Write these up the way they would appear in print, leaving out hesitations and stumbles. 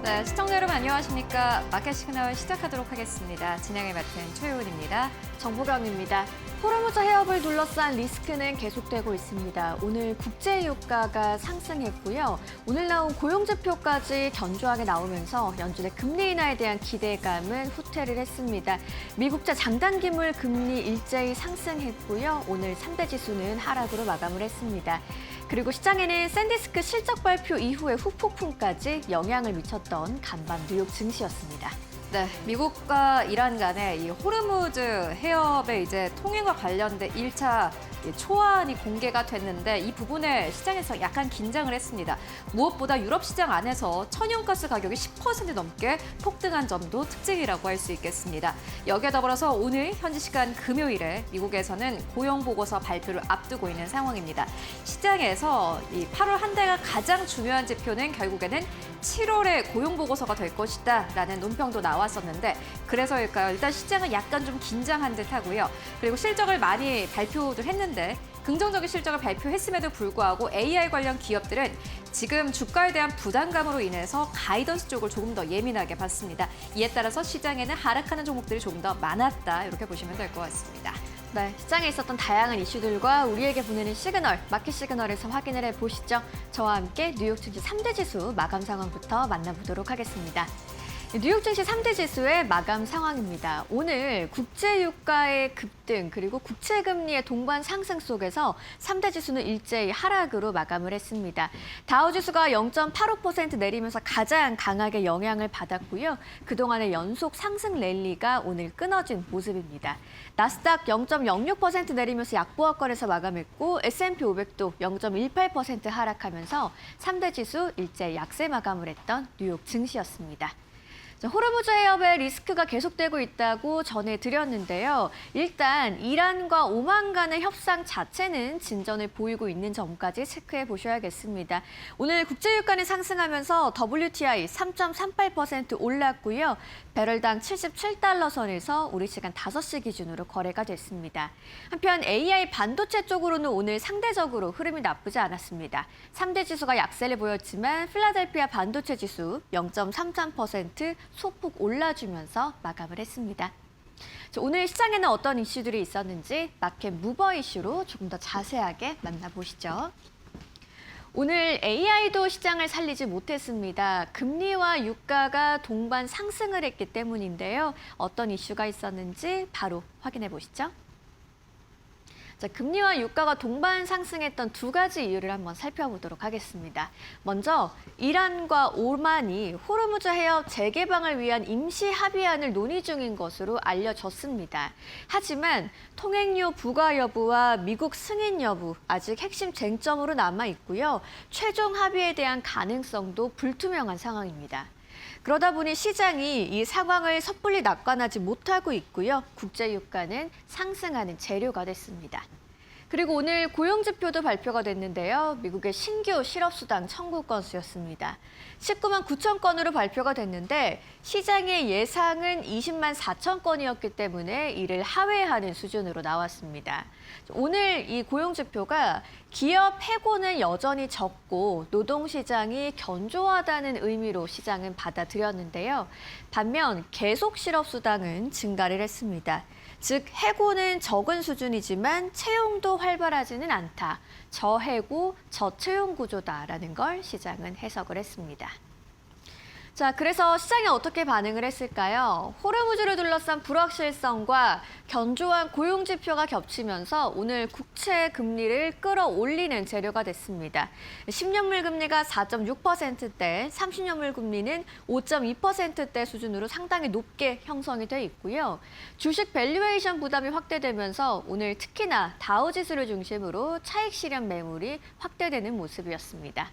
네, 시청자 여러분 안녕하십니까? 마켓 시그널 시작하도록 하겠습니다. 진행을 맡은 최효은입니다. 정보경입니다. 호르무즈 해협을 둘러싼 리스크는 계속되고 있습니다. 오늘 국제유가가 상승했고요. 오늘 나온 고용지표까지 견조하게 나오면서 연준의 금리 인하에 대한 기대감은 후퇴를 했습니다. 미국자 장단기물 금리 일제히 상승했고요. 오늘 3대 지수는 하락으로 마감을 했습니다. 그리고 시장에는 샌디스크 실적 발표 이후의 후폭풍까지 영향을 미쳤던 간밤 뉴욕 증시였습니다. 네, 미국과 이란 간의 이 호르무즈 해협의 이제 통행과 관련된 1차 초안이 공개가 됐는데 이 부분에 시장에서 약간 긴장을 했습니다. 무엇보다 유럽 시장 안에서 천연가스 가격이 10% 넘게 폭등한 점도 특징이라고 할 수 있겠습니다. 여기에 더불어서 오늘 현지 시간 금요일에 미국에서는 고용보고서 발표를 앞두고 있는 상황입니다. 시장에서 이 8월 한 달가 가장 중요한 지표는 결국에는 7월에 고용보고서가 될 것이다라는 논평도 나왔었는데 그래서일까요? 일단 시장은 약간 좀 긴장한 듯하고요. 그리고 실적을 많이 발표도 했는데 긍정적인 실적을 발표했음에도 불구하고 AI 관련 기업들은 지금 주가에 대한 부담감으로 인해서 가이던스 쪽을 조금 더 예민하게 봤습니다. 이에 따라서 시장에는 하락하는 종목들이 조금 더 많았다 이렇게 보시면 될 것 같습니다. 네, 시장에 있었던 다양한 이슈들과 우리에게 보내는 시그널, 마켓 시그널에서 확인을 해보시죠. 저와 함께 뉴욕 증시 3대 지수 마감 상황부터 만나보도록 하겠습니다. 뉴욕 증시 3대 지수의 마감 상황입니다. 오늘 국제유가의 급등 그리고 국채금리의 동반 상승 속에서 3대 지수는 일제히 하락으로 마감을 했습니다. 다우지수가 0.85% 내리면서 가장 강하게 영향을 받았고요. 그동안의 연속 상승 랠리가 오늘 끊어진 모습입니다. 나스닥 0.06% 내리면서 약보합권에서 마감했고 S&P 500도 0.18% 하락하면서 3대 지수 일제 약세 마감을 했던 뉴욕 증시였습니다. 호르무즈 해협의 리스크가 계속되고 있다고 전해드렸는데요. 일단 이란과 오만 간의 협상 자체는 진전을 보이고 있는 점까지 체크해 보셔야겠습니다. 오늘 국제유가는 상승하면서 WTI 3.38% 올랐고요. 배럴당 77달러 선에서 우리 시간 5시 기준으로 거래가 됐습니다. 한편 AI 반도체 쪽으로는 오늘 상대적으로 흐름이 나쁘지 않았습니다. 3대 지수가 약세를 보였지만 필라델피아 반도체 지수 0.33% 소폭 올라주면서 마감을 했습니다. 오늘 시장에는 어떤 이슈들이 있었는지 마켓 무버 이슈로 조금 더 자세하게 만나보시죠. 오늘 AI도 시장을 살리지 못했습니다. 금리와 유가가 동반 상승을 했기 때문인데요. 어떤 이슈가 있었는지 바로 확인해 보시죠. 금리와 유가가 동반 상승했던 두 가지 이유를 한번 살펴보도록 하겠습니다. 먼저 이란과 오만이 호르무즈 해협 재개방을 위한 임시 합의안을 논의 중인 것으로 알려졌습니다. 하지만 통행료 부과 여부와 미국 승인 여부 아직 핵심 쟁점으로 남아 있고요. 최종 합의에 대한 가능성도 불투명한 상황입니다. 그러다 보니 시장이 이 상황을 섣불리 낙관하지 못하고 있고요. 국제유가는 상승하는 재료가 됐습니다. 그리고 오늘 고용지표도 발표가 됐는데요. 미국의 신규 실업수당 청구 건수였습니다. 19만 9천 건으로 발표가 됐는데 시장의 예상은 20만 4천 건이었기 때문에 이를 하회하는 수준으로 나왔습니다. 오늘 이 고용지표가 기업 해고는 여전히 적고 노동시장이 견조하다는 의미로 시장은 받아들였는데요. 반면 계속 실업수당은 증가를 했습니다. 즉 해고는 적은 수준이지만 채용도 활발하지는 않다. 저해고, 저채용 구조다라는 걸 시장은 해석을 했습니다. 자, 그래서 시장이 어떻게 반응을 했을까요? 호르무즈를 둘러싼 불확실성과 견조한 고용지표가 겹치면서 오늘 국채 금리를 끌어올리는 재료가 됐습니다. 10년물 금리가 4.6%대, 30년물 금리는 5.2%대 수준으로 상당히 높게 형성이 돼 있고요. 주식 밸류에이션 부담이 확대되면서 오늘 특히나 다우지수를 중심으로 차익 실현 매물이 확대되는 모습이었습니다.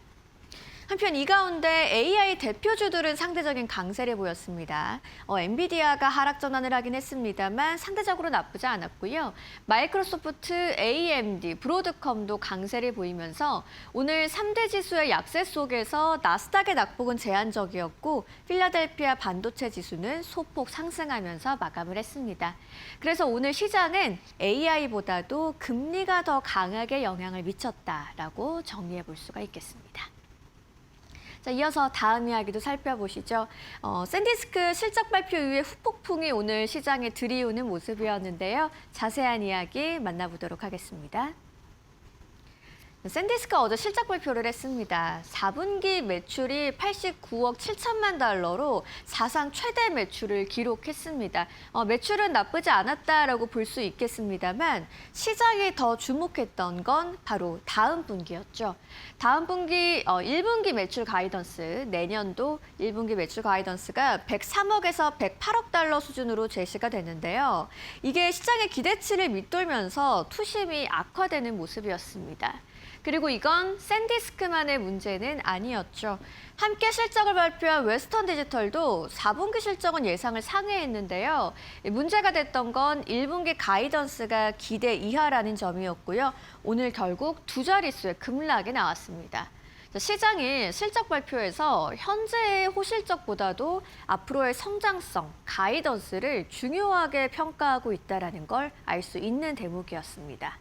한편 이 가운데 AI 대표주들은 상대적인 강세를 보였습니다. 엔비디아가 하락 전환을 하긴 했습니다만 상대적으로 나쁘지 않았고요. 마이크로소프트, AMD, 브로드컴도 강세를 보이면서 오늘 3대 지수의 약세 속에서 나스닥의 낙폭은 제한적이었고 필라델피아 반도체 지수는 소폭 상승하면서 마감을 했습니다. 그래서 오늘 시장은 AI보다도 금리가 더 강하게 영향을 미쳤다라고 정리해 볼 수가 있겠습니다. 자, 이어서 다음 이야기도 살펴보시죠. 샌디스크 실적 발표 이후에 후폭풍이 오늘 시장에 들이오는 모습이었는데요. 자세한 이야기 만나보도록 하겠습니다. 샌디스크가 어제 실적 발표를 했습니다. 4분기 매출이 89억 7천만 달러로 사상 최대 매출을 기록했습니다. 매출은 나쁘지 않았다라고 볼 수 있겠습니다만 시장이 더 주목했던 건 바로 다음 분기였죠. 다음 분기 1분기 매출 가이던스, 내년도 1분기 매출 가이던스가 103억에서 108억 달러 수준으로 제시가 됐는데요. 이게 시장의 기대치를 밑돌면서 투심이 악화되는 모습이었습니다. 그리고 이건 샌디스크만의 문제는 아니었죠. 함께 실적을 발표한 웨스턴 디지털도 4분기 실적은 예상을 상회했는데요. 문제가 됐던 건 1분기 가이던스가 기대 이하라는 점이었고요. 오늘 결국 두 자릿수의 급락이 나왔습니다. 시장이 실적 발표에서 현재의 호실적보다도 앞으로의 성장성, 가이던스를 중요하게 평가하고 있다는 걸 알 수 있는 대목이었습니다.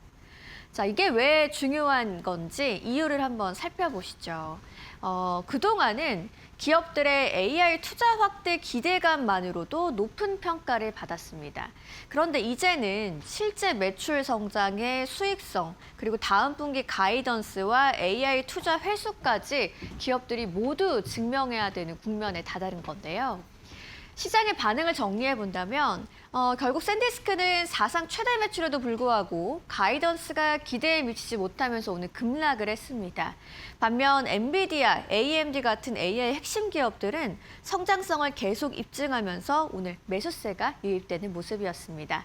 자, 이게 왜 중요한 건지 이유를 한번 살펴보시죠. 그동안은 기업들의 AI 투자 확대 기대감만으로도 높은 평가를 받았습니다. 그런데 이제는 실제 매출 성장의 수익성, 그리고 다음 분기 가이던스와 AI 투자 회수까지 기업들이 모두 증명해야 되는 국면에 다다른 건데요. 시장의 반응을 정리해 본다면 결국 샌디스크는 사상 최대 매출에도 불구하고 가이던스가 기대에 미치지 못하면서 오늘 급락을 했습니다. 반면 엔비디아, AMD 같은 AI 핵심 기업들은 성장성을 계속 입증하면서 오늘 매수세가 유입되는 모습이었습니다.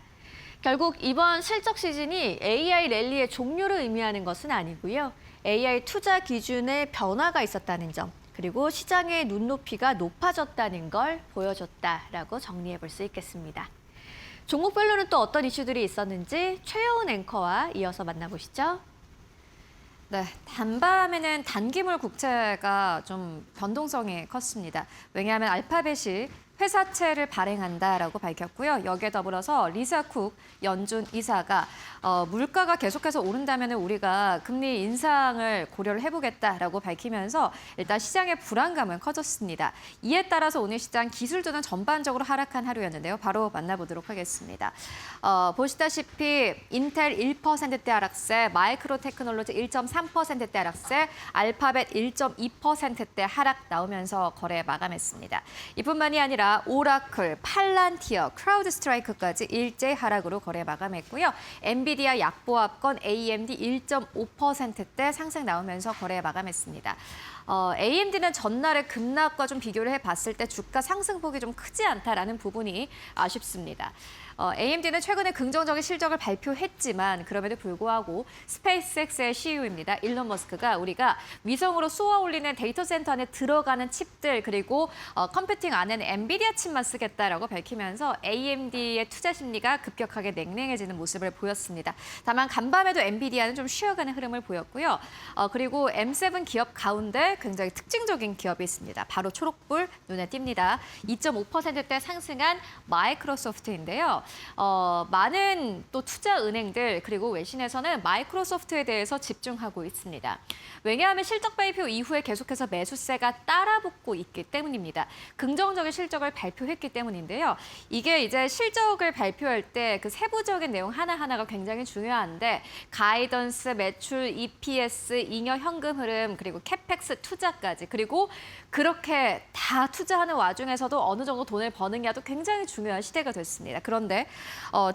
결국 이번 실적 시즌이 AI 랠리의 종료를 의미하는 것은 아니고요. AI 투자 기준에 변화가 있었다는 점, 그리고 시장의 눈높이가 높아졌다는 걸 보여줬다라고 정리해 볼 수 있겠습니다. 종목별로는 또 어떤 이슈들이 있었는지 최효은 앵커와 이어서 만나보시죠. 네, 단밤에는 단기물 국채가 좀 변동성이 컸습니다. 왜냐하면 알파벳이 회사채를 발행한다라고 밝혔고요. 여기에 더불어서 리사 쿡 연준 이사가 물가가 계속해서 오른다면 우리가 금리 인상을 고려를 해보겠다라고 밝히면서 일단 시장의 불안감은 커졌습니다. 이에 따라서 오늘 시장 기술주는 전반적으로 하락한 하루였는데요. 바로 만나보도록 하겠습니다. 보시다시피 인텔 1%대 하락세, 마이크로 테크놀로지 1.3%대 하락세, 알파벳 1.2%대 하락 나오면서 거래 마감했습니다. 이뿐만이 아니라 오라클, 팔란티어, 크라우드 스트라이크까지 일제 하락으로 거래 마감했고요. 엔비디아 약보합권 AMD 1.5%대 상승 나오면서 거래 마감했습니다. AMD는 전날의 급락과 좀 비교를 해봤을 때 주가 상승폭이 좀 크지 않다라는 부분이 아쉽습니다. AMD는 최근에 긍정적인 실적을 발표했지만 그럼에도 불구하고 스페이스X의 CEO입니다. 일론 머스크가 우리가 위성으로 쏘아 올리는 데이터 센터 안에 들어가는 칩들 그리고 컴퓨팅 안에는 엔비디아 칩만 쓰겠다라고 밝히면서 AMD의 투자 심리가 급격하게 냉랭해지는 모습을 보였습니다. 다만 간밤에도 엔비디아는 좀 쉬어가는 흐름을 보였고요. 그리고 M7 기업 가운데 굉장히 특징적인 기업이 있습니다. 바로 초록불 눈에 띕니다. 2.5%대 상승한 마이크로소프트인데요. 많은 또 투자 은행들 그리고 외신에서는 마이크로소프트에 대해서 집중하고 있습니다. 왜냐하면 실적 발표 이후에 계속해서 매수세가 따라붙고 있기 때문입니다. 긍정적인 실적을 발표했기 때문인데요. 이게 이제 실적을 발표할 때 그 세부적인 내용 하나하나가 굉장히 중요한데 가이던스, 매출, EPS, 잉여 현금 흐름 그리고 캐펙스 투자까지 그리고 그렇게 다 투자하는 와중에서도 어느 정도 돈을 버느냐도 굉장히 중요한 시대가 됐습니다. 그런데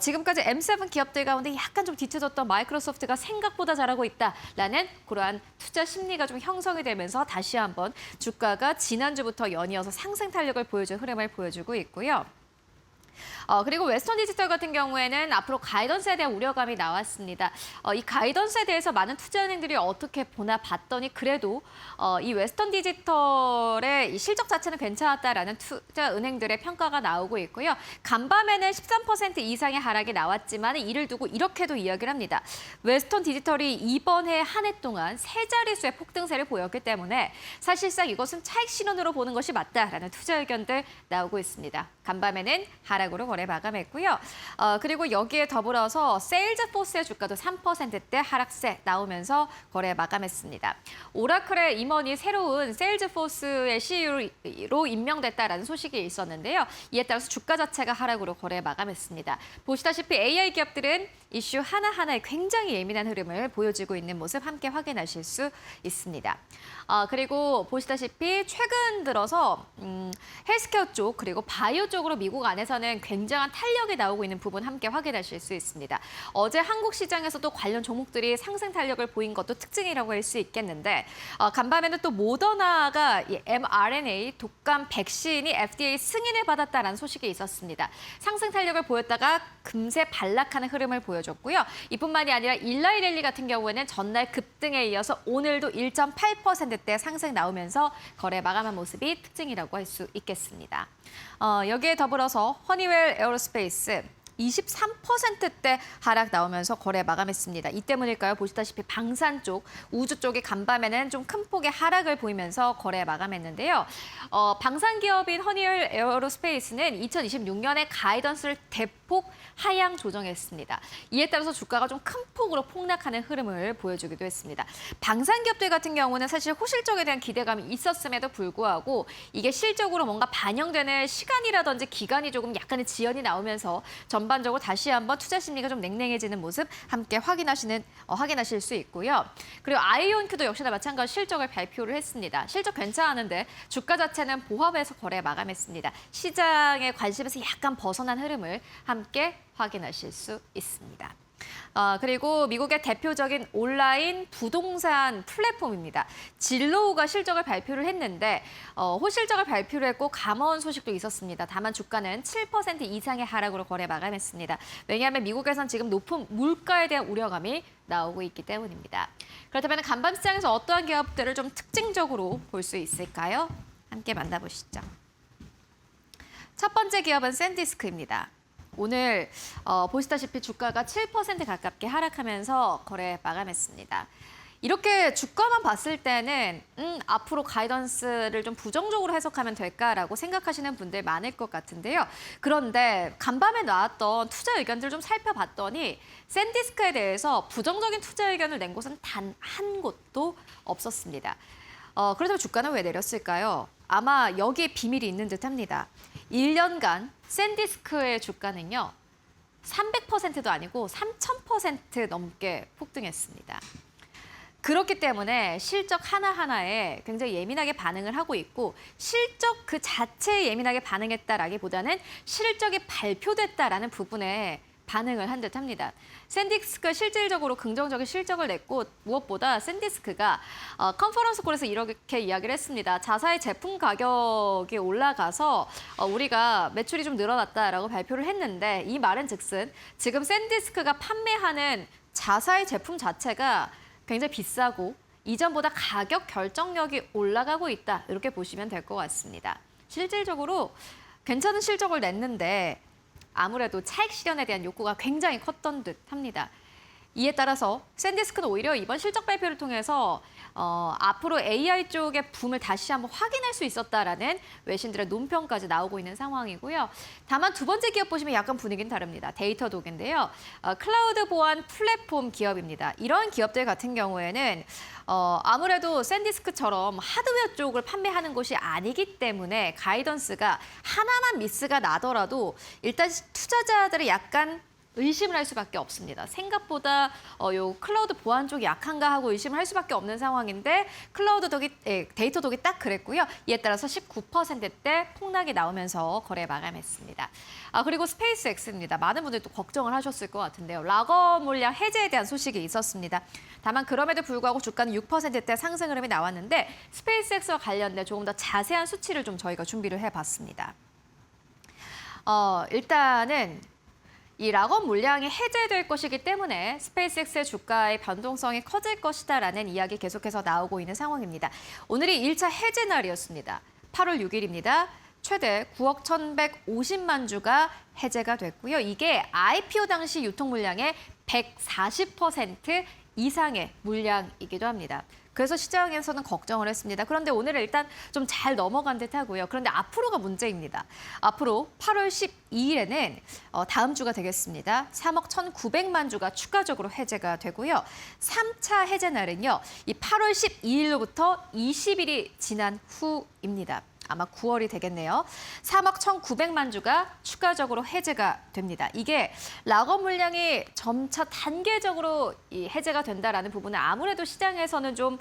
지금까지 M7 기업들 가운데 약간 좀 뒤쳐졌던 마이크로소프트가 생각보다 잘하고 있다라는 그러한 투자 심리가 좀 형성이 되면서 다시 한번 주가가 지난주부터 연이어서 상승 탄력을 보여준 흐름을 보여주고 있고요. 그리고 웨스턴 디지털 같은 경우에는 앞으로 가이던스에 대한 우려감이 나왔습니다. 이 가이던스에 대해서 많은 투자은행들이 어떻게 보나 봤더니 그래도 이 웨스턴 디지털의 이 실적 자체는 괜찮았다라는 투자은행들의 평가가 나오고 있고요. 간밤에는 13% 이상의 하락이 나왔지만 이를 두고 이렇게도 이야기를 합니다. 웨스턴 디지털이 이번 해 한 해 동안 세 자릿수의 폭등세를 보였기 때문에 사실상 이것은 차익 신호로 보는 것이 맞다라는 투자 의견들 나오고 있습니다. 간밤에는 하락 하락으로 거래 마감했고요. 그리고 여기에 더불어서 세일즈포스의 주가도 3%대 하락세 나오면서 거래 마감했습니다. 오라클의 임원이 새로운 세일즈포스의 CEO로 임명됐다라는 소식이 있었는데요. 이에 따라서 주가 자체가 하락으로 거래 마감했습니다. 보시다시피 AI 기업들은 이슈 하나하나에 굉장히 예민한 흐름을 보여주고 있는 모습 함께 확인하실 수 있습니다. 그리고 보시다시피 최근 들어서 헬스케어 쪽 그리고 바이오 쪽으로 미국 안에서는 굉장한 탄력이 나오고 있는 부분 함께 확인하실 수 있습니다. 어제 한국 시장에서도 관련 종목들이 상승 탄력을 보인 것도 특징이라고 할 수 있겠는데 간밤에는 또 모더나가 이 mRNA 독감 백신이 FDA 승인을 받았다라는 소식이 있었습니다. 상승 탄력을 보였다가 금세 반락하는 흐름을 보여줬고요. 이뿐만이 아니라 일라이 랠리 같은 경우에는 전날 급등에 이어서 오늘도 1.8%대 상승 나오면서 거래 마감한 모습이 특징이라고 할 수 있겠습니다. 여기에 더불어서 허니웰 에어로스페이스 23%대 하락 나오면서 거래 마감했습니다. 이 때문일까요? 보시다시피 방산 쪽, 우주 쪽이 간밤에는 좀 큰 폭의 하락을 보이면서 거래 마감했는데요. 방산 기업인 허니웰 에어로스페이스는 2026년에 가이던스를 대폭 하향 조정했습니다. 이에 따라서 주가가 좀 큰 폭으로 폭락하는 흐름을 보여주기도 했습니다. 방산 기업들 같은 경우는 사실 호실적에 대한 기대감이 있었음에도 불구하고 이게 실적으로 뭔가 반영되는 시간이라든지 기간이 조금 약간의 지연이 나오면서 전반적으로 다시 한번 투자 심리가 좀 냉랭해지는 모습 함께 확인하실 수 있고요. 그리고 아이온큐도 역시나 마찬가지로 실적을 발표를 했습니다. 실적 괜찮았는데 주가 자체는 보합에서 거래 마감했습니다. 시장의 관심에서 약간 벗어난 흐름을 함께 확인하실 수 있습니다. 그리고 미국의 대표적인 온라인 부동산 플랫폼입니다. 진로우가 실적을 발표를 했는데 호실적을 발표를 했고 감원 소식도 있었습니다. 다만 주가는 7% 이상의 하락으로 거래 마감했습니다. 왜냐하면 미국에선 지금 높은 물가에 대한 우려감이 나오고 있기 때문입니다. 그렇다면 간밤 시장에서 어떠한 기업들을 좀 특징적으로 볼 수 있을까요? 함께 만나보시죠. 첫 번째 기업은 샌디스크입니다. 오늘 보시다시피 주가가 7% 가깝게 하락하면서 거래 마감했습니다. 이렇게 주가만 봤을 때는 앞으로 가이던스를 좀 부정적으로 해석하면 될까라고 생각하시는 분들 많을 것 같은데요. 그런데 간밤에 나왔던 투자 의견들 좀 살펴봤더니 샌디스크에 대해서 부정적인 투자 의견을 낸 곳은 단 한 곳도 없었습니다. 그렇다면 주가는 왜 내렸을까요? 아마 여기에 비밀이 있는 듯합니다. 1년간 샌디스크의 주가는요. 300%도 아니고 3000% 넘게 폭등했습니다. 그렇기 때문에 실적 하나하나에 굉장히 예민하게 반응을 하고 있고 실적 그 자체에 예민하게 반응했다라기보다는 실적이 발표됐다라는 부분에 반응을 한 듯합니다. 샌디스크가 실질적으로 긍정적인 실적을 냈고 무엇보다 샌디스크가 컨퍼런스 콜에서 이렇게 이야기를 했습니다. 자사의 제품 가격이 올라가서 우리가 매출이 좀 늘어났다라고 발표를 했는데 이 말은 즉슨 지금 샌디스크가 판매하는 자사의 제품 자체가 굉장히 비싸고 이전보다 가격 결정력이 올라가고 있다. 이렇게 보시면 될 것 같습니다. 실질적으로 괜찮은 실적을 냈는데 아무래도 차익 실현에 대한 욕구가 굉장히 컸던 듯합니다. 이에 따라서 샌디스크는 오히려 이번 실적 발표를 통해서 앞으로 AI 쪽의 붐을 다시 한번 확인할 수 있었다라는 외신들의 논평까지 나오고 있는 상황이고요. 다만 두 번째 기업 보시면 약간 분위기는 다릅니다. 데이터독인데요. 클라우드 보안 플랫폼 기업입니다. 이런 기업들 같은 경우에는 아무래도 샌디스크처럼 하드웨어 쪽을 판매하는 곳이 아니기 때문에 가이던스가 하나만 미스가 나더라도 일단 투자자들이 약간 의심을 할 수밖에 없습니다. 생각보다 요 클라우드 보안 쪽이 약한가 하고 의심을 할 수밖에 없는 상황인데 데이터독이 딱 그랬고요. 이에 따라서 19%대 폭락이 나오면서 거래 마감했습니다. 그리고 스페이스X입니다. 많은 분들이 또 걱정을 하셨을 것 같은데요. 락어 물량 해제에 대한 소식이 있었습니다. 다만 그럼에도 불구하고 주가는 6%대 상승 흐름이 나왔는데 스페이스X와 관련된 조금 더 자세한 수치를 좀 저희가 준비를 해봤습니다. 일단은 이 락업 물량이 해제될 것이기 때문에 스페이스X의 주가의 변동성이 커질 것이다라는 이야기 계속해서 나오고 있는 상황입니다. 오늘이 1차 해제 날이었습니다. 8월 6일입니다. 최대 9억 1,150만 주가 해제가 됐고요. 이게 IPO 당시 유통 물량의 140% 이상의 물량이기도 합니다. 그래서 시장에서는 걱정을 했습니다. 그런데 오늘은 일단 좀 잘 넘어간 듯하고요. 그런데 앞으로가 문제입니다. 앞으로 8월 12일에는 다음 주가 되겠습니다. 3억 1,900만 주가 추가적으로 해제가 되고요. 3차 해제 날은요. 이 8월 12일로부터 20일이 지난 후입니다. 아마 9월이 되겠네요. 3억 1,900만 주가 추가적으로 해제가 됩니다. 이게 락업 물량이 점차 단계적으로 이 해제가 된다라는 부분은 아무래도 시장에서는 좀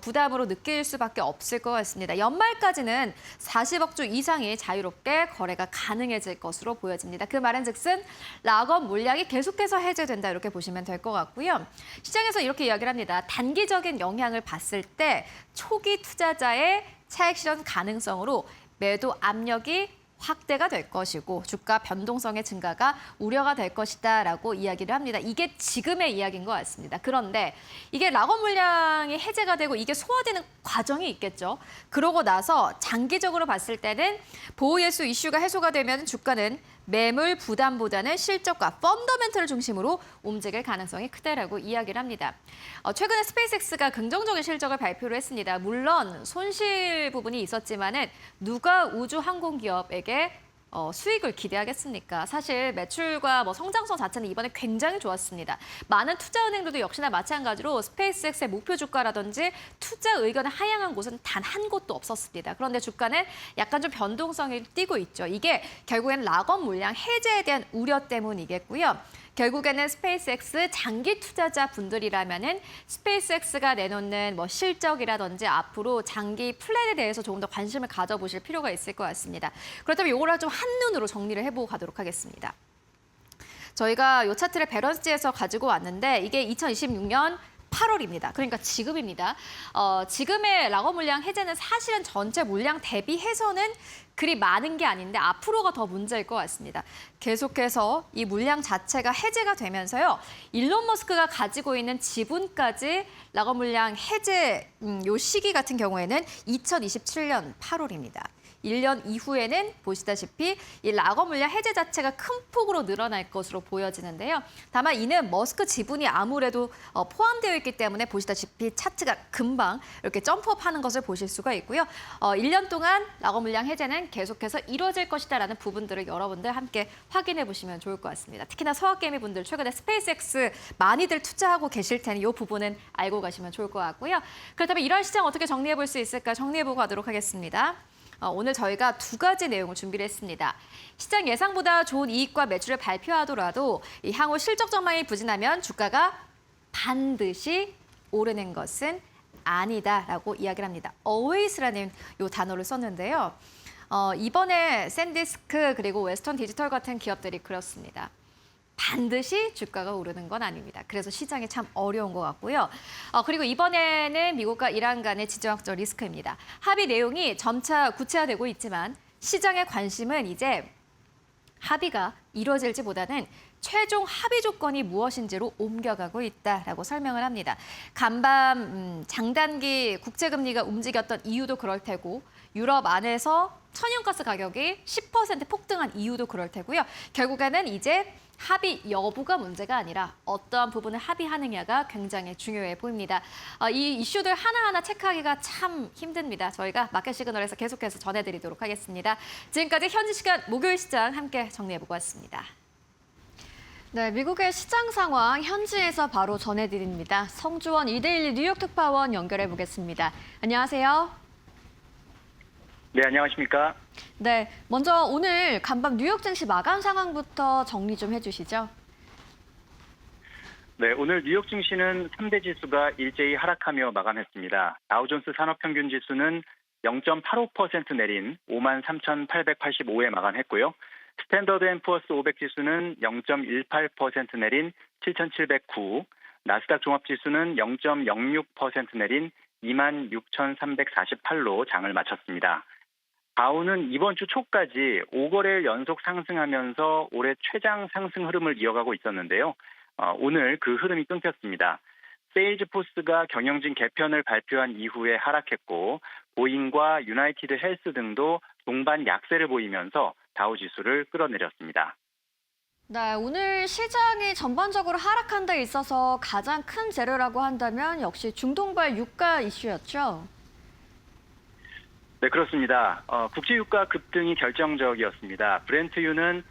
부담으로 느낄 수밖에 없을 것 같습니다. 연말까지는 40억 주 이상이 자유롭게 거래가 가능해질 것으로 보여집니다. 그 말은즉슨 락업 물량이 계속해서 해제된다 이렇게 보시면 될 것 같고요. 시장에서 이렇게 이야기를 합니다. 단기적인 영향을 봤을 때 초기 투자자의 차익 실현 가능성으로 매도 압력이 확대가 될 것이고 주가 변동성의 증가가 우려가 될 것이다라고 이야기를 합니다. 이게 지금의 이야기인 것 같습니다. 그런데 이게 락업 물량이 해제가 되고 이게 소화되는 과정이 있겠죠. 그러고 나서 장기적으로 봤을 때는 보호예수 이슈가 해소가 되면 주가는 매물 부담보다는 실적과 펀더멘털을 중심으로 움직일 가능성이 크다라고 이야기를 합니다. 최근에 스페이스X가 긍정적인 실적을 발표를 했습니다. 물론 손실 부분이 있었지만은 누가 우주 항공 기업에게 수익을 기대하겠습니까? 사실 매출과 성장성 자체는 이번에 굉장히 좋았습니다. 많은 투자은행들도 역시나 마찬가지로 스페이스X의 목표 주가라든지 투자 의견을 하향한 곳은 단 한 곳도 없었습니다. 그런데 주가는 약간 좀 변동성이 띠고 있죠. 이게 결국엔 락업 물량 해제에 대한 우려 때문이겠고요. 결국에는 스페이스X 장기 투자자 분들이라면은 스페이스X가 내놓는 실적이라든지 앞으로 장기 플랜에 대해서 조금 더 관심을 가져보실 필요가 있을 것 같습니다. 그렇다면 이거를 좀 한눈으로 정리를 해보고 가도록 하겠습니다. 저희가 이 차트를 배런스지에서 가지고 왔는데 이게 2026년 8월입니다. 그러니까 지금입니다. 지금의 락업 물량 해제는 사실은 전체 물량 대비해서는 그리 많은 게 아닌데 앞으로가 더 문제일 것 같습니다. 계속해서 이 물량 자체가 해제가 되면서요. 일론 머스크가 가지고 있는 지분까지 락업 물량 해제 요 시기 같은 경우에는 2027년 8월입니다. 1년 이후에는 보시다시피 이 락업 물량 해제 자체가 큰 폭으로 늘어날 것으로 보여지는데요. 다만 이는 머스크 지분이 아무래도 포함되어 있기 때문에 보시다시피 차트가 금방 이렇게 점프업하는 것을 보실 수가 있고요. 1년 동안 락업 물량 해제는 계속해서 이루어질 것이다라는 부분들을 여러분들 함께 확인해 보시면 좋을 것 같습니다. 특히나 서학개미 분들 최근에 스페이스X 많이들 투자하고 계실 테니 이 부분은 알고 가시면 좋을 것 같고요. 그렇다면 이러한 시장 어떻게 정리해 볼 수 있을까 정리해 보고 가도록 하겠습니다. 오늘 저희가 두 가지 내용을 준비를 했습니다. 시장 예상보다 좋은 이익과 매출을 발표하더라도 이 향후 실적 전망이 부진하면 주가가 반드시 오르는 것은 아니다라고 이야기를 합니다. always라는 이 단어를 썼는데요. 이번에 샌디스크 그리고 웨스턴 디지털 같은 기업들이 그렇습니다. 반드시 주가가 오르는 건 아닙니다. 그래서 시장이 참 어려운 것 같고요. 그리고 이번에는 미국과 이란 간의 지정학적 리스크입니다. 합의 내용이 점차 구체화되고 있지만 시장의 관심은 이제 합의가 이루어질지보다는 최종 합의 조건이 무엇인지로 옮겨가고 있다라고 설명을 합니다. 간밤 장단기 국제금리가 움직였던 이유도 그럴 테고 유럽 안에서 천연가스 가격이 10% 폭등한 이유도 그럴 테고요. 결국에는 이제 합의 여부가 문제가 아니라 어떠한 부분을 합의하느냐가 굉장히 중요해 보입니다. 이 이슈들 하나하나 체크하기가 참 힘듭니다. 저희가 마켓 시그널에서 계속해서 전해드리도록 하겠습니다. 지금까지 현지 시간 목요일 시장 함께 정리해보고 왔습니다. 네, 미국의 시장 상황 현지에서 바로 전해드립니다. 성주원 이데일리 뉴욕 특파원 연결해 보겠습니다. 안녕하세요. 네, 안녕하십니까? 네, 먼저 오늘 간밤 뉴욕 증시 마감 상황부터 정리 좀 해주시죠. 네, 오늘 뉴욕 증시는 3대 지수가 일제히 하락하며 마감했습니다. 다우존스 산업평균 지수는 0.85% 내린 53,885에 마감했고요. 스탠더드 앤 푸어스 500 지수는 0.18% 내린 7,709, 나스닥 종합지수는 0.06% 내린 26,348로 장을 마쳤습니다. 다우는 이번 주 초까지 5거래일 연속 상승하면서 올해 최장 상승 흐름을 이어가고 있었는데요. 오늘 그 흐름이 끊겼습니다. 세일즈포스가 경영진 개편을 발표한 이후에 하락했고 보잉과 유나이티드 헬스 등도 동반 약세를 보이면서 다우 지수를 끌어내렸습니다. 네, 오늘 시장이 전반적으로 하락한 데 있어서 가장 큰 재료라고 한다면 역시 중동발 유가 이슈였죠. 네, 그렇습니다. 국제유가 급등이 결정적이었습니다. 브렌트유는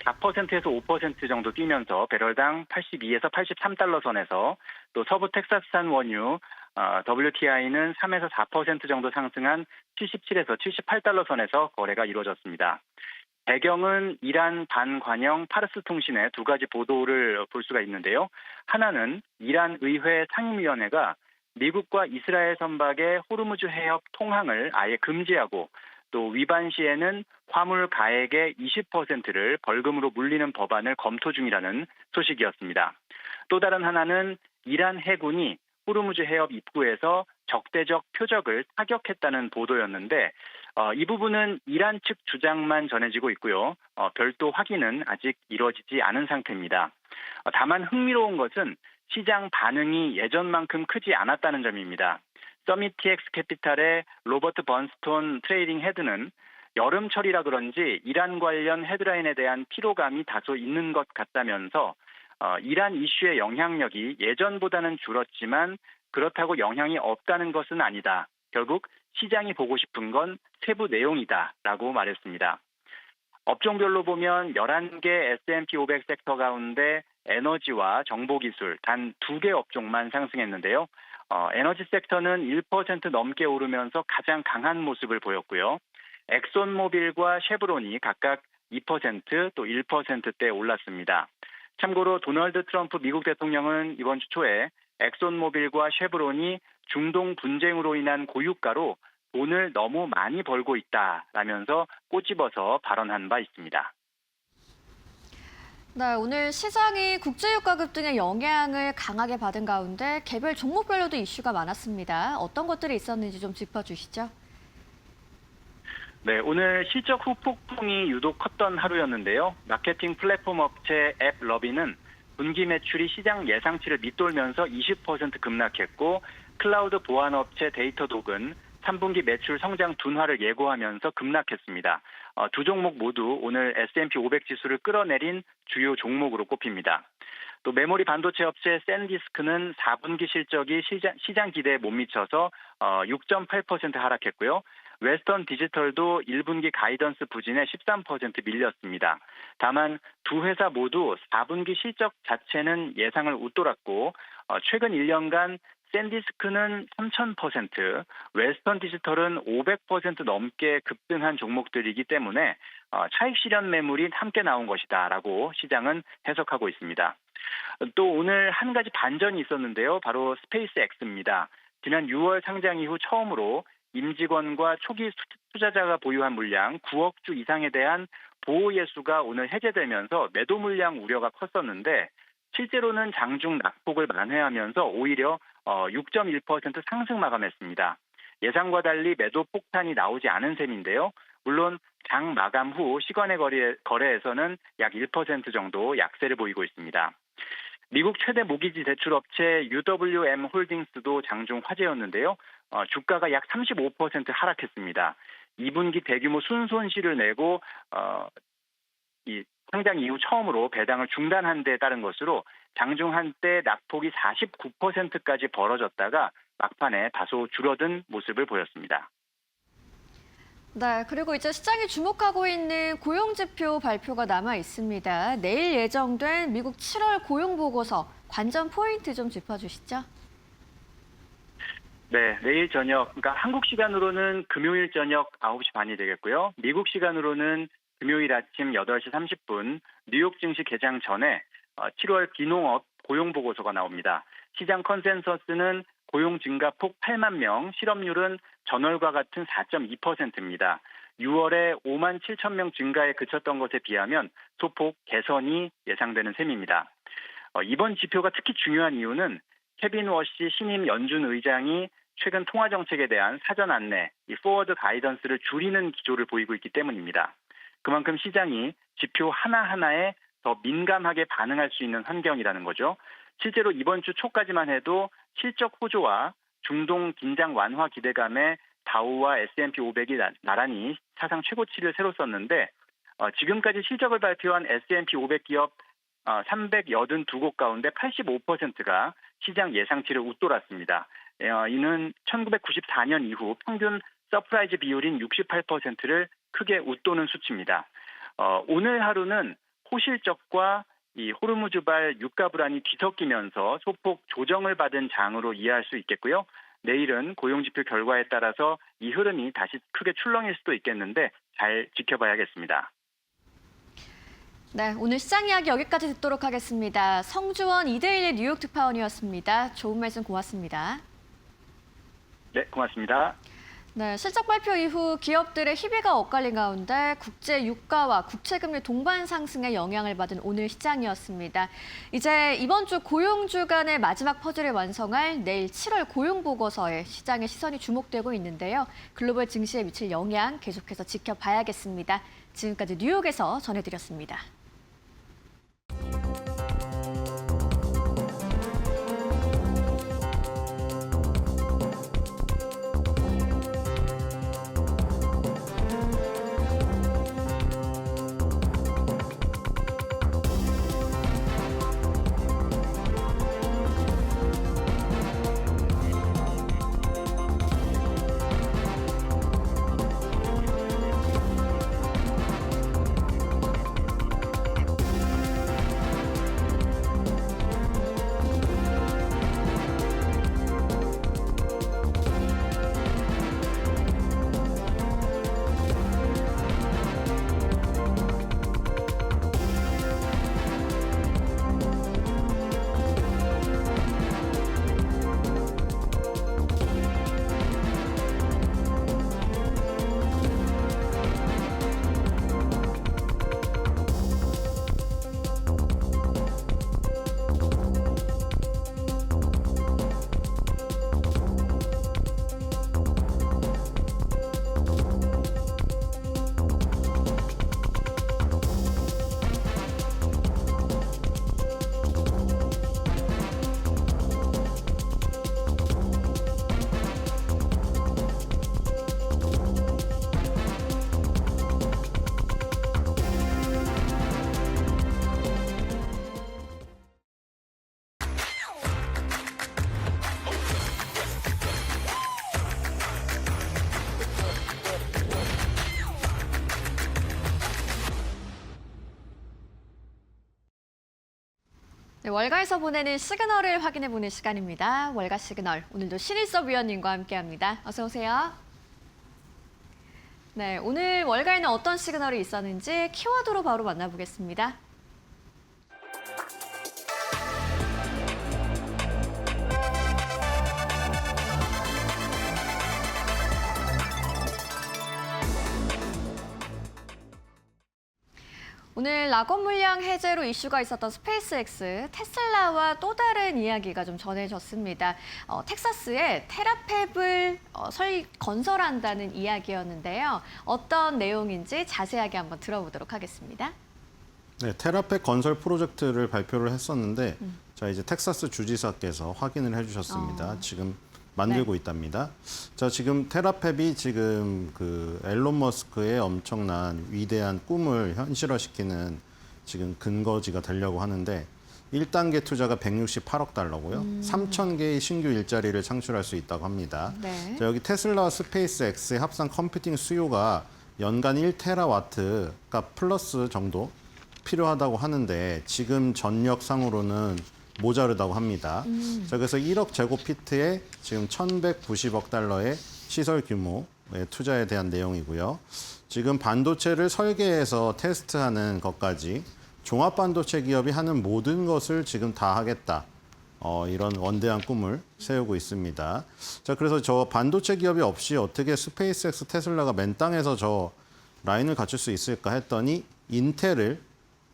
4%에서 5% 정도 뛰면서 배럴당 82에서 83달러 선에서 또 서부 텍사스산 원유 WTI는 3에서 4% 정도 상승한 77에서 78달러 선에서 거래가 이루어졌습니다. 배경은 이란 반관영 파르스 통신의 두 가지 보도를 볼 수가 있는데요. 하나는 이란 의회 상임위원회가 미국과 이스라엘 선박의 호르무즈 해협 통항을 아예 금지하고 또 위반 시에는 화물 가액의 20%를 벌금으로 물리는 법안을 검토 중이라는 소식이었습니다. 또 다른 하나는 이란 해군이 호르무즈 해협 입구에서 적대적 표적을 타격했다는 보도였는데 이 부분은 이란 측 주장만 전해지고 있고요. 별도 확인은 아직 이루어지지 않은 상태입니다. 다만 흥미로운 것은 시장 반응이 예전만큼 크지 않았다는 점입니다. 서밋TX 캐피탈의 로버트 번스톤 트레이딩 헤드는 여름철이라 그런지 이란 관련 헤드라인에 대한 피로감이 다소 있는 것 같다면서 이란 이슈의 영향력이 예전보다는 줄었지만 그렇다고 영향이 없다는 것은 아니다. 결국 시장이 보고 싶은 건 세부 내용이다라고 말했습니다. 업종별로 보면 11개 S&P 500 섹터 가운데 에너지와 정보기술 단 2개 업종만 상승했는데요. 에너지 섹터는 1% 넘게 오르면서 가장 강한 모습을 보였고요. 엑손모빌과 쉐브론이 각각 2% 또 1%대 올랐습니다. 참고로 도널드 트럼프 미국 대통령은 이번 주 초에 엑손모빌과 쉐브론이 중동 분쟁으로 인한 고유가로 돈을 너무 많이 벌고 있다라면서 꼬집어서 발언한 바 있습니다. 네, 오늘 시장이 국제유가 급등의 영향을 강하게 받은 가운데 개별 종목별로도 이슈가 많았습니다. 어떤 것들이 있었는지 좀 짚어주시죠. 네, 오늘 실적 후폭풍이 유독 컸던 하루였는데요. 마케팅 플랫폼 업체 앱러비는 분기 매출이 시장 예상치를 밑돌면서 20% 급락했고 클라우드 보안 업체 데이터독은 3분기 매출 성장 둔화를 예고하면서 급락했습니다. 두 종목 모두 오늘 S&P 500 지수를 끌어내린 주요 종목으로 꼽힙니다. 또 메모리 반도체 업체 샌디스크는 4분기 실적이 시장 기대에 못 미쳐서 6.8% 하락했고요. 웨스턴 디지털도 1분기 가이던스 부진에 13% 밀렸습니다. 다만 두 회사 모두 4분기 실적 자체는 예상을 웃돌았고 최근 1년간 샌디스크는 3000%, 웨스턴 디지털은 500% 넘게 급등한 종목들이기 때문에 차익 실현 매물이 함께 나온 것이다라고 시장은 해석하고 있습니다. 또 오늘 한 가지 반전이 있었는데요. 바로 스페이스 X입니다. 지난 6월 상장 이후 처음으로 임직원과 초기 투자자가 보유한 물량 9억 주 이상에 대한 보호 예수가 오늘 해제되면서 매도 물량 우려가 컸었는데 실제로는 장중 낙폭을 만회하면서 오히려 6.1% 상승 마감했습니다. 예상과 달리 매도 폭탄이 나오지 않은 셈인데요. 물론 장 마감 후 시간의 거래에서는 약 1% 정도 약세를 보이고 있습니다. 미국 최대 모기지 대출업체 UWM 홀딩스도 장중 화제였는데요. 주가가 약 35% 하락했습니다. 2분기 대규모 순손실을 내고 이 상장 이후 처음으로 배당을 중단한 데 따른 것으로 장중 한때 낙폭이 49%까지 벌어졌다가 막판에 다소 줄어든 모습을 보였습니다. 네, 그리고 이제 시장이 주목하고 있는 고용지표 발표가 남아 있습니다. 내일 예정된 미국 7월 고용보고서 관전 포인트 좀 짚어주시죠. 네, 내일 저녁, 그러니까 한국 시간으로는 금요일 저녁 9시 반이 되겠고요. 미국 시간으로는 금요일 아침 8시 30분 뉴욕 증시 개장 전에 7월 비농업 고용보고서가 나옵니다. 시장 컨센서스는 고용 증가폭 8만 명, 실업률은 전월과 같은 4.2%입니다. 6월에 5만 7천 명 증가에 그쳤던 것에 비하면 소폭 개선이 예상되는 셈입니다. 이번 지표가 특히 중요한 이유는 케빈 워시 신임 연준 의장이 최근 통화 정책에 대한 사전 안내, 이 포워드 가이던스를 줄이는 기조를 보이고 있기 때문입니다. 그만큼 시장이 지표 하나하나에 더 민감하게 반응할 수 있는 환경이라는 거죠. 실제로 이번 주 초까지만 해도 실적 호조와 중동 긴장 완화 기대감에 다우와 S&P 500이 나란히 사상 최고치를 새로 썼는데 지금까지 실적을 발표한 S&P 500 기업 382곳 가운데 85%가 시장 예상치를 웃돌았습니다. 이는 1994년 이후 평균 서프라이즈 비율인 68%를 크게 웃도는 수치입니다. 오늘 하루는 호실적과 이 호르무즈발 유가 불안이 뒤섞이면서 소폭 조정을 받은 장으로 이해할 수 있겠고요. 내일은 고용지표 결과에 따라서 이 흐름이 다시 크게 출렁일 수도 있겠는데 잘 지켜봐야겠습니다. 네, 오늘 시장 이야기 여기까지 듣도록 하겠습니다. 성주원 이데일리 뉴욕 특파원이었습니다. 좋은 말씀 고맙습니다. 네, 고맙습니다. 네, 실적 발표 이후 기업들의 희비가 엇갈린 가운데 국제 유가와 국채금리 동반 상승에 영향을 받은 오늘 시장이었습니다. 이제 이번 주 고용 주간의 마지막 퍼즐을 완성할 내일 7월 고용 보고서에 시장의 시선이 주목되고 있는데요. 글로벌 증시에 미칠 영향 계속해서 지켜봐야겠습니다. 지금까지 뉴욕에서 전해드렸습니다. 네, 월가에서 보내는 시그널을 확인해보는 시간입니다. 월가 시그널, 오늘도 신일섭 위원님과 함께합니다. 어서 오세요. 네, 오늘 월가에는 어떤 시그널이 있었는지 키워드로 바로 만나보겠습니다. 오늘 낙원 물량 해제로 이슈가 있었던 스페이스X, 테슬라와 또 다른 이야기가 좀 전해졌습니다. 텍사스에 테라팹을 건설한다는 이야기였는데요. 어떤 내용인지 자세하게 한번 들어보도록 하겠습니다. 네, 테라팹 건설 프로젝트를 발표를 했었는데 자, 이제 텍사스 주지사께서 확인을 해주셨습니다. 지금 만들고 있답니다. 자, 지금 테라팹이 지금 그 앨런 머스크의 엄청난 위대한 꿈을 현실화시키는 지금 근거지가 되려고 하는데 1단계 투자가 168억 달러고요. 3,000개의 신규 일자리를 창출할 수 있다고 합니다. 네. 자, 여기 테슬라와 스페이스X의 합산 컴퓨팅 수요가 연간 1테라와트가 플러스 정도 필요하다고 하는데 지금 전력상으로는 모자르다고 합니다. 자, 그래서 1억 제곱피트에 지금 1,190억 달러의 시설 규모의 투자에 대한 내용이고요. 지금 반도체를 설계해서 테스트하는 것까지 종합 반도체 기업이 하는 모든 것을 지금 다 하겠다. 이런 원대한 꿈을 세우고 있습니다. 자, 그래서 저 반도체 기업이 없이 어떻게 스페이스X 테슬라가 맨 땅에서 저 라인을 갖출 수 있을까 했더니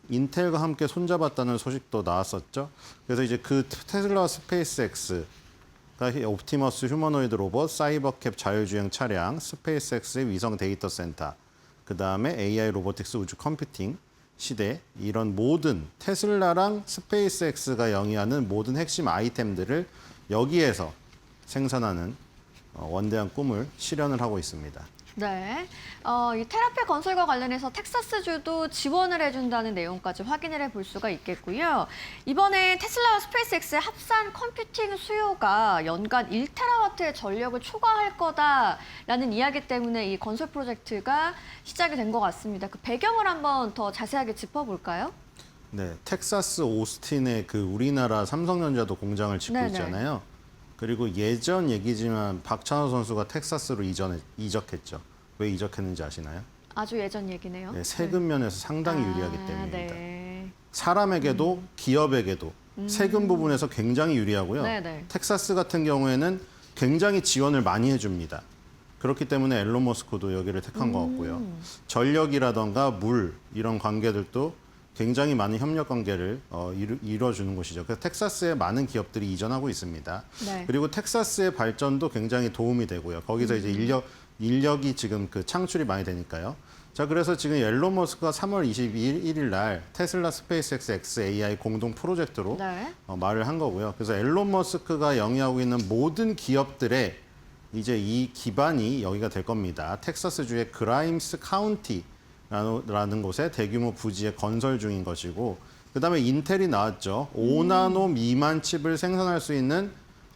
인텔과 함께 손잡았다는 소식도 나왔었죠. 그래서 이제 그 테슬라 스페이스X가 옵티머스 휴머노이드 로봇, 사이버캡 자율주행 차량, 스페이스X의 위성 데이터 센터, 그 다음에 AI 로보틱스 우주 컴퓨팅 시대, 이런 모든 테슬라랑 스페이스X가 영위하는 모든 핵심 아이템들을 여기에서 생산하는 원대한 꿈을 실현을 하고 있습니다. 네. 이 테라페 건설과 관련해서 텍사스주도 지원을 해준다는 내용까지 확인을 해볼 수가 있겠고요. 이번에 테슬라와 스페이스X의 합산 컴퓨팅 수요가 연간 1테라와트의 전력을 초과할 거다라는 이야기 때문에 이 건설 프로젝트가 시작이 된 것 같습니다. 그 배경을 한번 더 자세하게 짚어볼까요? 네, 텍사스 오스틴에 그 우리나라 삼성전자도 공장을 짓고 네네. 있잖아요. 그리고 예전 얘기지만 박찬호 선수가 텍사스로 이적했죠. 왜 이적했는지 아시나요? 아주 예전 얘기네요. 네, 세금 면에서 상당히 유리하기 아, 때문입니다. 네. 사람에게도 기업에게도 세금 부분에서 굉장히 유리하고요. 네네. 텍사스 같은 경우에는 굉장히 지원을 많이 해줍니다. 그렇기 때문에 앨런 머스크도 여기를 택한 것 같고요. 전력이라던가 물 이런 관계들도 굉장히 많은 협력 관계를 이루어주는 곳이죠. 그래서 텍사스에 많은 기업들이 이전하고 있습니다. 네. 그리고 텍사스의 발전도 굉장히 도움이 되고요. 거기서 이제 인력이 지금 그 창출이 많이 되니까요. 자, 그래서 지금 앨런 머스크가 3월 21일 날 테슬라 스페이스X XAI 공동 프로젝트로 네. 말을 한 거고요. 그래서 앨런 머스크가 영위하고 있는 모든 기업들의 이제 이 기반이 여기가 될 겁니다. 텍사스주의 그라임스 카운티라는 곳에 대규모 부지에 건설 중인 것이고, 그다음에 인텔이 나왔죠. 5나노 미만 칩을 생산할 수 있는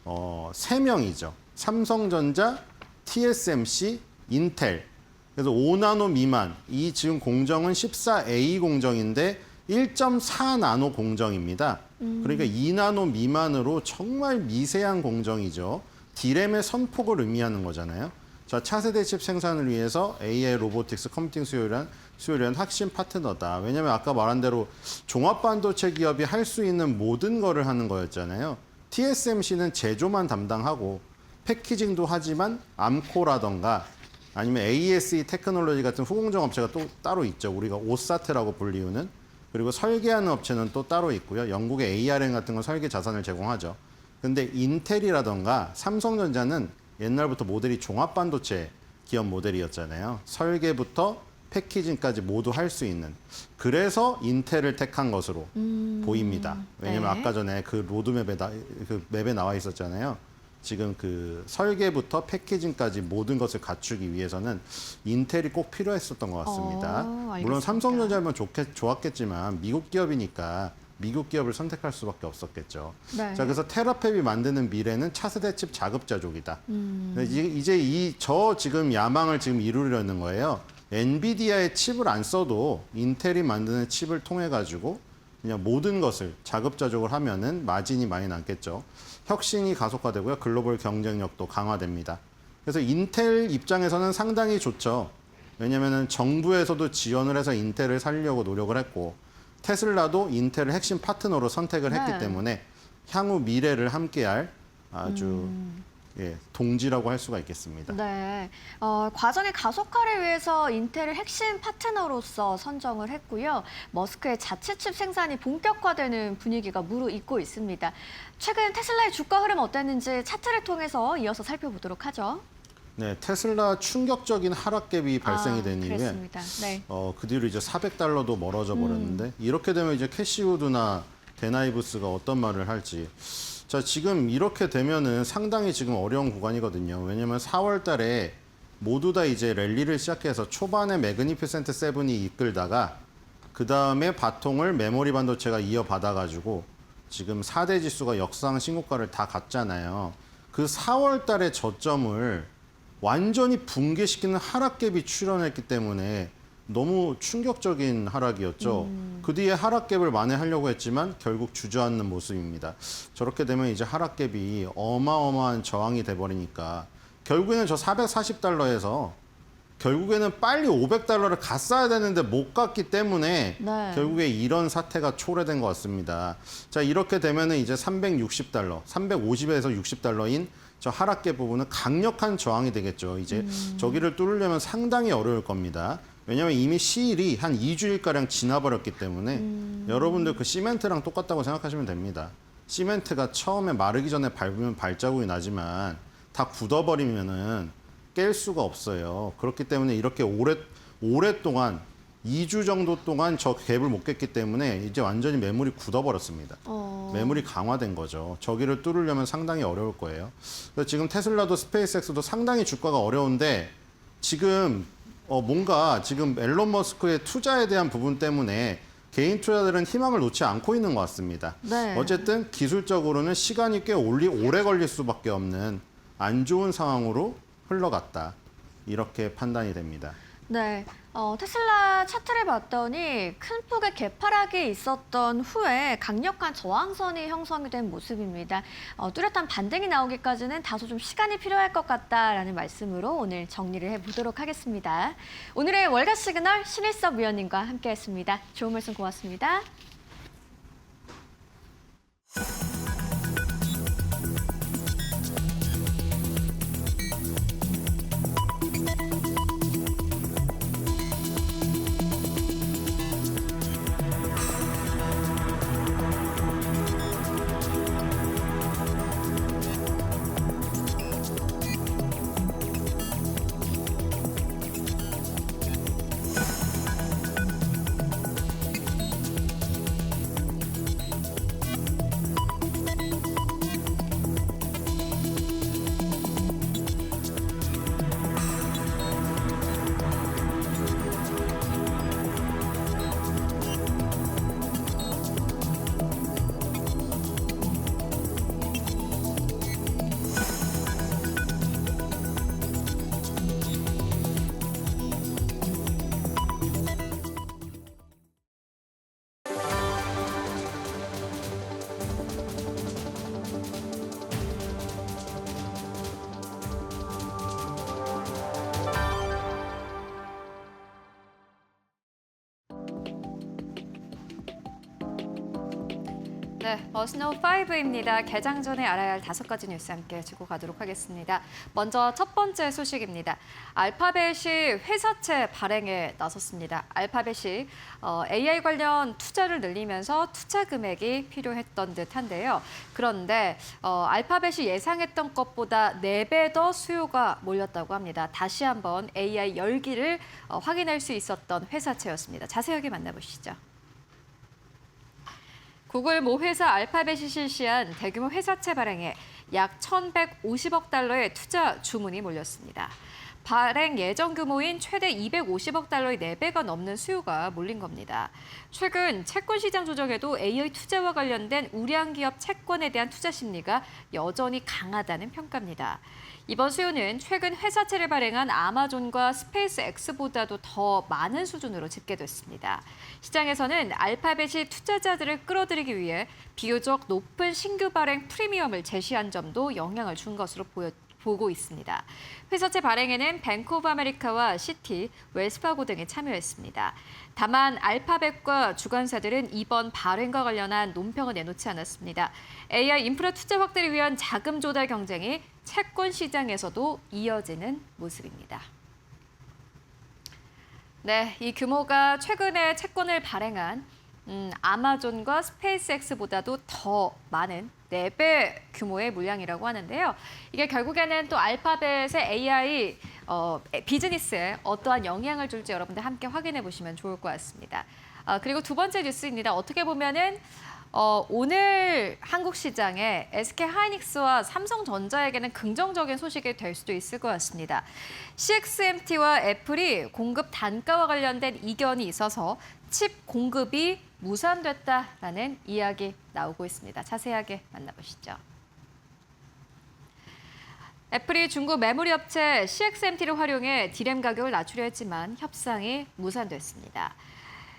3명이죠. 삼성전자, TSMC, 인텔. 그래서 5나노 미만, 이 지금 공정은 14A 공정인데 1.4나노 공정입니다. 그러니까 2나노 미만으로 정말 미세한 공정이죠. D램의 선폭을 의미하는 거잖아요. 자, 차세대 칩 생산을 위해서 AI 로보틱스 컴퓨팅 수요를 핵심 파트너다. 왜냐하면 아까 말한 대로 종합 반도체 기업이 할 수 있는 모든 거를 하는 거였잖아요. TSMC는 제조만 담당하고 패키징도 하지만 암코라던가 아니면 ASE 테크놀로지 같은 후공정 업체가 또 따로 있죠. 우리가 오사트라고 불리우는. 그리고 설계하는 업체는 또 따로 있고요. 영국의 ARM 같은 건 설계 자산을 제공하죠. 근데 인텔이라던가 삼성전자는 옛날부터 모델이 종합반도체 기업 모델이었잖아요. 설계부터 패키징까지 모두 할 수 있는. 그래서 인텔을 택한 것으로 보입니다. 왜냐면 네. 아까 전에 그 로드맵에 맵에 나와 있었잖아요. 지금 그 설계부터 패키징까지 모든 것을 갖추기 위해서는 인텔이 꼭 필요했었던 것 같습니다. 알겠습니다. 물론 삼성전자면 좋았겠지만 미국 기업이니까 미국 기업을 선택할 수밖에 없었겠죠. 네. 자, 그래서 테라팹이 만드는 미래는 차세대 칩 자급자족이다. 이제 저 지금 야망을 지금 이루려는 거예요. 엔비디아의 칩을 안 써도 인텔이 만드는 칩을 통해 가지고 그냥 모든 것을 자급자족을 하면은 마진이 많이 남겠죠. 혁신이 가속화되고요. 글로벌 경쟁력도 강화됩니다. 그래서 인텔 입장에서는 상당히 좋죠. 왜냐면은 정부에서도 지원을 해서 인텔을 살리려고 노력을 했고 테슬라도 인텔을 핵심 파트너로 선택을 했기 네. 때문에 향후 미래를 함께할 아주 동지라고 할 수가 있겠습니다. 네, 과정의 가속화를 위해서 인텔을 핵심 파트너로서 선정을 했고요. 머스크의 자체 칩 생산이 본격화되는 분위기가 무르익고 있습니다. 최근 테슬라의 주가 흐름 어땠는지 차트를 통해서 이어서 살펴보도록 하죠. 네, 테슬라 충격적인 하락갭이 발생이 된 이후에 그렇습니다. 네. 그 뒤로 이제 $400도 멀어져 버렸는데 이렇게 되면 이제 캐시우드나 데나이브스가 어떤 말을 할지. 자, 지금 이렇게 되면은 상당히 지금 어려운 구간이거든요. 왜냐면 4월 달에 모두 다 이제 랠리를 시작해서 초반에 매그니피센트 세븐이 이끌다가 그 다음에 바통을 메모리 반도체가 이어받아 가지고 지금 4대 지수가 역사상 신고가를 다 갔잖아요. 그 4월 달의 저점을 완전히 붕괴시키는 하락갭이 출현했기 때문에 너무 충격적인 하락이었죠. 그 뒤에 하락갭을 만회하려고 했지만 결국 주저앉는 모습입니다. 저렇게 되면 이제 하락갭이 어마어마한 저항이 돼버리니까 결국에는 저 $440에서 결국에는 빨리 $500를 갔어야 되는데 못 갔기 때문에 네. 결국에 이런 사태가 초래된 것 같습니다. 자, 이렇게 되면은 이제 $360, 350에서 $60인 저 하락갭 부분은 강력한 저항이 되겠죠. 이제 저기를 뚫으려면 상당히 어려울 겁니다. 왜냐하면 이미 시일이 한 2주일가량 지나버렸기 때문에 여러분들 그 시멘트랑 똑같다고 생각하시면 됩니다. 시멘트가 처음에 마르기 전에 밟으면 발자국이 나지만 다 굳어버리면은 깰 수가 없어요. 그렇기 때문에 이렇게 오랫동안 2주 정도 동안 저 갭을 못 깼기 때문에 이제 완전히 매물이 굳어버렸습니다. 매물이 강화된 거죠. 저기를 뚫으려면 상당히 어려울 거예요. 그래서 지금 테슬라도 스페이스X도 상당히 주가가 어려운데 지금 뭔가 지금 앨런 머스크의 투자에 대한 부분 때문에 개인 투자들은 희망을 놓지 않고 있는 것 같습니다. 네. 어쨌든 기술적으로는 시간이 꽤 오래 걸릴 수밖에 없는 안 좋은 상황으로 흘러갔다. 이렇게 판단이 됩니다. 네, 테슬라 차트를 봤더니 큰 폭의 개파락이 있었던 후에 강력한 저항선이 형성이 된 모습입니다. 뚜렷한 반등이 나오기까지는 다소 좀 시간이 필요할 것 같다라는 말씀으로 오늘 정리를 해보도록 하겠습니다. 오늘의 월가 시그널 신일섭 위원님과 함께했습니다. 좋은 말씀 고맙습니다. 네, 머스노우 5입니다. 개장 전에 알아야 할 5가지 뉴스 함께 짚고 가도록 하겠습니다. 먼저 첫 번째 소식입니다. 알파벳이 회사채 발행에 나섰습니다. 알파벳이 AI 관련 투자를 늘리면서 투자 금액이 필요했던 듯한데요. 그런데 알파벳이 예상했던 것보다 4배 더 수요가 몰렸다고 합니다. 다시 한번 AI 열기를 확인할 수 있었던 회사채였습니다. 자세하게 만나보시죠. 구글 모 회사 알파벳이 실시한 대규모 회사채 발행에 약 1,150억 달러의 투자 주문이 몰렸습니다. 발행 예정 규모인 최대 250억 달러의 4배가 넘는 수요가 몰린 겁니다. 최근 채권 시장 조정에도 AI 투자와 관련된 우량 기업 채권에 대한 투자 심리가 여전히 강하다는 평가입니다. 이번 수요는 최근 회사채를 발행한 아마존과 스페이스X보다도 더 많은 수준으로 집계됐습니다. 시장에서는 알파벳이 투자자들을 끌어들이기 위해 비교적 높은 신규 발행 프리미엄을 제시한 점도 영향을 준 것으로 보고 있습니다. 회사채 발행에는 뱅크 오브 아메리카와 시티, 웰스파고 등이 참여했습니다. 다만 알파벳과 주관사들은 이번 발행과 관련한 논평을 내놓지 않았습니다. AI 인프라 투자 확대를 위한 자금 조달 경쟁이 채권 시장에서도 이어지는 모습입니다. 네, 이 규모가 최근에 채권을 발행한 아마존과 스페이스X보다도 더 많은 4배 규모의 물량이라고 하는데요. 이게 결국에는 또 알파벳의 AI 비즈니스에 어떠한 영향을 줄지 여러분들 함께 확인해 보시면 좋을 것 같습니다. 그리고 두 번째 뉴스입니다. 어떻게 보면은 오늘 한국 시장에 SK하이닉스와 삼성전자에게는 긍정적인 소식이 될 수도 있을 것 같습니다. CXMT와 애플이 공급 단가와 관련된 이견이 있어서 칩 공급이 무산됐다라는 이야기 나오고 있습니다. 자세하게 만나보시죠. 애플이 중국 메모리 업체 CXMT를 활용해 D램 가격을 낮추려 했지만 협상이 무산됐습니다.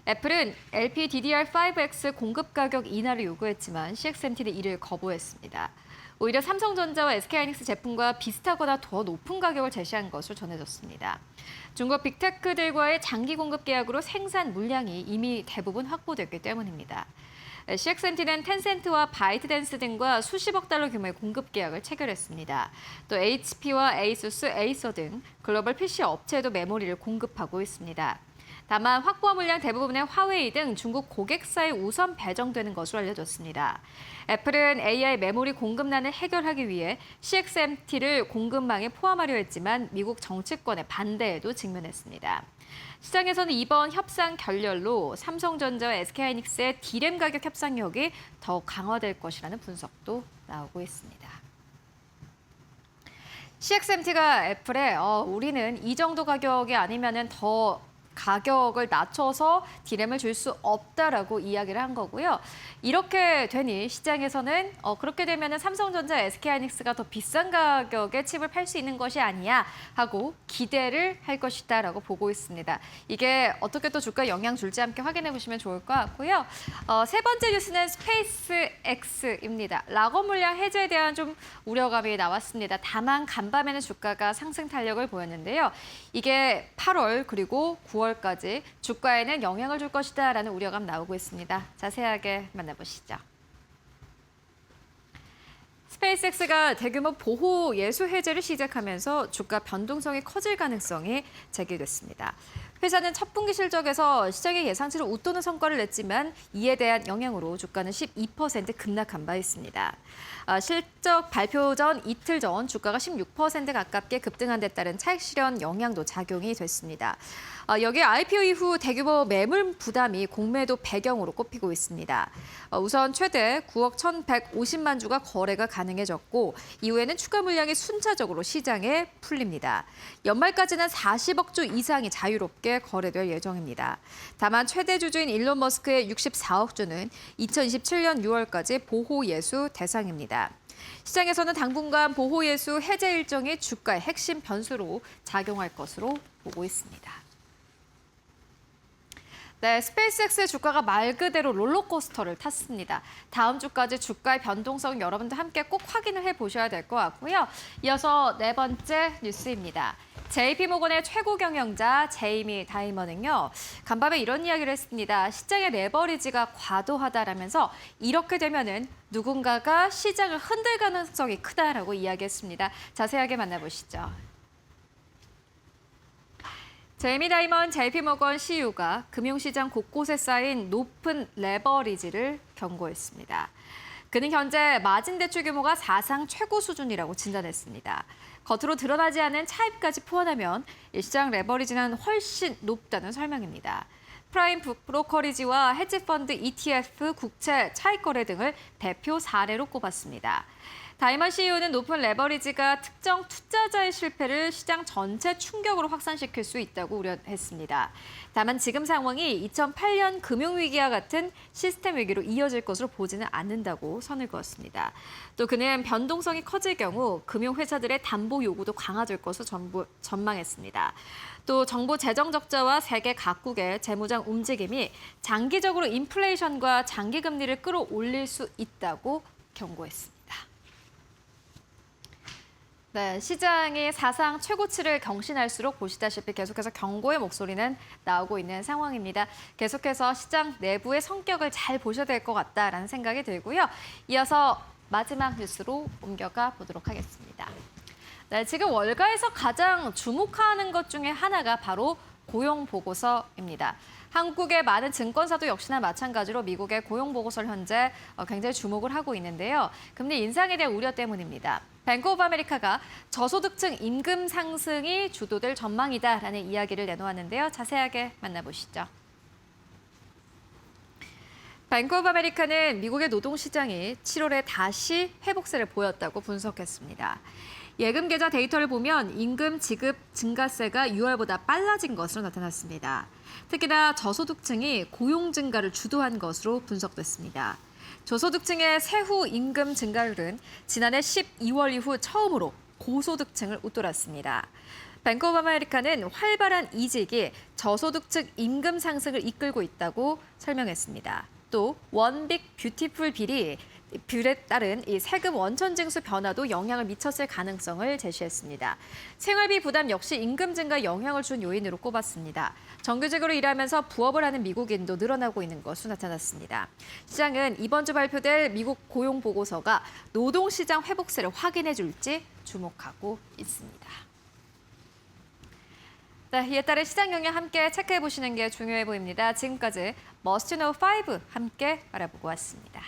애플은 LPDDR5X 공급 가격 인하를 요구했지만 CXMT는 이를 거부했습니다. 오히려 삼성전자와 SK하이닉스 제품과 비슷하거나 더 높은 가격을 제시한 것으로 전해졌습니다. 중국 빅테크들과의 장기 공급 계약으로 생산 물량이 이미 대부분 확보됐기 때문입니다. CXMT는 텐센트와 바이트댄스 등과 수십억 달러 규모의 공급 계약을 체결했습니다. 또 HP와 에이수스, 에이서 등 글로벌 PC 업체도 메모리를 공급하고 있습니다. 다만 확보한 물량 대부분의 화웨이 등 중국 고객사에 우선 배정되는 것으로 알려졌습니다. 애플은 AI 메모리 공급난을 해결하기 위해 CXMT를 공급망에 포함하려 했지만 미국 정치권의 반대에도 직면했습니다. 시장에서는 이번 협상 결렬로 삼성전자와 SK하이닉스의 D램 가격 협상력이 더 강화될 것이라는 분석도 나오고 있습니다. CXMT가 애플에 우리는 이 정도 가격이 아니면은 더 가격을 낮춰서 디램을 줄 수 없다라고 이야기를 한 거고요. 이렇게 되니 시장에서는 그렇게 되면은 삼성전자, SK하이닉스가 더 비싼 가격에 칩을 팔 수 있는 것이 아니야 하고 기대를 할 것이다라고 보고 있습니다. 이게 어떻게 또 주가에 영향 줄지 함께 확인해 보시면 좋을 것 같고요. 세 번째 뉴스는 스페이스X입니다. 락업 물량 해제에 대한 좀 우려감이 나왔습니다. 다만 간밤에는 주가가 상승 탄력을 보였는데요. 이게 8월 그리고 9월까지 주가에는 영향을 줄 것이다라는 우려감 나오고 있습니다. 자세하게 만나보시죠. 스페이스X가 대규모 보호 예수 해제를 시작하면서 주가 변동성이 커질 가능성이 제기됐습니다. 회사는 첫 분기 실적에서 시장의 예상치를 웃도는 성과를 냈지만 이에 대한 영향으로 주가는 12% 급락한 바 있습니다. 실적 발표 전 이틀 전 주가가 16% 가깝게 급등한 데 따른 차익 실현 영향도 작용이 됐습니다. 여기에 IPO 이후 대규모 매물 부담이 공매도 배경으로 꼽히고 있습니다. 우선 최대 9억 1,150만 주가 거래가 가능해졌고 이후에는 추가 물량이 순차적으로 시장에 풀립니다. 연말까지는 40억 주 이상이 자유롭게 거래될 예정입니다. 다만 최대 주주인 일론 머스크의 64억 주는 2027년 6월까지 보호 예수 대상입니다. 시장에서는 당분간 보호 예수 해제 일정이 주가의 핵심 변수로 작용할 것으로 보고 있습니다. 네, 스페이스X의 주가가 말 그대로 롤러코스터를 탔습니다. 다음 주까지 주가의 변동성 여러분들 함께 꼭 확인을 해보셔야 될 것 같고요. 이어서 네 번째 뉴스입니다. JP모건의 최고 경영자 제이미 다이먼은요, 간밤에 이런 이야기를 했습니다. 시장의 레버리지가 과도하다라면서 이렇게 되면은 누군가가 시장을 흔들 가능성이 크다라고 이야기했습니다. 자세하게 만나보시죠. 제이미 다이먼 JP모건 CEO가 금융시장 곳곳에 쌓인 높은 레버리지를 경고했습니다. 그는 현재 마진 대출 규모가 사상 최고 수준이라고 진단했습니다. 겉으로 드러나지 않은 차입까지 포함하면 시장 레버리지는 훨씬 높다는 설명입니다. 프라임 브로커리지와 헤지펀드, ETF, 국채, 차익 거래 등을 대표 사례로 꼽았습니다. 다이먼 CEO는 높은 레버리지가 특정 투자자의 실패를 시장 전체 충격으로 확산시킬 수 있다고 우려했습니다. 다만 지금 상황이 2008년 금융위기와 같은 시스템 위기로 이어질 것으로 보지는 않는다고 선을 그었습니다. 또 그는 변동성이 커질 경우 금융회사들의 담보 요구도 강화될 것으로 전망했습니다. 또 정부 재정 적자와 세계 각국의 재무장 움직임이 장기적으로 인플레이션과 장기 금리를 끌어올릴 수 있다고 경고했습니다. 네, 시장이 사상 최고치를 경신할수록 보시다시피 계속해서 경고의 목소리는 나오고 있는 상황입니다. 계속해서 시장 내부의 성격을 잘 보셔야 될 것 같다라는 생각이 들고요. 이어서 마지막 뉴스로 옮겨가 보도록 하겠습니다. 네, 지금 월가에서 가장 주목하는 것 중에 하나가 바로 고용 보고서입니다. 한국의 많은 증권사도 역시나 마찬가지로 미국의 고용 보고서를 현재 굉장히 주목을 하고 있는데요. 금리 인상에 대한 우려 때문입니다. 뱅크 오브 아메리카가 저소득층 임금 상승이 주도될 전망이다라는 이야기를 내놓았는데요. 자세하게 만나보시죠. 뱅크 오브 아메리카는 미국의 노동시장이 7월에 다시 회복세를 보였다고 분석했습니다. 예금 계좌 데이터를 보면 임금 지급 증가세가 6월보다 빨라진 것으로 나타났습니다. 특히나 저소득층이 고용 증가를 주도한 것으로 분석됐습니다. 저소득층의 세후 임금 증가율은 지난해 12월 이후 처음으로 고소득층을 웃돌았습니다. 뱅크 오브 아메리카는 활발한 이직이 저소득층 임금 상승을 이끌고 있다고 설명했습니다. 또 원빅 뷰티풀 빌에 따른 이 세금 원천 징수 변화도 영향을 미쳤을 가능성을 제시했습니다. 생활비 부담 역시 임금 증가에 영향을 준 요인으로 꼽았습니다. 정규직으로 일하면서 부업을 하는 미국인도 늘어나고 있는 것으로 나타났습니다. 시장은 이번 주 발표될 미국 고용 보고서가 노동시장 회복세를 확인해 줄지 주목하고 있습니다. 네, 이에 따른 시장 영향 함께 체크해 보시는 게 중요해 보입니다. 지금까지 머스트 노우 5 함께 알아보고 왔습니다.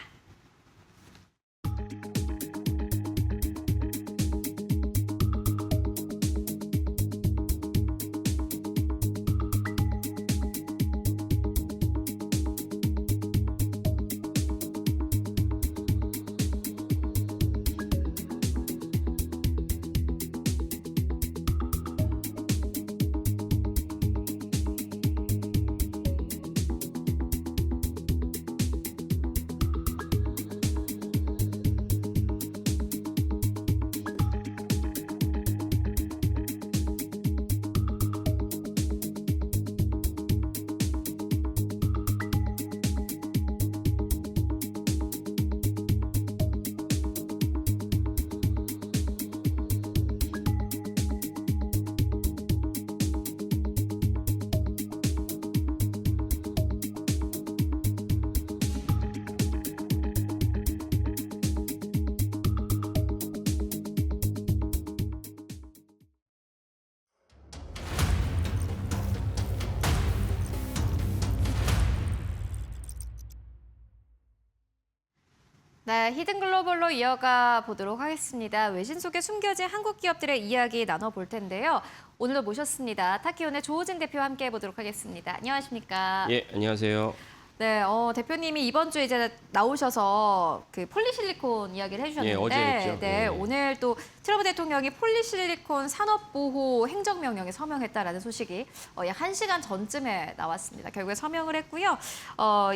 네, 히든글로벌로 이어가 보도록 하겠습니다. 외신 속에 숨겨진 한국 기업들의 이야기 나눠볼 텐데요. 오늘도 모셨습니다. 타키온의 조호진 대표와 함께 해보도록 하겠습니다. 안녕하십니까? 예, 안녕하세요. 네, 대표님이 이번 주에 이제 나오셔서 그 폴리실리콘 이야기를 해주셨는데, 예, 어제 했죠. 네, 예. 오늘 또 트럼프 대통령이 폴리실리콘 산업보호 행정명령에 서명했다라는 소식이 약 1시간 전쯤에 나왔습니다. 결국에 서명을 했고요.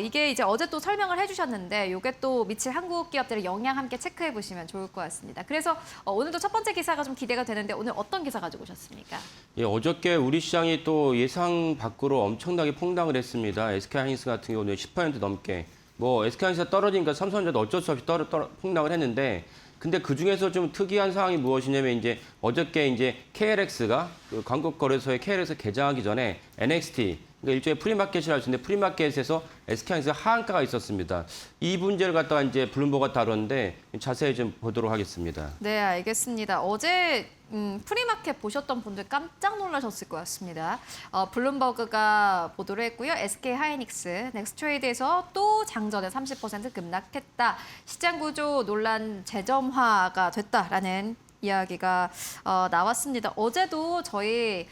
이게 이제 어제 또 설명을 해주셨는데, 이게 또 미칠 한국 기업들의 영향 함께 체크해 보시면 좋을 것 같습니다. 그래서 오늘도 첫 번째 기사가 좀 기대가 되는데, 오늘 어떤 기사 가지고 오셨습니까? 예, 어저께 우리 시장이 또 예상 밖으로 엄청나게 폭락을 했습니다. SK하이닉스 같은 경우는 10% 넘게. 뭐 SK하이닉스가 떨어지니까 삼성전자도 어쩔 수 없이 폭락을 했는데, 근데 그 중에서 좀 특이한 상황이 무엇이냐면 이제 어저께 이제 KLX가 그 광고 거래소에 KLX 개장하기 전에 NXT 그러니까 일종의 프리마켓이라 할 수 있는데 프리마켓에서 SK하이닉스가 하한가가 있었습니다. 이 문제를 갖다가 이제 블룸버그가 다뤘는데 자세히 좀 보도록 하겠습니다. 네, 알겠습니다. 어제 프리마켓 보셨던 분들 깜짝 놀라셨을 것 같습니다. 블룸버그가 보도를 했고요. SK하이닉스, 넥스트레이드에서 또 장전에 30% 급락했다. 시장 구조 논란 재점화가 됐다라는 이야기가 나왔습니다. 어제도 저희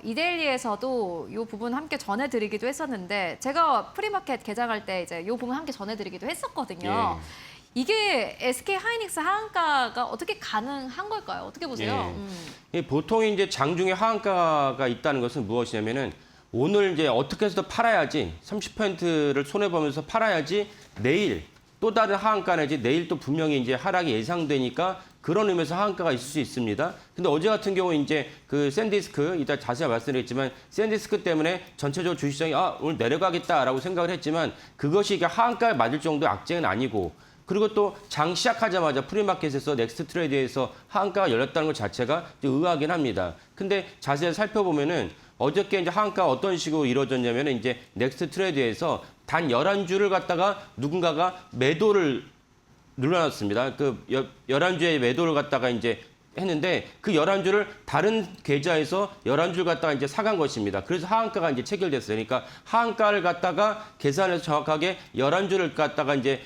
이데일리에서도 이 부분 함께 전해드리기도 했었는데 제가 프리마켓 개장할 때 이제 이 부분 함께 전해드리기도 했었거든요. 이게 SK 하이닉스 하한가가 어떻게 가능한 걸까요? 어떻게 보세요? 예. 보통 이제 장중에 하한가가 있다는 것은 무엇이냐면은 오늘 이제 어떻게 해서도 팔아야지 30%를 손해보면서 팔아야지 내일 또 다른 하한가 내지 내일 또 분명히 이제 하락이 예상되니까 그런 의미에서 하한가가 있을 수 있습니다. 근데 어제 같은 경우 이제 그 샌디스크 이따 자세히 말씀드리겠지만 샌디스크 때문에 전체적으로 주식시장이 오늘 내려가겠다라고 생각을 했지만 그것이 이게 하한가에 맞을 정도의 악재는 아니고 그리고 또 장 시작하자마자 프리마켓에서 넥스트 트레이드에서 하한가가 열렸다는 것 자체가 좀 의아하긴 합니다. 근데 자세히 살펴보면은 어저께 이제 하한가가 어떤 식으로 이루어졌냐면은 이제 넥스트 트레이드에서 단 11주를 갖다가 누군가가 매도를 눌러놨습니다. 그 11주의 매도를 갖다가 이제 했는데 그 11주를 다른 계좌에서 11주를 갖다가 이제 사간 것입니다. 그래서 하한가가 이제 체결됐어요. 그러니까 하한가를 갖다가 계산해서 정확하게 11주를 갖다가 이제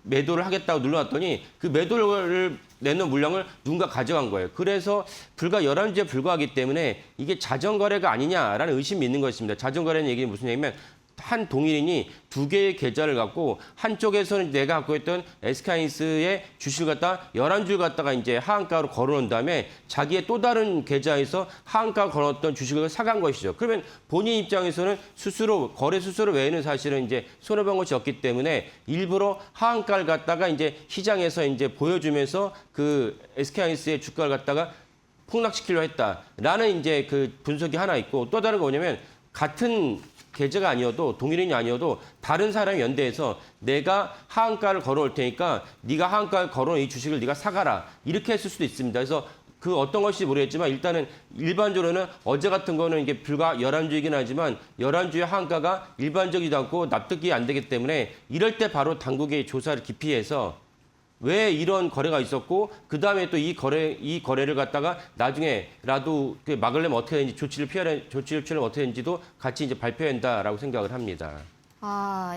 매도를 하겠다고 눌러놨더니 그 매도를 내는 물량을 누군가 가져간 거예요. 그래서 불과 11주에 불과하기 때문에 이게 자전거래가 아니냐라는 의심이 있는 것입니다. 자전거래는 얘기는 무슨 얘기냐면 한 동일인이 두 개의 계좌를 갖고 한쪽에서는 내가 갖고 있던 SK하이닉스의 주식을 갖다 11주를 갖다가 이제 하한가로 걸어놓은 다음에 자기의 또 다른 계좌에서 하한가 걸어놨던 주식을 사간 것이죠. 그러면 본인 입장에서는 스스로 거래 수수료 외에는 사실은 이제 손해본 것이 없기 때문에 일부러 하한가를 갖다가 이제 시장에서 이제 보여주면서 그 SK하이닉스의 주가를 갖다가 폭락시키려 했다라는 이제 그 분석이 하나 있고 또 다른 거 뭐냐면 같은 계좌가 아니어도 동일인이 아니어도 다른 사람이 연대해서 내가 하한가를 걸어올 테니까 네가 하한가를 걸어온 이 주식을 네가 사가라 이렇게 했을 수도 있습니다. 그래서 그 어떤 것인지 모르겠지만 일단은 일반적으로는 어제 같은 거는 이게 불과 11주이긴 하지만 11주의 하한가가 일반적이지 않고 납득이 안 되기 때문에 이럴 때 바로 당국의 조사를 깊이 해서 왜 이런 거래가 있었고 그 다음에 또 이 거래를 갖다가 나중에라도 막으려면 어떻게 되는지 조치를 취하려면 어떻게 되는지도 같이 이제 발표해야 한다라고 생각을 합니다.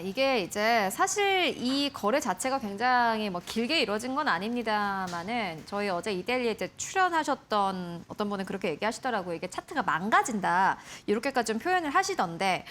이게 이제 사실 이 거래 자체가 굉장히 뭐 길게 이루어진 건 아닙니다만은 저희 어제 이데일리에 이제 출연하셨던 어떤 분은 그렇게 얘기하시더라고요. 이게 차트가 망가진다 이렇게까지 좀 표현을 하시던데.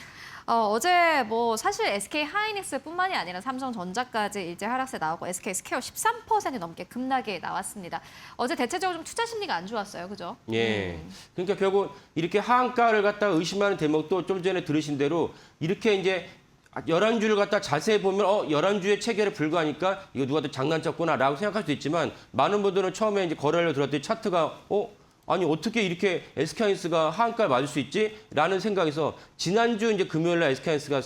어제 뭐 사실 SK 하이닉스뿐만이 아니라 삼성전자까지 이제 하락세 나오고 SK 스퀘어 13% 넘게 급락이 나왔습니다. 어제 대체적으로 좀 투자 심리가 안 좋았어요, 그죠? 예. 그러니까 결국 이렇게 하한가를 갖다가 의심하는 대목도 좀 전에 들으신 대로 이렇게 이제 11주를 갖다 자세히 보면 11주의 체결에 불과하니까 이거 누가 또 장난쳤구나라고 생각할 수도 있지만 많은 분들은 처음에 이제 거래를 들었더니 차트가 아니 어떻게 이렇게 SK하이닉스가 하한가를 맞을 수 있지? 라는 생각에서 지난주 이제 금요일 날 SK하이닉스가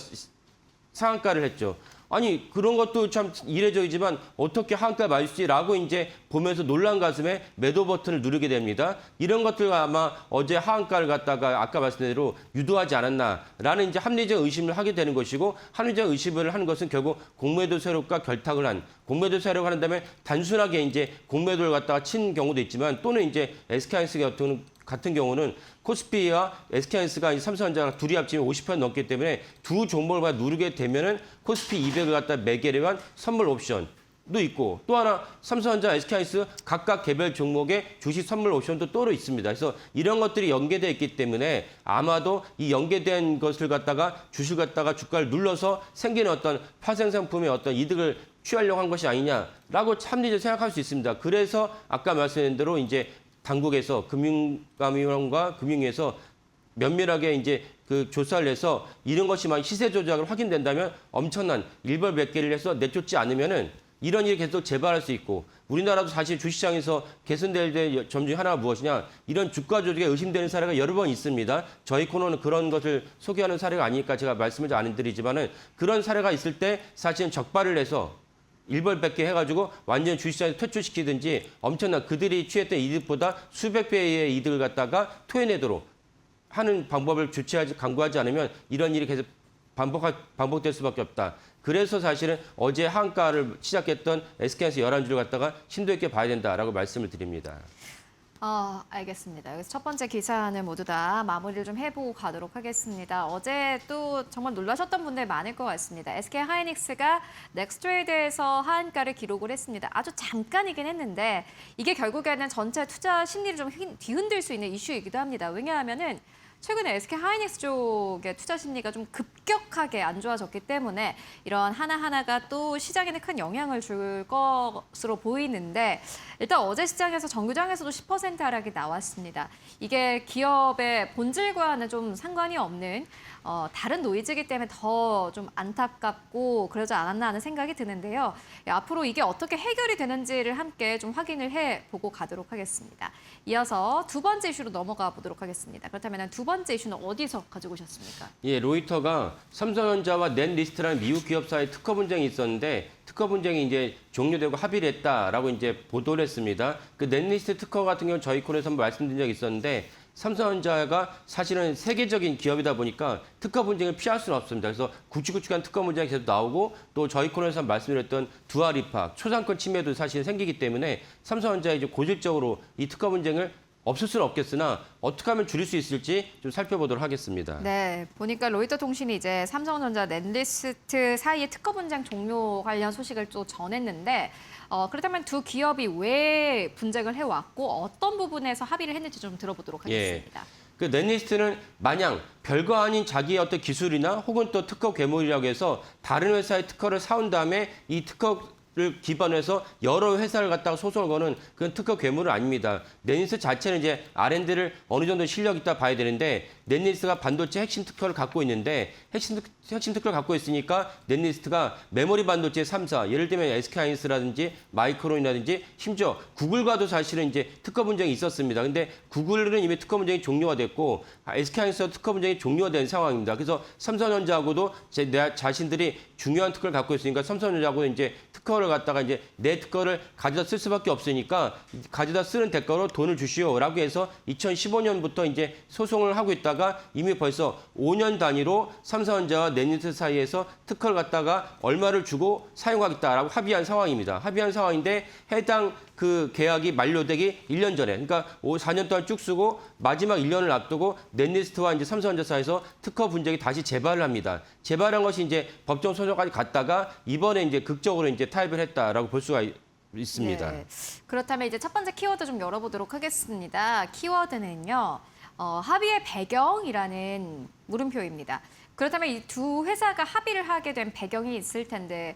상한가를 했죠. 아니 그런 것도 참 이례적이지만 어떻게 하한가를 맞을 수 있지라고 이제 보면서 놀란 가슴에 매도 버튼을 누르게 됩니다. 이런 것들과 아마 어제 하한가를 갖다가 아까 말씀드린 대로 유도하지 않았나라는 이제 합리적 의심을 하게 되는 것이고 합리적 의심을 하는 것은 결국 공매도 세력과 결탁을 한 공매도 세력을 하는 다음에 단순하게 이제 공매도를 갖다가 친 경우도 있지만 또는 이제 SK하이닉스 같은 경우는 코스피와 SK하이닉스가 삼성전자가 둘이 합치면 50% 넘기 때문에 두 종목을 누르게 되면은 코스피 200을 갖다 매개를 한 선물 옵션 도 있고 또 하나 삼성전자, SK하이닉스 각각 개별 종목의 주식 선물 옵션도 또로 있습니다. 그래서 이런 것들이 연계되어 있기 때문에 아마도 이 연계된 것을 갖다가 주식을 갖다가 주가를 눌러서 생기는 어떤 파생 상품의 어떤 이득을 취하려고 한 것이 아니냐라고 참리적으로 생각할 수 있습니다. 그래서 아까 말씀드린 대로 이제 당국에서 금융감독원과 금융위에서 면밀하게 이제 그 조사를 해서 이런 것이 만약 시세 조작을 확인된다면 엄청난 일벌백계를 해서 내쫓지 않으면은 이런 일이 계속 재발할 수 있고 우리나라도 사실 주식시장에서 개선될 점 중에 하나가 무엇이냐 이런 주가 조작에 의심되는 사례가 여러 번 있습니다. 저희 코너는 그런 것을 소개하는 사례가 아니니까 제가 말씀을 잘 안 드리지만은 그런 사례가 있을 때 사실은 적발을 해서 일벌백계 해가지고 완전 주식시장에서 퇴출시키든지 엄청난 그들이 취했던 이득보다 수백 배의 이득을 갖다가 토해내도록 하는 방법을 강구하지 않으면 이런 일이 계속 반복될 수밖에 없다. 그래서 사실은 어제 하한가를 시작했던 SK하이닉스 11주를 갖다가 심도 있게 봐야 된다라고 말씀을 드립니다. 알겠습니다. 여기서 첫 번째 기사는 모두 다 마무리를 좀 해보고 가도록 하겠습니다. 어제 또 정말 놀라셨던 분들 많을 것 같습니다. SK하이닉스가 넥스트레이드에서 하한가를 기록을 했습니다. 아주 잠깐이긴 했는데 이게 결국에는 전체 투자 심리를 좀 뒤흔들 수 있는 이슈이기도 합니다. 왜냐하면은 최근에 SK하이닉스 쪽의 투자 심리가 좀 급격하게 안 좋아졌기 때문에 이런 하나하나가 또 시장에는 큰 영향을 줄 것으로 보이는데 일단 어제 시장에서 정규장에서도 10% 하락이 나왔습니다. 이게 기업의 본질과는 좀 상관이 없는 다른 노이즈이기 때문에 더 좀 안타깝고 그러지 않았나 하는 생각이 드는데요. 앞으로 이게 어떻게 해결이 되는지를 함께 좀 확인을 해보고 가도록 하겠습니다. 이어서 두 번째 이슈로 넘어가 보도록 하겠습니다. 그렇다면 두 번째 이슈는 어디서 가지고 오셨습니까? 예, 로이터가 삼성전자와 넷리스트라는 미국 기업사의 특허 분쟁이 있었는데 특허 분쟁이 이제 종료되고 합의를 했다라고 이제 보도를 했습니다. 그 넷리스트 특허 같은 경우는 저희 코너에서 한번 말씀드린 적이 있었는데 삼성전자가 사실은 세계적인 기업이다 보니까 특허 분쟁을 피할 수는 없습니다. 그래서 굵직굵직한 특허 분쟁이 계속 나오고 또 저희 코너에서 말씀드렸던 두알 입학, 초상권 침해도 사실 생기기 때문에 삼성전자가 이제 고질적으로 이 특허 분쟁을 없을 수는 없겠으나 어떻게 하면 줄일 수 있을지 좀 살펴보도록 하겠습니다. 네, 보니까 로이터 통신이 이제 삼성전자, 넷리스트 사이의 특허 분쟁 종료 관련 소식을 또 전했는데 그렇다면 두 기업이 왜 분쟁을 해왔고 어떤 부분에서 합의를 했는지 좀 들어보도록 하겠습니다. 그 넷리스트는 마냥 별거 아닌 자기의 어떤 기술이나 혹은 또 특허 괴물이라고 해서 다른 회사의 특허를 사온 다음에 이 특허를 기반해서 여러 회사를 갖다가 소송을 거는 그런 특허 괴물은 아닙니다. 넷리스트 자체는 이제 R&D를 어느 정도 실력 있다 봐야 되는데 넷리스트가 반도체 핵심 특허를 갖고 있는데 핵심 특허를 갖고 있으니까 넷리스트가 메모리 반도체 3사, 예를 들면 SK하이닉스라든지 마이크론이라든지 심지어 구글과도 사실은 이제 특허 분쟁이 있었습니다. 근데 구글은 이미 특허 분쟁이 종료가 됐고 SK하이닉스도 특허 분쟁이 종료가 된 상황입니다. 그래서 삼성전자하고도 자신들이 중요한 특허를 갖고 있으니까 삼성전자하고 이제 특허를 갖다가 이제 내 특허를 가져다 쓸 수밖에 없으니까 가져다 쓰는 대가로 돈을 주시오라고 해서 2015년부터 이제 소송을 하고 있다가 이미 벌써 5년 단위로 삼성전자와 넷리스트 사이에서 특허를 갖다가 얼마를 주고 사용하겠다라고 합의한 상황입니다. 합의한 상황인데 해당 그 계약이 만료되기 1년 전에, 그러니까 4년 동안 쭉 쓰고 마지막 1년을 앞두고 넷리스트와 이제 삼성전자 사이에서 특허 분쟁이 다시 재발을 합니다. 재발한 것이 이제 법정 소송까지 갔다가 이번에 이제 극적으로 이제 타협을 했다라고 볼 수가 있습니다. 네. 그렇다면 이제 첫 번째 키워드 좀 열어보도록 하겠습니다. 키워드는요, 합의의 배경이라는 물음표입니다. 그렇다면 이 두 회사가 합의를 하게 된 배경이 있을 텐데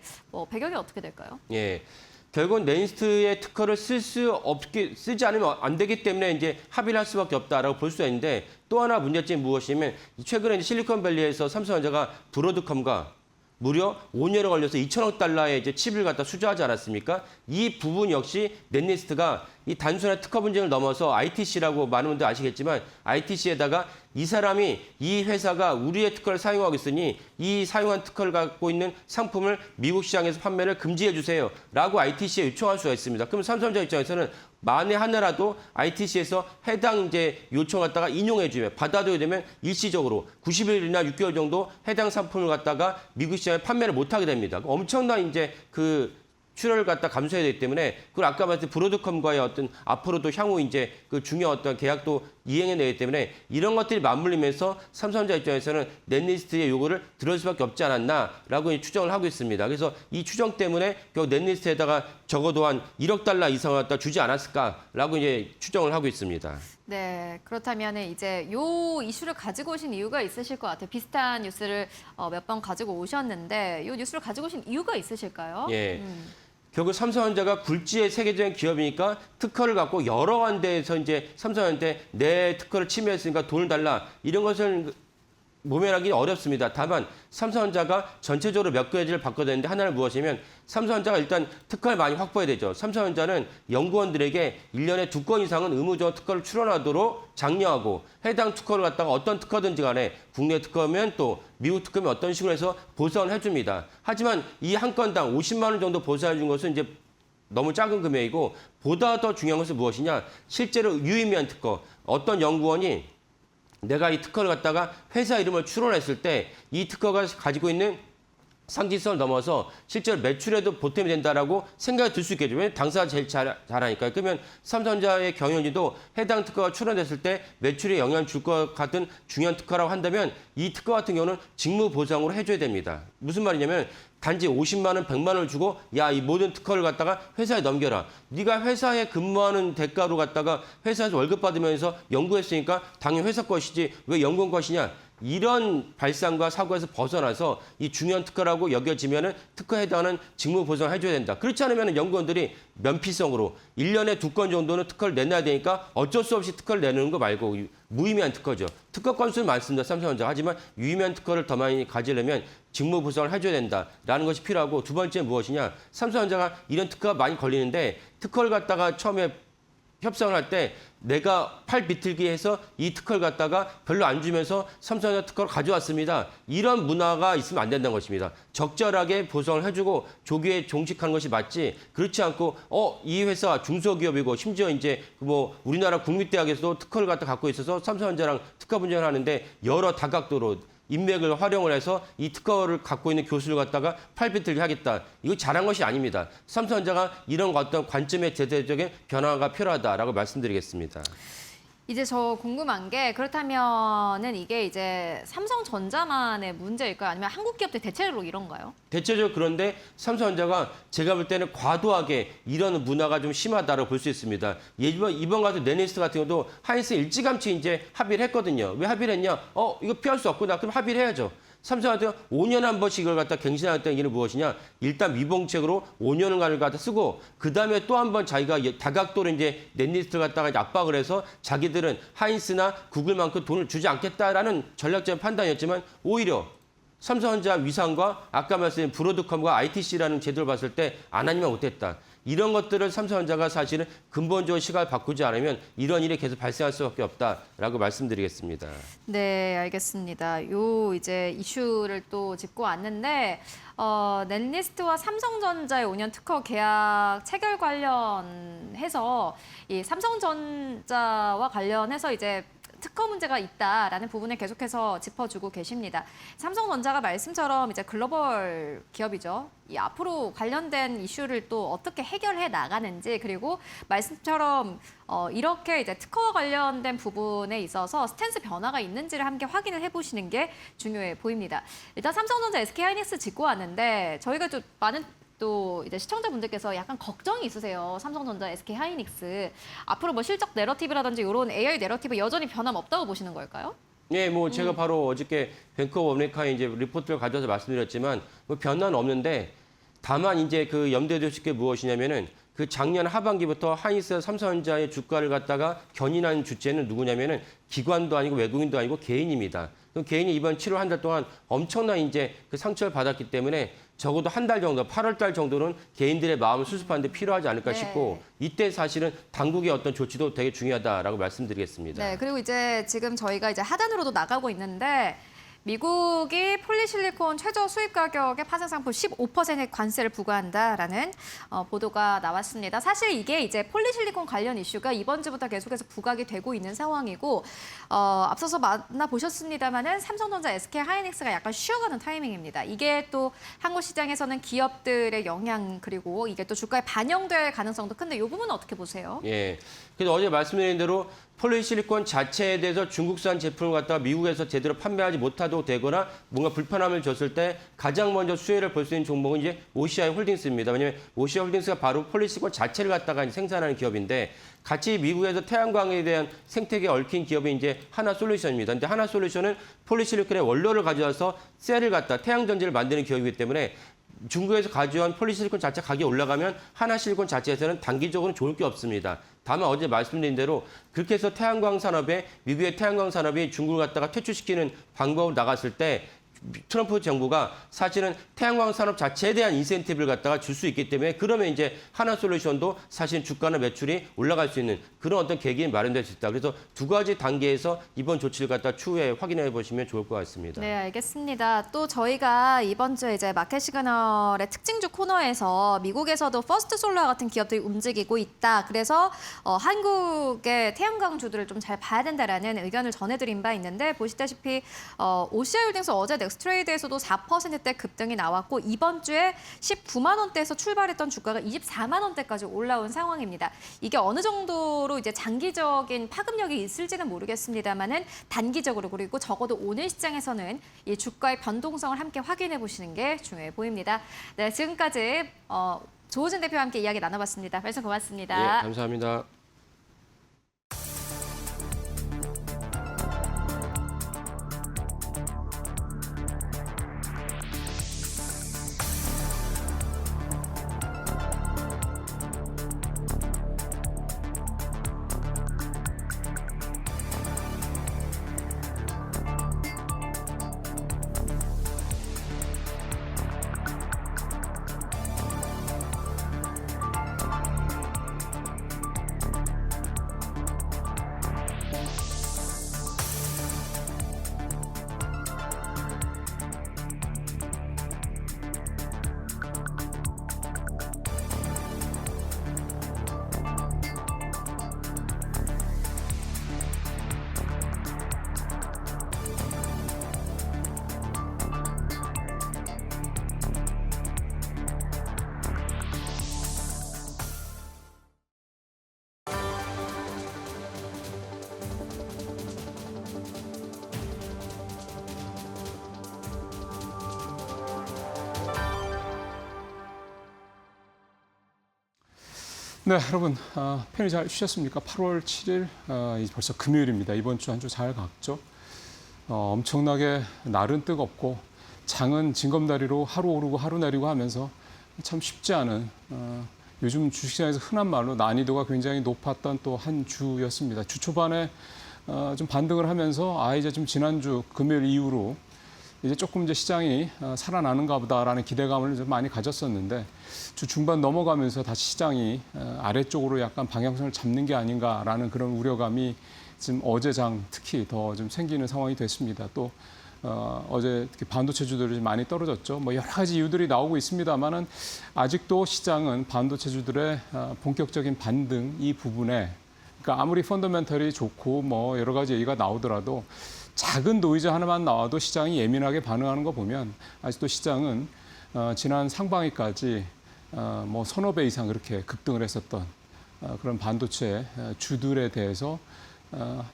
배경이 어떻게 될까요? 예. 결국 넷리스트의 특허를 쓰지 않으면 안 되기 때문에 이제 합의를 할 수밖에 없다라고 볼 수가 있는데 또 하나 문제점이 무엇이냐면 최근에 실리콘밸리에서 삼성전자가 브로드컴과 무려 5년에 걸려서 2천억 달러의 이제 칩을 갖다 수주하지 않았습니까? 이 부분 역시 넷리스트가 이 단순한 특허 분쟁을 넘어서 ITC라고 많은 분들 아시겠지만 ITC에다가 이 사람이 이 회사가 우리의 특허를 사용하고 있으니 이 사용한 특허를 갖고 있는 상품을 미국 시장에서 판매를 금지해 주세요 라고 ITC에 요청할 수가 있습니다. 그럼 삼성전자 입장에서는 만에 하나라도 ITC에서 해당 이제 요청 갖다가 인용해 주면 받아들여야 되면 일시적으로 90일이나 6개월 정도 해당 상품을 갖다가 미국 시장에 판매를 못 하게 됩니다. 엄청난 이제 그 출혈을 갖다 감소해야 되기 때문에 그리고 아까 말했던 브로드컴과의 어떤 앞으로도 향후 이제 그 중요한 어떤 계약도 이행해내기 때문에 이런 것들이 맞물리면서 삼성전자 입장에서는 넷리스트의 요구를 들을 수밖에 없지 않았나라고 추정을 하고 있습니다. 그래서 이 추정 때문에 결국 넷리스트에다가 적어도 한 1억 달러 이상을 갖다 주지 않았을까라고 이제 추정을 하고 있습니다. 네, 그렇다면 이제 요 이슈를 가지고 오신 이유가 있으실 것 같아요. 비슷한 뉴스를 몇 번 가지고 오셨는데 이 뉴스를 가지고 오신 이유가 있으실까요? 예. 결국 삼성전자가 굴지의 세계적인 기업이니까 특허를 갖고 여러 군데에서 이제 삼성한테 내 특허를 침해했으니까 돈을 달라 이런 것을 모면하기 어렵습니다. 다만 삼성전자가 전체적으로 몇 가지를 바꿔야 되는데 하나는 무엇이냐면 삼성전자가 일단 특허를 많이 확보해야 되죠. 삼성전자는 연구원들에게 1년에 2건 이상은 의무적으로 특허를 출원하도록 장려하고 해당 특허를 갖다가 어떤 특허든지 간에 국내 특허면 또 미국 특허면 어떤 식으로 해서 보상을 해줍니다. 하지만 이 한 건당 50만 원 정도 보상해 준 것은 이제 너무 작은 금액이고 보다 더 중요한 것은 무엇이냐. 실제로 유의미한 특허. 어떤 연구원이 내가 이 특허를 갖다가 회사 이름을 출원했을 때 이 특허가 가지고 있는 상징성을 넘어서 실제로 매출에도 보탬이 된다라고 생각이 들 수 있겠죠. 왜냐하면 당사가 제일 잘하니까요. 그러면 삼성전자의 경영진도 해당 특허가 출원됐을 때 매출에 영향을 줄 것 같은 중요한 특허라고 한다면 이 특허 같은 경우는 직무 보상으로 해줘야 됩니다. 무슨 말이냐면 단지 50만 원, 100만 원을 주고 야, 이 모든 특허를 갖다가 회사에 넘겨라. 네가 회사에 근무하는 대가로 갖다가 회사에서 월급 받으면서 연구했으니까 당연히 회사 것이지 왜 연구원 것이냐. 이런 발상과 사고에서 벗어나서 이 중요한 특허라고 여겨지면은 특허에 해당하는 직무 보상을 해줘야 된다. 그렇지 않으면 연구원들이 면피성으로 1년에 2건 정도는 특허를 내놔야 되니까 어쩔 수 없이 특허를 내는 거 말고 무의미한 특허죠. 특허 건수는 많습니다. 삼성전자. 하지만 유의미한 특허를 더 많이 가지려면 직무 보상을 해줘야 된다라는 것이 필요하고 두 번째 무엇이냐. 삼성전자가 이런 특허가 많이 걸리는데 특허를 갖다가 처음에 협상을 할 때 내가 팔 비틀기 해서 이 특허를 갖다가 별로 안 주면서 삼성전자 특허를 가져왔습니다. 이런 문화가 있으면 안 된다는 것입니다. 적절하게 보상을 해주고 조기에 종식하는 것이 맞지. 그렇지 않고 이 회사 중소기업이고 심지어 이제 뭐 우리나라 국립대학에서도 특허를 갖고 있어서 삼성전자랑 특허 분쟁을 하는데 여러 다각도로 인맥을 활용을 해서 이 특허를 갖고 있는 교수를 갖다가 팔비틀기 하겠다. 이거 잘한 것이 아닙니다. 삼성전자가 이런 어떤 관점의 제도적인 변화가 필요하다라고 말씀드리겠습니다. 이제 저 궁금한 게 그렇다면은 이게 이제 삼성전자만의 문제일까요? 아니면 한국 기업들 대체로 이런가요? 대체적으로 그런데 삼성전자가 제가 볼 때는 과도하게 이런 문화가 좀 심하다고 볼 수 있습니다. 이번 같은 넷리스트 같은 경우도 하이닉스 일찌감치 이제 합의를 했거든요. 왜 합의를 했냐? 이거 피할 수 없구나. 그럼 합의를 해야죠. 삼성한테 5년에 한 번씩 이걸 갖다 갱신하겠다는 얘기는 무엇이냐? 일단 미봉책으로 5년간을 갖다 쓰고 그다음에 또 한 번 자기가 다각도로 이제 넷리스트를 갖다가 압박을 해서 자기들은 하이닉스나 구글만큼 돈을 주지 않겠다라는 전략적인 판단이었지만 오히려 삼성전자 위상과 아까 말씀드린 브로드컴과 ITC라는 제도를 봤을 때 안 하니만 못했다. 이런 것들을 삼성전자가 사실은 근본적으로 시각을 바꾸지 않으면 이런 일이 계속 발생할 수밖에 없다라고 말씀드리겠습니다. 네, 알겠습니다. 요 이제 이슈를 또 짚고 왔는데 넷리스트와 삼성전자의 5년 특허 계약 체결 관련해서 이 삼성전자와 관련해서 이제 특허 문제가 있다라는 부분을 계속해서 짚어주고 계십니다. 삼성전자가 말씀처럼 이제 글로벌 기업이죠. 이 앞으로 관련된 이슈를 또 어떻게 해결해 나가는지 그리고 말씀처럼 이렇게 이제 특허와 관련된 부분에 있어서 스탠스 변화가 있는지를 함께 확인을 해보시는 게 중요해 보입니다. 일단 삼성전자, SK하이닉스 짚고 왔는데 저희가 좀 많은 또 이제 시청자분들께서 약간 걱정이 있으세요. 삼성전자, SK하이닉스 앞으로 뭐 실적 내러티브라든지 이런 AI 내러티브 여전히 변함없다고 보시는 걸까요? 네, 뭐 제가 바로 어저께 뱅크 오브 아메리카의 이제 리포트를 가져와서 말씀드렸지만 뭐 변화는 없는데 다만 이제 그 염두에 두실 게 무엇이냐면은 그 작년 하반기부터 하이닉스 삼성전자의 주가를 갖다가 견인한 주체는 누구냐면은 기관도 아니고 외국인도 아니고 개인입니다. 그럼 개인이 이번 7월 한 달 동안 엄청난 이제 그 상처를 받았기 때문에 적어도 한 달 정도, 8월 달 정도는 개인들의 마음을 수습하는 데 필요하지 않을까 싶고 이때 사실은 당국의 어떤 조치도 되게 중요하다라고 말씀드리겠습니다. 네, 그리고 이제 지금 저희가 이제 하단으로도 나가고 있는데 미국이 폴리실리콘 최저 수입 가격에 파생 상품 15%의 관세를 부과한다라는 보도가 나왔습니다. 사실 이게 이제 폴리실리콘 관련 이슈가 이번 주부터 계속해서 부각이 되고 있는 상황이고 앞서서 만나보셨습니다마는 삼성전자, SK 하이닉스가 약간 쉬어가는 타이밍입니다. 이게 또 한국 시장에서는 기업들의 영향 그리고 이게 또 주가에 반영될 가능성도 큰데 이 부분은 어떻게 보세요? 예. 그래서 어제 말씀드린 대로 폴리실리콘 자체에 대해서 중국산 제품을 갖다가 미국에서 제대로 판매하지 못하도록 되거나 뭔가 불편함을 줬을 때 가장 먼저 수혜를 볼 수 있는 종목은 이제 OCI 홀딩스입니다. 왜냐하면 OCI 홀딩스가 바로 폴리실리콘 자체를 갖다가 생산하는 기업인데 같이 미국에서 태양광에 대한 생태계에 얽힌 기업이 이제 하나솔루션입니다. 근데 하나솔루션은 폴리실리콘의 원료를 가져와서 셀을 갖다 태양전지를 만드는 기업이기 때문에 중국에서 가져온 폴리실리콘 자체 가격이 올라가면 하나실리콘 자체에서는 단기적으로는 좋을 게 없습니다. 다만 어제 말씀드린 대로 그렇게 해서 태양광 산업에 미국의 태양광 산업이 중국을 갖다가 퇴출시키는 방법으로 나갔을 때 트럼프 정부가 사실은 태양광 산업 자체에 대한 인센티브를 갖다가 줄 수 있기 때문에 그러면 이제 하나솔루션도 사실 주가나 매출이 올라갈 수 있는 그런 어떤 계기가 마련될 수 있다. 그래서 두 가지 단계에서 이번 조치를 갖다 추후에 확인해 보시면 좋을 것 같습니다. 네, 알겠습니다. 또 저희가 이번 주에 이제 마켓 시그널의 특징주 코너에서 미국에서도 퍼스트 솔라 같은 기업들이 움직이고 있다. 그래서 한국의 태양광주들을 좀 잘 봐야 된다라는 의견을 전해드린 바 있는데 보시다시피 OCI 홀딩스 어제 넥스트레이드에서도 4%대 급등이 나왔고 이번 주에 19만 원대에서 출발했던 주가가 24만 원대까지 올라온 상황입니다. 이게 어느 정도로 이제 장기적인 파급력이 있을지는 모르겠습니다만은 단기적으로 그리고 적어도 오늘 시장에서는 이 주가의 변동성을 함께 확인해 보시는 게 중요해 보입니다. 네, 지금까지 조호진 대표와 함께 이야기 나눠봤습니다. 말씀 고맙습니다. 예, 감사합니다. 네, 여러분 편히 잘 쉬셨습니까? 8월 7일 벌써 금요일입니다. 이번 주 한 주 잘 갔죠? 엄청나게 날은 뜨겁고 장은 징검다리로 하루 오르고 하루 내리고 하면서 참 쉽지 않은 요즘 주식시장에서 흔한 말로 난이도가 굉장히 높았던 또 한 주였습니다. 주 초반에 좀 반등을 하면서 이제 좀 지난주 금요일 이후로 이제 조금 이제 시장이 살아나는가 보다라는 기대감을 좀 많이 가졌었는데 주 중반 넘어가면서 다시 시장이 아래쪽으로 약간 방향성을 잡는 게 아닌가라는 그런 우려감이 지금 어제장 특히 더 좀 생기는 상황이 됐습니다. 또 어제 특히 반도체주들이 많이 떨어졌죠. 뭐 여러 가지 이유들이 나오고 있습니다만은 아직도 시장은 반도체주들의 본격적인 반등 이 부분에 그러니까 아무리 펀더멘털이 좋고 뭐 여러 가지 얘기가 나오더라도 작은 노이즈 하나만 나와도 시장이 예민하게 반응하는 거 보면 아직도 시장은 지난 상반기까지 뭐 서너 배 이상 그렇게 급등을 했었던 그런 반도체 주들에 대해서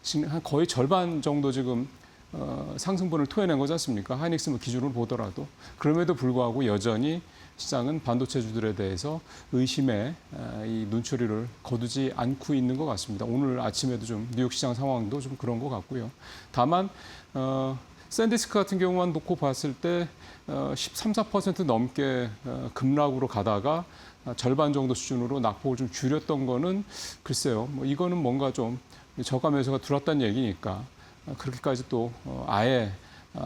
지금 한 거의 절반 정도 지금 상승분을 토해낸 거지 않습니까? 하이닉스 기준으로 보더라도. 그럼에도 불구하고 여전히 시장은 반도체주들에 대해서 의심의 이 눈초리를 거두지 않고 있는 것 같습니다. 오늘 아침에도 좀 뉴욕 시장 상황도 좀 그런 것 같고요. 다만 샌디스크 같은 경우만 놓고 봤을 때 13, 14% 넘게 급락으로 가다가 절반 정도 수준으로 낙폭을 좀 줄였던 거는 글쎄요. 뭐 이거는 뭔가 좀 저가 매수가 들어왔다는 얘기니까 그렇게까지 또 아예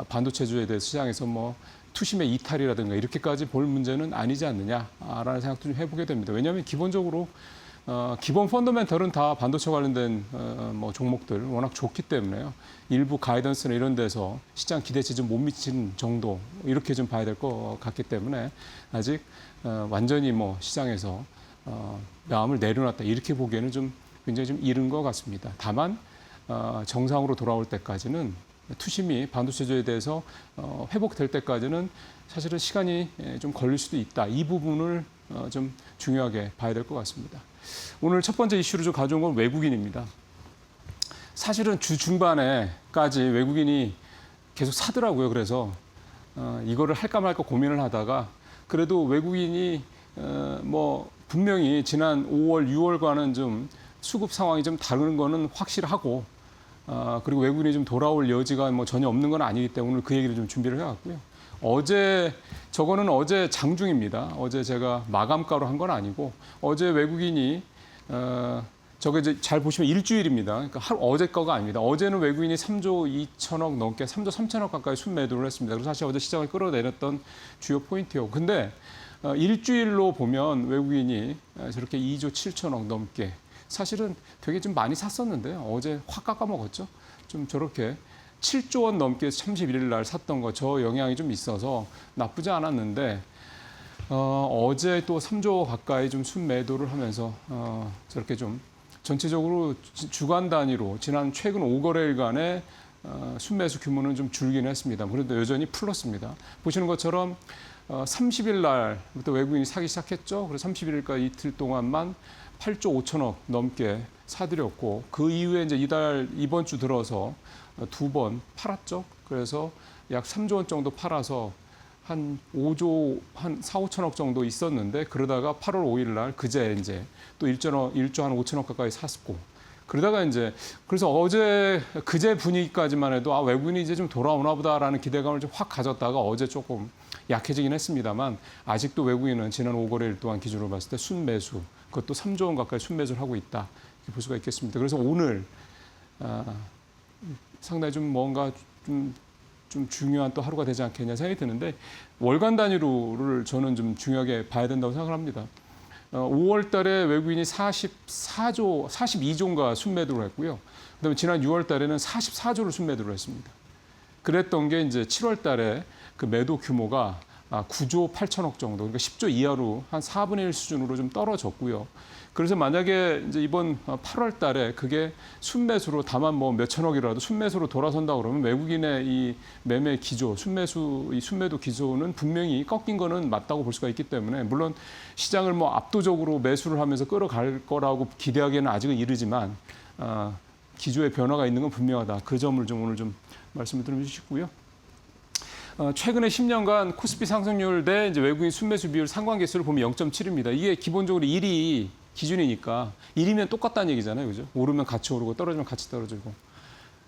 반도체주에 대해서 시장에서 뭐 투심의 이탈이라든가 이렇게까지 볼 문제는 아니지 않느냐라는 생각도 좀 해보게 됩니다. 왜냐하면 기본적으로 기본 펀더멘털은 다 반도체 관련된 뭐 종목들 워낙 좋기 때문에요. 일부 가이던스나 이런 데서 시장 기대치 좀 못 미치는 정도 이렇게 좀 봐야 될 것 같기 때문에 아직 완전히 뭐 시장에서 마음을 내려놨다 이렇게 보기에는 좀 굉장히 좀 이른 것 같습니다. 다만 정상으로 돌아올 때까지는 투심이 반도체주에 대해서 회복될 때까지는 사실은 시간이 좀 걸릴 수도 있다. 이 부분을 좀 중요하게 봐야 될 것 같습니다. 오늘 첫 번째 이슈로 좀 가져온 건 외국인입니다. 사실은 주 중반에까지 외국인이 계속 사더라고요. 그래서 이거를 할까 말까 고민을 하다가 그래도 외국인이 뭐 분명히 지난 5월, 6월과는 좀 수급 상황이 좀 다른 거는 확실하고 그리고 외국인이 좀 돌아올 여지가 뭐 전혀 없는 건 아니기 때문에 오늘 그 얘기를 좀 준비를 해왔고요. 저거는 어제 장중입니다. 어제 제가 마감가로 한 건 아니고 어제 외국인이 저게 이제 잘 보시면 일주일입니다. 그러니까 어제 거가 아닙니다. 어제는 외국인이 3조 2천억 넘게 3조 3천억 가까이 순매도를 했습니다. 그래서 사실 어제 시장을 끌어내렸던 주요 포인트요. 근데 일주일로 보면 외국인이 저렇게 2조 7천억 넘게 사실은 되게 좀 많이 샀었는데요. 어제 확 깎아먹었죠. 좀 저렇게 7조 원 넘게 31일 날 샀던 거 저 영향이 좀 있어서 나쁘지 않았는데 어제 또 3조 가까이 좀 순매도를 하면서 저렇게 좀 전체적으로 주간 단위로 지난 최근 5거래일간의 순매수 규모는 좀 줄긴 했습니다. 그래도 여전히 플러스입니다. 보시는 것처럼 30일 날부터 외국인이 사기 시작했죠. 그래서 31일까지 이틀 동안만 8조 5천억 넘게 사들였고 그 이후에 이제 이번 주 들어서 2번 팔았죠. 그래서 약 3조 원 정도 팔아서 한 5조 한 4, 5천억 정도 있었는데 그러다가 8월 5일 날 그제 이제 또 1조 한 5천억 가까이 샀고 그러다가 이제 그래서 어제 그제 분위기까지만 해도 외국인이 이제 좀 돌아오나 보다라는 기대감을 좀 확 가졌다가 어제 조금 약해지긴 했습니다만 아직도 외국인은 지난 5거래일 동안 기준으로 봤을 때 순매수 그것도 3조 원 가까이 순매수를 하고 있다 이렇게 볼 수가 있겠습니다. 그래서 오늘 상당히 좀 뭔가 좀 중요한 또 하루가 되지 않겠냐 생각이 드는데 월간 단위로를 저는 좀 중요하게 봐야 된다고 생각을 합니다. 5월 달에 외국인이 42조인가 순매도를 했고요. 그다음에 지난 6월 달에는 44조를 순매도를 했습니다. 그랬던 게 이제 7월 달에 그 매도 규모가 9조 8천억 정도, 그러니까 10조 이하로 한 4분의 1 수준으로 좀 떨어졌고요. 그래서 만약에 이제 이번 8월 달에 그게 순매수로 다만 뭐 몇천억이라도 순매수로 돌아선다 그러면 외국인의 이 매매 기조, 이 순매도 기조는 분명히 꺾인 거는 맞다고 볼 수가 있기 때문에 물론 시장을 뭐 압도적으로 매수를 하면서 끌어갈 거라고 기대하기에는 아직은 이르지만 기조의 변화가 있는 건 분명하다. 그 점을 좀 오늘 좀 말씀을 드리고 최근에 10년간 코스피 상승률 대 이제 외국인 순매수 비율 상관계수를 보면 0.7입니다. 이게 기본적으로 1이 기준이니까 1이면 똑같다는 얘기잖아요. 그죠? 오르면 같이 오르고 떨어지면 같이 떨어지고.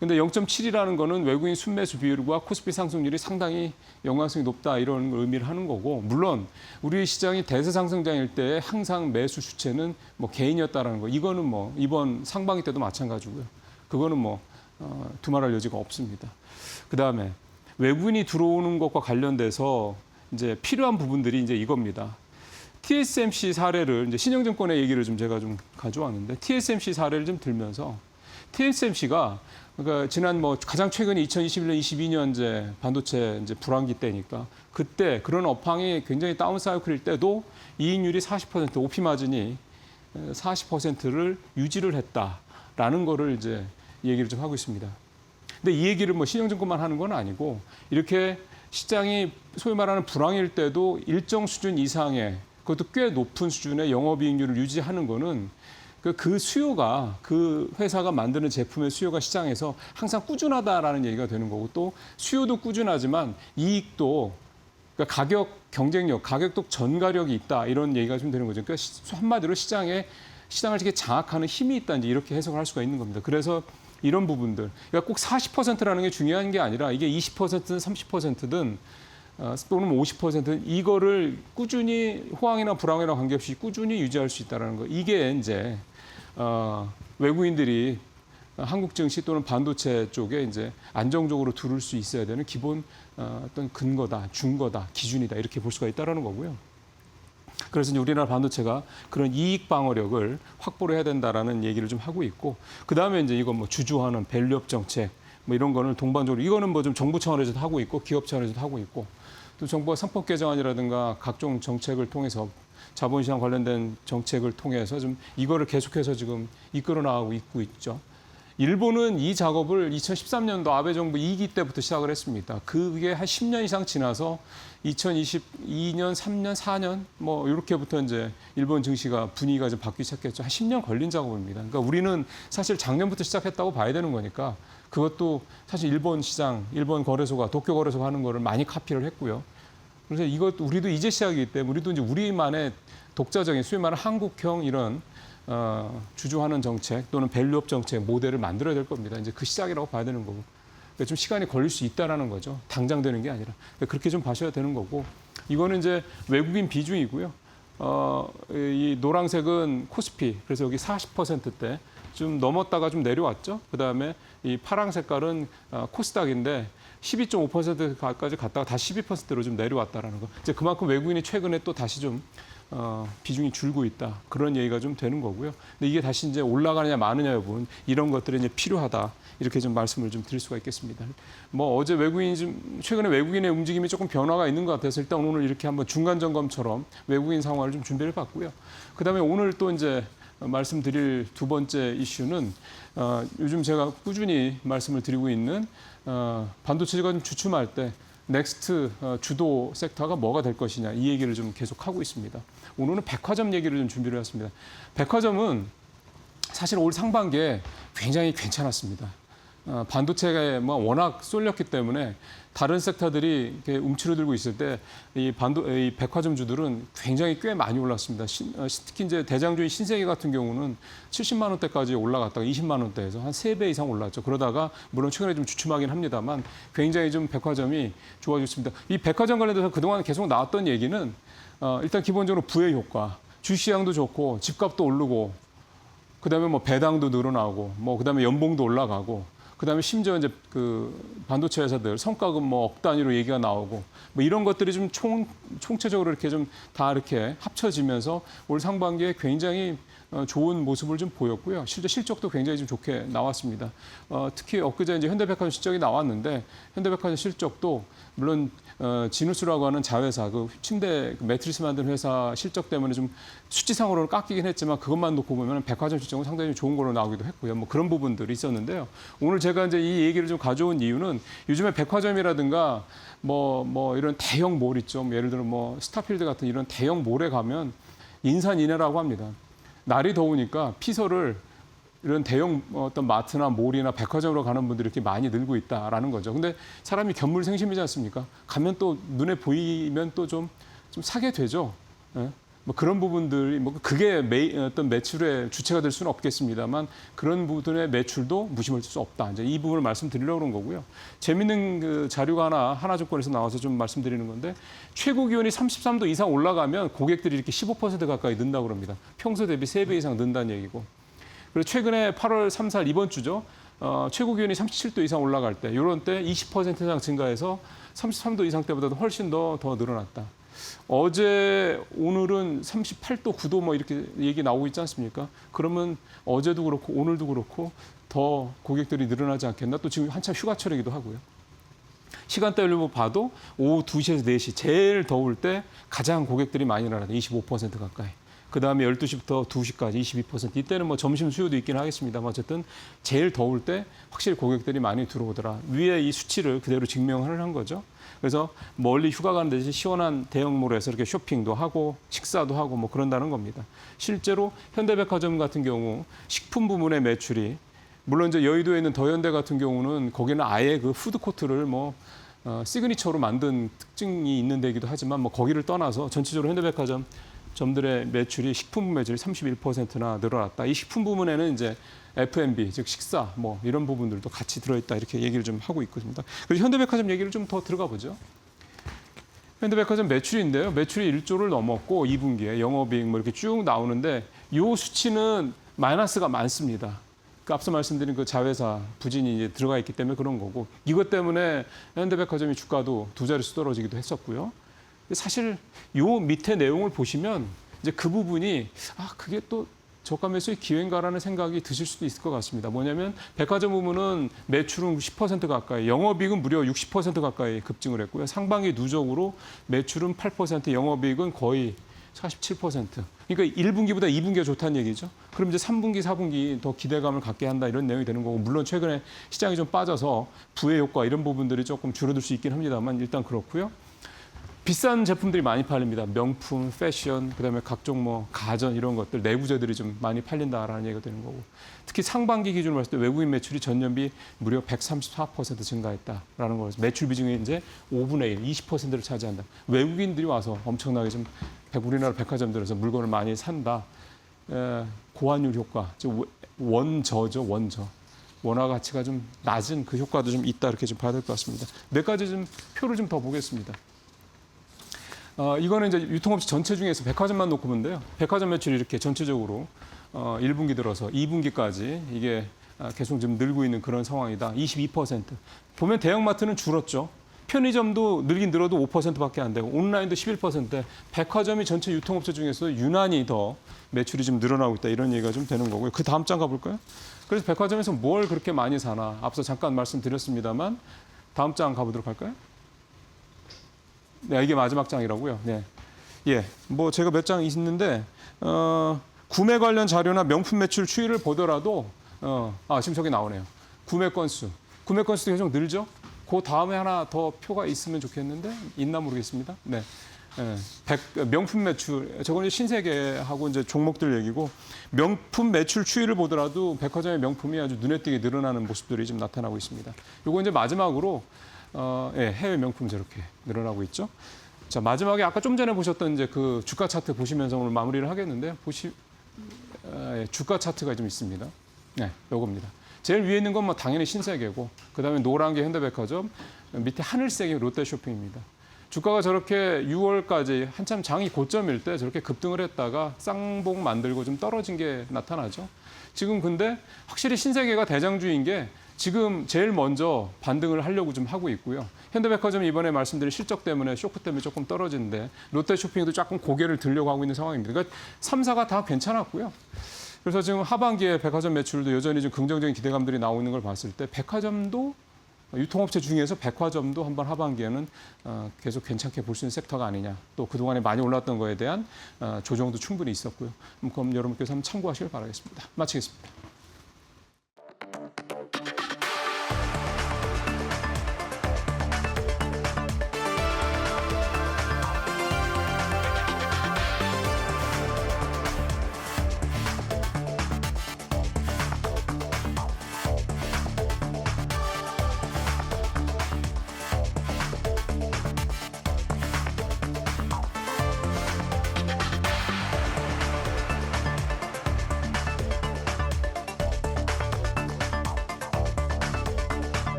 근데 0.7이라는 거는 외국인 순매수 비율과 코스피 상승률이 상당히 연관성이 높다 이런 의미를 하는 거고 물론 우리 시장이 대세 상승장일 때 항상 매수 주체는 뭐 개인이었다라는 거. 이거는 뭐 이번 상반기 때도 마찬가지고요. 그거는 뭐 두말할 여지가 없습니다. 그다음에 외국인이 들어오는 것과 관련돼서 이제 필요한 부분들이 이제 이겁니다. TSMC 사례를 이제 신영증권의 얘기를 좀 제가 좀 가져왔는데 TSMC 사례를 좀 들면서 TSMC가 그러니까 지난 뭐 가장 최근 2021년, 22년 이제 반도체 이제 불황기 때니까 그때 그런 업황이 굉장히 다운 사이클일 때도 이익률이 40%, OP 마진이 40%를 유지를 했다라는 거를 이제 얘기를 좀 하고 있습니다. 근데 이 얘기를 뭐 신영증권만 하는 건 아니고 이렇게 시장이 소위 말하는 불황일 때도 일정 수준 이상의 그것도 꽤 높은 수준의 영업이익률을 유지하는 거는 그 수요가 그 회사가 만드는 제품의 수요가 시장에서 항상 꾸준하다라는 얘기가 되는 거고 또 수요도 꾸준하지만 이익도 그러니까 가격 경쟁력, 가격도 전가력이 있다 이런 얘기가 좀 되는 거죠. 그러니까 한마디로 시장을 이렇게 장악하는 힘이 있다 이제 이렇게 해석을 할 수가 있는 겁니다. 그래서 이런 부분들, 그러니까 꼭 40%라는 게 중요한 게 아니라 이게 20%든 30%든 또는 50%는 이거를 꾸준히 호황이나 불황이나 관계없이 꾸준히 유지할 수 있다는 거. 이게 이제 외국인들이 한국 증시 또는 반도체 쪽에 이제 안정적으로 들을 수 있어야 되는 기본 어떤 근거다, 준거다, 기준이다 이렇게 볼 수가 있다는 거고요. 그래서 이제 우리나라 반도체가 그런 이익 방어력을 확보를 해야 된다라는 얘기를 좀 하고 있고, 그 다음에 이제 이거 뭐 주주하는 밸류업 정책 뭐 이런 거는 동반적으로 이거는 뭐 좀 정부 차원에서도 하고 있고 기업 차원에서도 하고 있고, 또 정부가 상법 개정안이라든가 각종 정책을 통해서 자본시장 관련된 정책을 통해서 좀 이거를 계속해서 지금 이끌어 나가고 있죠. 일본은 이 작업을 2013년도 아베 정부 2기 때부터 시작을 했습니다. 그게 한 10년 이상 지나서 2022년, 3년, 4년 뭐 이렇게부터 이제 일본 증시가 분위기가 좀 바뀌기 시작했죠. 한 10년 걸린 작업입니다. 그러니까 우리는 사실 작년부터 시작했다고 봐야 되는 거니까 그것도 사실 일본 시장, 일본 거래소가 도쿄 거래소가 하는 거를 많이 카피를 했고요. 그래서 이것 우리도 이제 시작이기 때문에 우리도 이제 우리만의 독자적인 소위 말하는 한국형 이런 주주하는 정책 또는 밸류업 정책 모델을 만들어야 될 겁니다. 이제 그 시작이라고 봐야 되는 거고. 그러니까 좀 시간이 걸릴 수 있다라는 거죠. 당장 되는 게 아니라. 그러니까 그렇게 좀 봐셔야 되는 거고. 이거는 이제 외국인 비중이고요. 이 노란색은 코스피. 그래서 여기 40%대 좀 넘었다가 좀 내려왔죠. 그다음에 이 파랑 색깔은 코스닥인데 12.5%까지 갔다가 다시 12%로 좀 내려왔다라는 거. 이제 그만큼 외국인이 최근에 또 다시 좀 비중이 줄고 있다. 그런 얘기가 좀 되는 거고요. 근데 이게 다시 이제 올라가느냐 마느냐 여부는 이런 것들이 이제 필요하다. 이렇게 좀 말씀을 좀 드릴 수가 있겠습니다. 뭐 어제 외국인이 좀 최근에 외국인의 움직임이 조금 변화가 있는 것 같아서 일단 오늘 이렇게 한번 중간 점검처럼 외국인 상황을 좀 준비를 해봤고요. 그다음에 오늘 또 이제 말씀드릴 두 번째 이슈는 요즘 제가 꾸준히 말씀을 드리고 있는 반도체가 좀 주춤할 때 넥스트 주도 섹터가 뭐가 될 것이냐 이 얘기를 좀 계속 하고 있습니다. 오늘은 백화점 얘기를 좀 준비를 했습니다. 백화점은 사실 올 상반기에 굉장히 괜찮았습니다. 반도체가 뭐 워낙 쏠렸기 때문에 다른 섹터들이 이렇게 움츠러들고 있을 때 이 백화점주들은 굉장히 꽤 많이 올랐습니다. 특히 이제 대장주인 신세계 같은 경우는 70만 원대까지 올라갔다가 20만 원대에서 한 3배 이상 올랐죠. 그러다가 물론 최근에 좀 주춤하긴 합니다만 굉장히 좀 백화점이 좋아졌습니다. 이 백화점 관련돼서 그동안 계속 나왔던 얘기는 일단 기본적으로 부의 효과, 주시장도 좋고 집값도 오르고 그다음에 뭐 배당도 늘어나고 뭐 그다음에 연봉도 올라가고 그다음에 심지어 이제 그 반도체 회사들 성과금 뭐 억 단위로 얘기가 나오고 뭐 이런 것들이 좀 총체적으로 이렇게 좀 다 이렇게 합쳐지면서 올 상반기에 굉장히 좋은 모습을 좀 보였고요. 실제 실적도 굉장히 좀 좋게 나왔습니다. 특히 엊그제 이제 현대백화점 실적이 나왔는데 현대백화점 실적도 물론 지누스라고 하는 자회사, 그 침대 매트리스 만드는 회사 실적 때문에 좀 수치상으로는 깎이긴 했지만 그것만 놓고 보면 백화점 실적은 상당히 좋은 걸로 나오기도 했고요. 뭐 그런 부분들이 있었는데요. 오늘 제가 이제 이 얘기를 좀 가져온 이유는 요즘에 백화점이라든가 뭐 이런 대형 몰 있죠. 예를 들어 뭐 스타필드 같은 이런 대형 몰에 가면 인산인해라고 합니다. 날이 더우니까 피서를 이런 대형 어떤 마트나 몰이나 백화점으로 가는 분들이 이렇게 많이 늘고 있다라는 거죠. 근데 사람이 견물생심이지 않습니까? 가면 또 눈에 보이면 또 좀 사게 되죠. 예? 뭐 그런 부분들이 뭐 그게 어떤 매출의 주체가 될 수는 없겠습니다만 그런 부분의 매출도 무심할 수 없다. 이제 이 부분을 말씀드리려고 그런 거고요. 재밌는 그 자료가 하나증권에서 나와서 좀 말씀드리는 건데 최고 기온이 33도 이상 올라가면 고객들이 이렇게 15% 가까이 는다고 합니다. 평소 대비 3배 이상 는다는 얘기고. 그리고 최근에 8월 3, 4 이번 주죠. 최고 기온이 37도 이상 올라갈 때 이런 때 20% 이상 증가해서 33도 이상 때보다도 훨씬 더 늘어났다. 어제 오늘은 38도, 9도 뭐 이렇게 얘기 나오고 있지 않습니까? 그러면 어제도 그렇고 오늘도 그렇고 더 고객들이 늘어나지 않겠나? 또 지금 한참 휴가철이기도 하고요. 시간대별로 봐도 오후 2시에서 4시 제일 더울 때 가장 고객들이 많이 늘어나다. 25% 가까이. 그다음에 12시부터 2시까지 22%. 이때는 뭐 점심 수요도 있긴 하겠습니다만 어쨌든 제일 더울 때 확실히 고객들이 많이 들어오더라. 위에 이 수치를 그대로 증명을 한 거죠. 그래서 멀리 휴가 가는 대신 시원한 대형몰에서 이렇게 쇼핑도 하고 식사도 하고 뭐 그런다는 겁니다. 실제로 현대백화점 같은 경우 식품 부문의 매출이 물론 이제 여의도에 있는 더현대 같은 경우는 거기는 아예 그 푸드코트를 뭐 시그니처로 만든 특징이 있는 데이기도 하지만 뭐 거기를 떠나서 전체적으로 현대백화점 점들의 매출이 식품 매출이 31%나 늘어났다. 이 식품 부문에는 이제 F&B, 즉 식사 뭐 이런 부분들도 같이 들어있다 이렇게 얘기를 좀 하고 있습니다. 그래서 현대백화점 얘기를 좀 더 들어가 보죠. 현대백화점 매출인데요. 매출이 1조를 넘었고 2분기에 영업이익 뭐 이렇게 쭉 나오는데 이 수치는 마이너스가 많습니다. 그 앞서 말씀드린 그 자회사 부진이 이제 들어가 있기 때문에 그런 거고 이것 때문에 현대백화점이 주가도 두 자릿수 떨어지기도 했었고요. 사실 요 밑에 내용을 보시면 이제 그 부분이 그게 또 저가 매수의 기회인가라는 생각이 드실 수도 있을 것 같습니다. 뭐냐면 백화점 부문은 매출은 10% 가까이, 영업이익은 무려 60% 가까이 급증을 했고요. 상반기 누적으로 매출은 8%, 영업이익은 거의 47%. 그러니까 1분기보다 2분기가 좋다는 얘기죠. 그럼 이제 3분기, 4분기 더 기대감을 갖게 한다 이런 내용이 되는 거고, 물론 최근에 시장이 좀 빠져서 부의 효과 이런 부분들이 조금 줄어들 수 있긴 합니다만 일단 그렇고요. 비싼 제품들이 많이 팔립니다. 명품, 패션, 그다음에 각종 뭐 가전 이런 것들, 내구재들이 좀 많이 팔린다라는 얘기가 되는 거고. 특히 상반기 기준으로 봤을 때 외국인 매출이 전년비 무려 134% 증가했다라는 거죠. 매출 비중이 이제 5분의 1, 20%를 차지한다. 외국인들이 와서 엄청나게 좀 우리나라 백화점들에서 물건을 많이 산다. 고환율 효과, 즉 원저죠, 원저. 원화 가치가 좀 낮은 그 효과도 좀 있다 이렇게 좀 봐야 될 것 같습니다. 몇 가지 좀 표를 좀 더 보겠습니다. 이거는 이제 유통업체 전체 중에서 백화점만 놓고 본데요. 백화점 매출이 이렇게 전체적으로 1분기 들어서 2분기까지 이게 계속 좀 늘고 있는 그런 상황이다. 22%. 보면 대형마트는 줄었죠. 편의점도 늘긴 늘어도 5%밖에 안 되고 온라인도 11%. 백화점이 전체 유통업체 중에서 유난히 더 매출이 좀 늘어나고 있다. 이런 얘기가 좀 되는 거고요. 그 다음 장 가볼까요? 그래서 백화점에서 뭘 그렇게 많이 사나. 앞서 잠깐 말씀드렸습니다만 다음 장 가보도록 할까요? 네, 이게 마지막 장이라고요. 네. 예, 뭐 제가 몇 장 있는데 구매 관련 자료나 명품 매출 추이를 보더라도 지금 저기 나오네요. 구매 건수도 계속 늘죠. 그 다음에 하나 더 표가 있으면 좋겠는데 있나 모르겠습니다. 네. 명품 매출, 저건 신세계하고 이제 종목들 얘기고, 명품 매출 추이를 보더라도 백화점의 명품이 아주 눈에 띄게 늘어나는 모습들이 좀 나타나고 있습니다. 요거 이제 마지막으로 해외 명품 저렇게 늘어나고 있죠. 자, 마지막에 아까 좀 전에 보셨던 이제 그 주가 차트 보시면서 오늘 마무리를 하겠는데, 주가 차트가 좀 있습니다. 네, 요겁니다. 제일 위에 있는 건 뭐 당연히 신세계고, 그다음에 노란 게 현대백화점, 밑에 하늘색이 롯데쇼핑입니다. 주가가 저렇게 6월까지 한참 장이 고점일 때 저렇게 급등을 했다가 쌍봉 만들고 좀 떨어진 게 나타나죠. 지금 근데 확실히 신세계가 대장주인 게 지금 제일 먼저 반등을 하려고 좀 하고 있고요. 현대백화점이 이번에 말씀드린 실적 때문에 쇼크 때문에 조금 떨어지는데 롯데쇼핑도 조금 고개를 들려고 하고 있는 상황입니다. 그러니까 3사가 다 괜찮았고요. 그래서 지금 하반기에 백화점 매출도 여전히 좀 긍정적인 기대감들이 나오고 있는 걸 봤을 때 백화점도 유통업체 중에서 백화점도 한번 하반기에는 계속 괜찮게 볼 수 있는 섹터가 아니냐. 또 그동안에 많이 올랐던 거에 대한 조정도 충분히 있었고요. 그럼 여러분께서 한번 참고하시길 바라겠습니다. 마치겠습니다.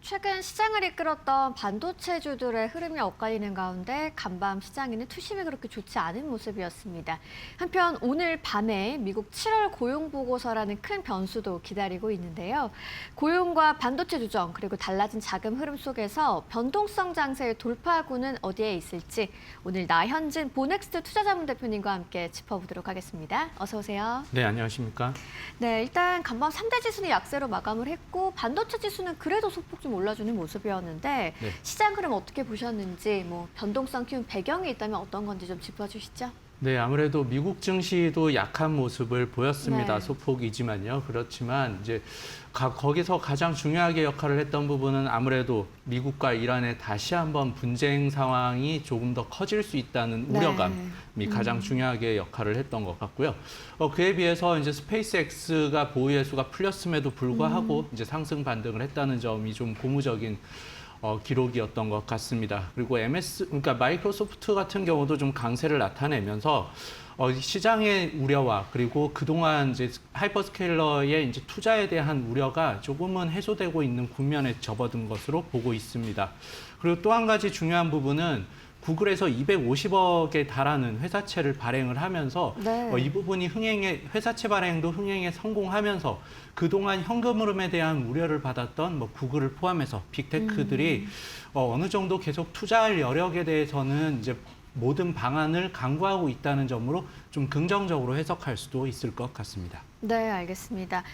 최근 시장을 이끌었던 반도체주들의 흐름이 엇갈리는 가운데 간밤 시장에는 투심이 그렇게 좋지 않은 모습이었습니다. 한편 오늘 밤에 미국 7월 고용 보고서라는 큰 변수도 기다리고 있는데요. 고용과 반도체 조정 그리고 달라진 자금 흐름 속에서 변동성 장세의 돌파구는 어디에 있을지 오늘 나현진 보넥스트 투자자문 대표님과 함께 짚어보도록 하겠습니다. 어서 오세요. 네, 안녕하십니까? 네, 일단 간밤 3대 지수는 약세로 마감을 했고 반도체 지수는 그래도 소폭 좀 올라주는 모습이었는데 시장 흐름 어떻게 보셨는지 뭐 변동성 키운 배경이 있다면 어떤 건지 좀 짚어주시죠. 네, 아무래도 미국 증시도 약한 모습을 보였습니다. 네. 소폭이지만요. 그렇지만 이제 거기서 가장 중요하게 역할을 했던 부분은 아무래도 미국과 이란의 다시 한번 분쟁 상황이 조금 더 커질 수 있다는 네. 우려감이 가장 중요하게 역할을 했던 것 같고요. 그에 비해서 이제 스페이스X가 보유 수가 풀렸음에도 불구하고 이제 상승 반등을 했다는 점이 좀 고무적인 기록이었던 것 같습니다. 그리고 그러니까 마이크로소프트 같은 경우도 좀 강세를 나타내면서 시장의 우려와 그리고 그동안 이제 하이퍼스케일러의 이제 투자에 대한 우려가 조금은 해소되고 있는 국면에 접어든 것으로 보고 있습니다. 그리고 또 한 가지 중요한 부분은 구글에서 250억에 달하는 회사채를 발행을 하면서 네. 이 부분이 회사채 발행도 흥행에 성공하면서 그동안 현금 흐름에 대한 우려를 받았던 구글을 포함해서 빅테크들이 어느 정도 계속 투자할 여력에 대해서는 이제 모든 방안을 강구하고 있다는 점으로 좀 긍정적으로 해석할 수도 있을 것 같습니다. 네, 알겠습니다.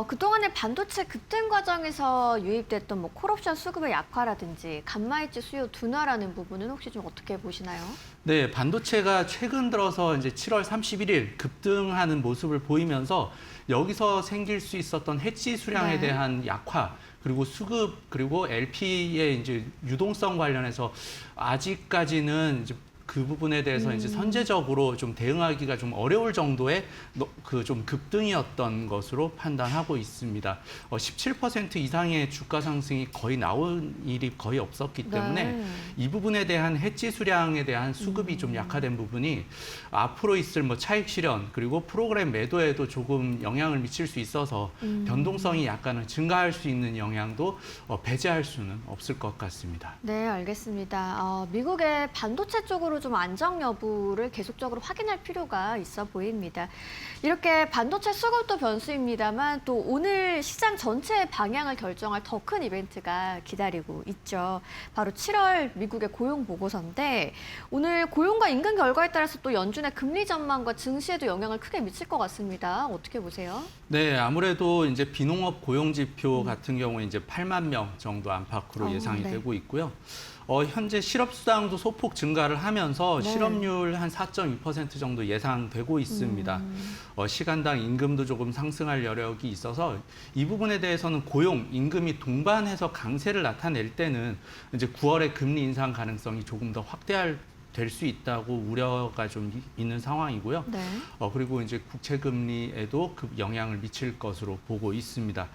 그동안의 반도체 급등 과정에서 유입됐던 콜옵션 수급의 약화라든지 감마이지 수요 둔화라는 부분은 혹시 좀 어떻게 보시나요? 네, 반도체가 최근 들어서 이제 7월 31일 급등하는 모습을 보이면서 여기서 생길 수 있었던 해지 수량에 네. 대한 약화 그리고 수급 그리고 LP의 이제 유동성 관련해서 아직까지는 이제 그 부분에 대해서 이제 선제적으로 좀 대응하기가 좀 어려울 정도의 그 좀 급등이었던 것으로 판단하고 있습니다. 17% 이상의 주가 상승이 거의 나온 일이 거의 없었기 때문에 네. 이 부분에 대한 해지 수량에 대한 수급이 좀 약화된 부분이 앞으로 있을 차익 실현 그리고 프로그램 매도에도 조금 영향을 미칠 수 있어서 변동성이 약간은 증가할 수 있는 영향도 배제할 수는 없을 것 같습니다. 네, 알겠습니다. 미국의 반도체 쪽으로 좀 안정 여부를 계속적으로 확인할 필요가 있어 보입니다. 이렇게 반도체 수급도 변수입니다만 또 오늘 시장 전체의 방향을 결정할 더 큰 이벤트가 기다리고 있죠. 바로 7월 미국의 고용 보고서인데 오늘 고용과 임금 결과에 따라서 또 연준의 금리 전망과 증시에도 영향을 크게 미칠 것 같습니다. 어떻게 보세요? 네, 아무래도 이제 비농업 고용 지표 같은 경우에 이제 8만 명 정도 안팎으로 예상이 네. 되고 있고요. 현재 실업수당도 소폭 증가를 하면서 네. 실업률 한 4.2% 정도 예상되고 있습니다. 시간당 임금도 조금 상승할 여력이 있어서 이 부분에 대해서는 고용, 임금이 동반해서 강세를 나타낼 때는 이제 9월에 금리 인상 가능성이 조금 더 될 수 있다고 우려가 좀 있는 상황이고요. 네. 그리고 이제 국채 금리에도 그 영향을 미칠 것으로 보고 있습니다.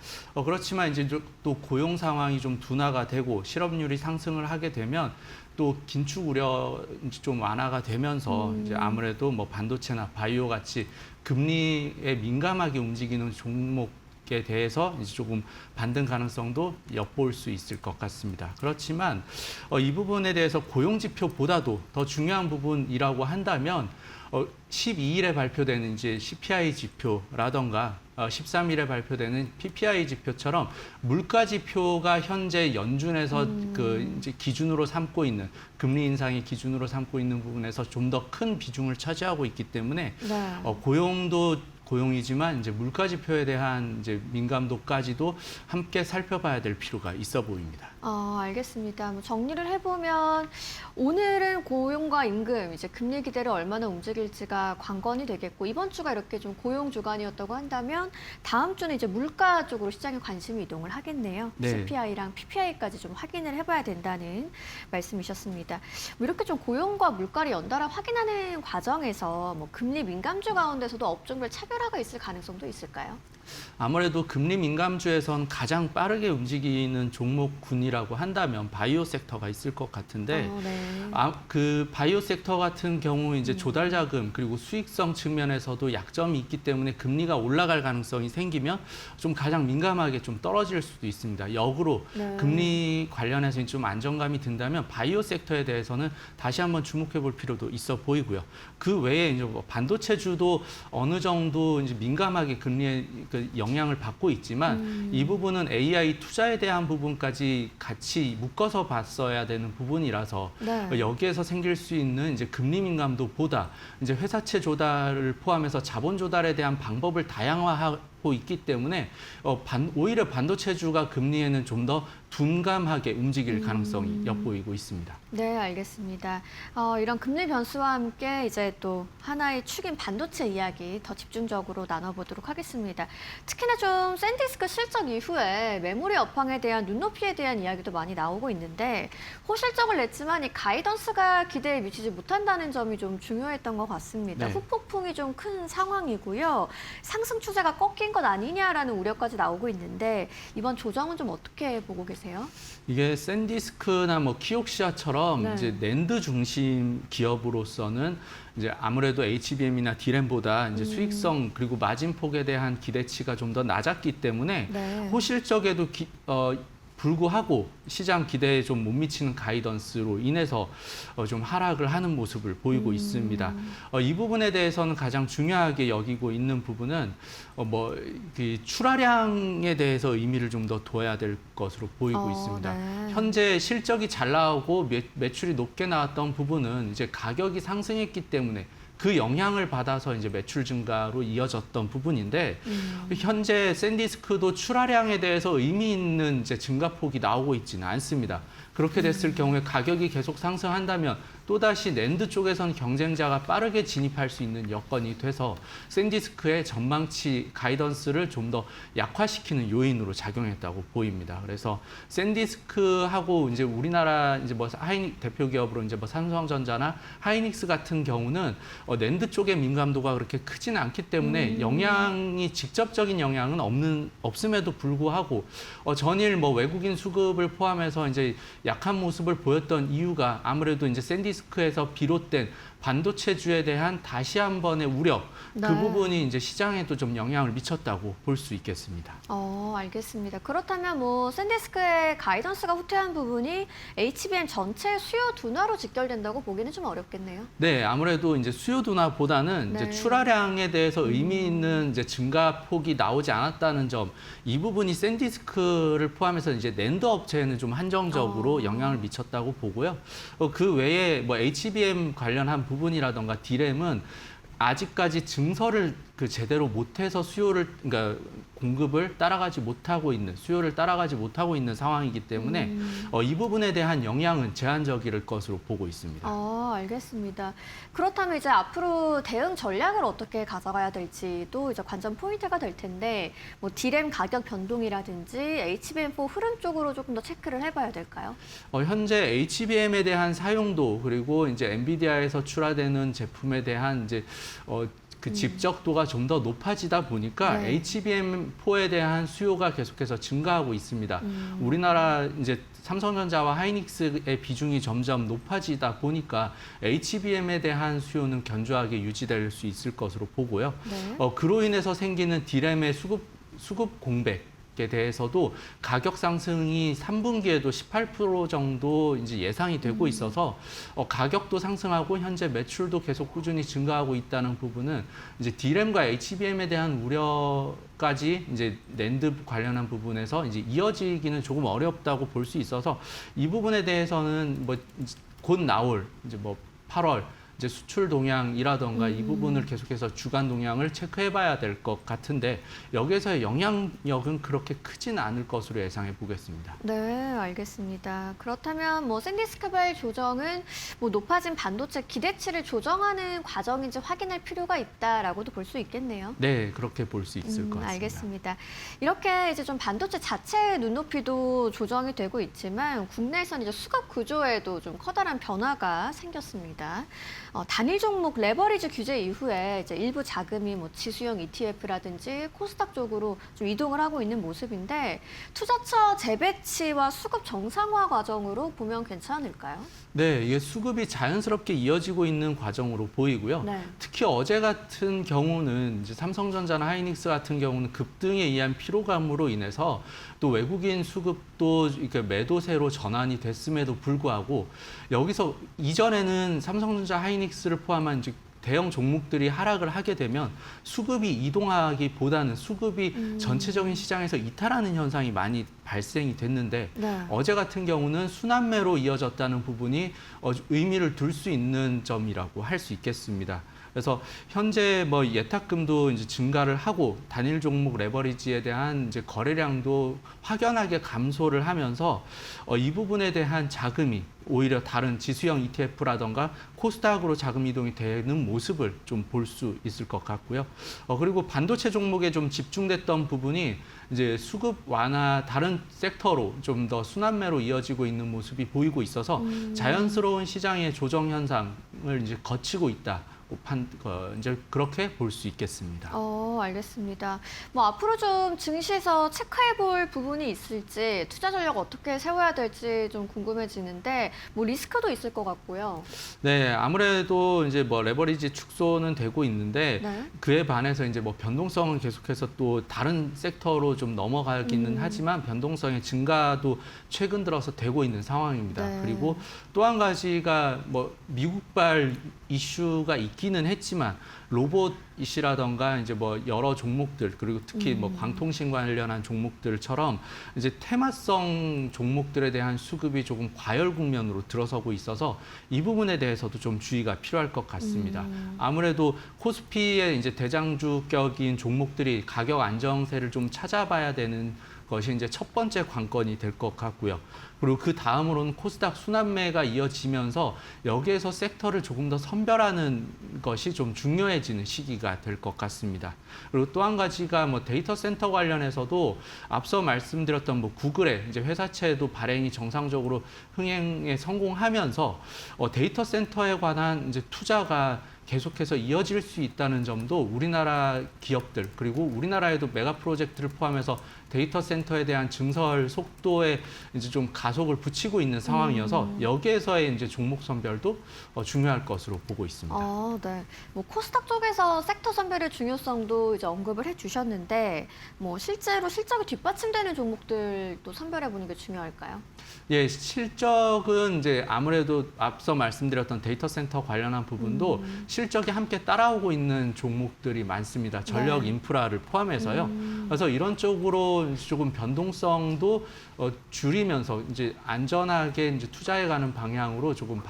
그렇지만 이제 또 고용 상황이 좀 둔화가 되고 실업률이 상승을 하게 되면 또 긴축 우려 좀 완화가 되면서 이제 아무래도 반도체나 바이오 같이 금리에 민감하게 움직이는 종목에 대해서 이제 조금 반등 가능성도 엿볼 수 있을 것 같습니다. 그렇지만 이 부분에 대해서 고용 지표보다도 더 중요한 부분이라고 한다면 12일에 발표되는 이제 CPI 지표라던가 13일에 발표되는 PPI 지표처럼 물가 지표가 현재 연준에서 그 이제 기준으로 삼고 있는 금리 인상의 기준으로 삼고 있는 부분에서 좀 더 큰 비중을 차지하고 있기 때문에 네. 고용도 고용이지만 이제 물가 지표에 대한 이제 민감도까지도 함께 살펴봐야 될 필요가 있어 보입니다. 알겠습니다. 정리를 해보면 오늘은 고용과 임금, 이제 금리 기대를 얼마나 움직일지가 관건이 되겠고 이번 주가 이렇게 좀 고용 주간이었다고 한다면 다음 주는 이제 물가 쪽으로 시장에 관심이 이동을 하겠네요. 네. CPI랑 PPI까지 좀 확인을 해봐야 된다는 말씀이셨습니다. 이렇게 좀 고용과 물가를 연달아 확인하는 과정에서 금리 민감주 가운데서도 업종별 차별화가 있을 가능성도 있을까요? 아무래도 금리 민감주에선 가장 빠르게 움직이는 종목군이라고 한다면 바이오 섹터가 있을 것 같은데 네. 그 바이오 섹터 같은 경우 이제 조달 자금 그리고 수익성 측면에서도 약점이 있기 때문에 금리가 올라갈 가능성이 생기면 좀 가장 민감하게 좀 떨어질 수도 있습니다. 역으로 네. 금리 관련해서 좀 안정감이 든다면 바이오 섹터에 대해서는 다시 한번 주목해 볼 필요도 있어 보이고요. 그 외에 이제 반도체주도 어느 정도 이제 민감하게 금리에 그 영향을 받고 있지만 이 부분은 AI 투자에 대한 부분까지 같이 묶어서 봤어야 되는 부분이라서 네. 여기에서 생길 수 있는 이제 금리 민감도보다 이제 회사채 조달을 포함해서 자본 조달에 대한 방법을 다양화할 놓고 있기 때문에 오히려 반도체주가 금리에는 좀 더 둔감하게 움직일 가능성이 엿보이고 있습니다. 네, 알겠습니다. 이런 금리 변수와 함께 이제 또 하나의 축인 반도체 이야기 더 집중적으로 나눠보도록 하겠습니다. 특히나 좀 샌디스크 실적 이후에 메모리 업황에 대한 눈높이에 대한 이야기도 많이 나오고 있는데 호실적을 냈지만 이 가이던스가 기대에 미치지 못한다는 점이 좀 중요했던 것 같습니다. 네. 후폭풍이 좀 큰 상황이고요. 상승 추세가 꺾인 것 아니냐라는 우려까지 나오고 있는데 이번 조정은 좀 어떻게 보고 계세요? 이게 샌디스크나 뭐 키옥시아처럼 네. 이제 낸드 중심 기업으로서는 이제 아무래도 HBM이나 D램보다 이제 수익성 그리고 마진폭에 대한 기대치가 좀 더 낮았기 때문에 네. 호실적에도 불구하고 시장 기대에 좀 못 미치는 가이던스로 인해서 좀 하락을 하는 모습을 보이고 있습니다. 이 부분에 대해서는 가장 중요하게 여기고 있는 부분은 그 출하량에 대해서 의미를 좀 더 둬야 될 것으로 보이고 있습니다. 네. 현재 실적이 잘 나오고 매출이 높게 나왔던 부분은 이제 가격이 상승했기 때문에 그 영향을 받아서 이제 매출 증가로 이어졌던 부분인데 현재 샌디스크도 출하량에 대해서 의미 있는 이제 증가폭이 나오고 있지는 않습니다. 그렇게 됐을 경우에 가격이 계속 상승한다면 또다시 낸드 쪽에서는 경쟁자가 빠르게 진입할 수 있는 여건이 돼서 샌디스크의 전망치 가이던스를 좀 더 약화시키는 요인으로 작용했다고 보입니다. 그래서 샌디스크하고 이제 우리나라 이제 뭐 대표 기업으로 이제 뭐 삼성전자나 하이닉스 같은 경우는 낸드 쪽의 민감도가 그렇게 크지는 않기 때문에 직접적인 영향은 없음에도 불구하고 전일 뭐 외국인 수급을 포함해서 이제 약한 모습을 보였던 이유가 아무래도 이제 샌디스크에서 비롯된 반도체주에 대한 다시 한 번의 우려, 네. 그 부분이 이제 시장에도 좀 영향을 미쳤다고 볼 수 있겠습니다. 알겠습니다. 그렇다면 뭐 샌디스크의 가이던스가 후퇴한 부분이 HBM 전체 수요 둔화로 직결된다고 보기는 좀 어렵겠네요. 네, 아무래도 이제 수요 둔화보다는 네. 이제 출하량에 대해서 의미 있는 이제 증가폭이 나오지 않았다는 점, 이 부분이 샌디스크를 포함해서 이제 낸드 업체에는 좀 한정적으로 영향을 미쳤다고 보고요. 그 외에 뭐 HBM 관련한 부분이라던가 D램은 아직까지 증설을 제대로 못해서 그러니까 공급을 따라가지 못하고 있는, 수요를 따라가지 못하고 있는 상황이기 때문에 이 부분에 대한 영향은 제한적일 것으로 보고 있습니다. 알겠습니다. 그렇다면 이제 앞으로 대응 전략을 어떻게 가져가야 될지도 이제 관전 포인트가 될 텐데, 뭐 D램 가격 변동이라든지 HBM4 흐름 쪽으로 조금 더 체크를 해봐야 될까요? 현재 HBM에 대한 사용도 그리고 이제 엔비디아에서 출하되는 제품에 대한 이제 그 집적도가 좀 더 높아지다 보니까 네. HBM4에 대한 수요가 계속해서 증가하고 있습니다. 우리나라 이제 삼성전자와 하이닉스의 비중이 점점 높아지다 보니까 HBM에 대한 수요는 견조하게 유지될 수 있을 것으로 보고요. 네. 그로 인해서 생기는 D램의 수급 공백에 대해서도 가격 상승이 3분기에도 18% 정도 이제 예상이 되고 있어서 가격도 상승하고 현재 매출도 계속 꾸준히 증가하고 있다는 부분은 이제 D램과 HBM에 대한 우려까지 이제 낸드 관련한 부분에서 이제 이어지기는 조금 어렵다고 볼 수 있어서 이 부분에 대해서는 뭐 곧 나올 이제 뭐 8월 이제 수출 동향이라던가 이 부분을 계속해서 주간 동향을 체크해봐야 될 것 같은데 여기에서의 영향력은 그렇게 크진 않을 것으로 예상해 보겠습니다. 네, 알겠습니다. 그렇다면 뭐 샌디스크발 조정은 뭐 높아진 반도체 기대치를 조정하는 과정인지 확인할 필요가 있다라고도 볼 수 있겠네요. 네, 그렇게 볼 수 있을 것 같습니다. 알겠습니다. 이렇게 이제 좀 반도체 자체의 눈높이도 조정이 되고 있지만 국내에서는 이제 수급 구조에도 좀 커다란 변화가 생겼습니다. 단일 종목 레버리지 규제 이후에 이제 일부 자금이 뭐 지수형 ETF라든지 코스닥 쪽으로 좀 이동을 하고 있는 모습인데 투자처 재배치와 수급 정상화 과정으로 보면 괜찮을까요? 네, 이게 수급이 자연스럽게 이어지고 있는 과정으로 보이고요. 네. 특히 어제 같은 경우는 이제 삼성전자나 하이닉스 같은 경우는 급등에 의한 피로감으로 인해서 또 외국인 수급도 이렇게 매도세로 전환이 됐음에도 불구하고 여기서 이전에는 삼성전자, 하이닉스를 포함한 이제 대형 종목들이 하락을 하게 되면 수급이 이동하기보다는 수급이 전체적인 시장에서 이탈하는 현상이 많이 발생이 됐는데 네. 어제 같은 경우는 순환매로 이어졌다는 부분이 의미를 둘 수 있는 점이라고 할 수 있겠습니다. 그래서 현재 뭐 예탁금도 이제 증가를 하고 단일 종목 레버리지에 대한 이제 거래량도 확연하게 감소를 하면서 이 부분에 대한 자금이 오히려 다른 지수형 ETF라던가 코스닥으로 자금 이동이 되는 모습을 좀 볼 수 있을 것 같고요. 그리고 반도체 종목에 좀 집중됐던 부분이 이제 수급 완화 다른 섹터로 좀 더 순환매로 이어지고 있는 모습이 보이고 있어서 자연스러운 시장의 조정 현상을 이제 거치고 있다. 이제 그렇게 볼 수 있겠습니다. 알겠습니다. 뭐 앞으로 좀 증시에서 체크해 볼 부분이 있을지, 투자 전략 어떻게 세워야 될지 좀 궁금해지는데, 뭐 리스크도 있을 것 같고요. 네, 아무래도 이제 뭐 레버리지 축소는 되고 있는데 네. 그에 반해서 이제 뭐 변동성은 계속해서 또 다른 섹터로 좀 넘어가기는 하지만 변동성의 증가도 최근 들어서 되고 있는 상황입니다. 네. 그리고 또 한 가지가 뭐 미국발 이슈가 있기는 했지만 로봇 이슈라던가 이제 뭐 여러 종목들 그리고 특히 뭐 광통신 관련한 종목들처럼 이제 테마성 종목들에 대한 수급이 조금 과열 국면으로 들어서고 있어서 이 부분에 대해서도 좀 주의가 필요할 것 같습니다. 아무래도 코스피의 이제 대장주격인 종목들이 가격 안정세를 좀 찾아봐야 되는 것이 이제 첫 번째 관건이 될 것 같고요. 그리고 그 다음으로는 코스닥 순환매가 이어지면서 여기에서 섹터를 조금 더 선별하는 것이 좀 중요해지는 시기가 될 것 같습니다. 그리고 또 한 가지가 뭐 데이터 센터 관련해서도 앞서 말씀드렸던 뭐 구글의 이제 회사채도 발행이 정상적으로 흥행에 성공하면서 데이터 센터에 관한 이제 투자가 계속해서 이어질 수 있다는 점도 우리나라 기업들 그리고 우리나라에도 메가 프로젝트를 포함해서 데이터 센터에 대한 증설 속도에 이제 좀 가속을 붙이고 있는 상황이어서 여기에서의 이제 종목 선별도 중요할 것으로 보고 있습니다. 네. 뭐 코스닥 쪽에서 섹터 선별의 중요성도 이제 언급을 해주셨는데, 뭐 실제로 실적이 뒷받침되는 종목들도 선별해 보는 게 중요할까요? 예, 실적은 이제 아무래도 앞서 말씀드렸던 데이터 센터 관련한 부분도 실적이 함께 따라오고 있는 종목들이 많습니다. 전력 네. 인프라를 포함해서요. 그래서 이런 쪽으로 조금 변동성도 줄이면서 이제 안전하게 이제 투자해가는 방향으로 조금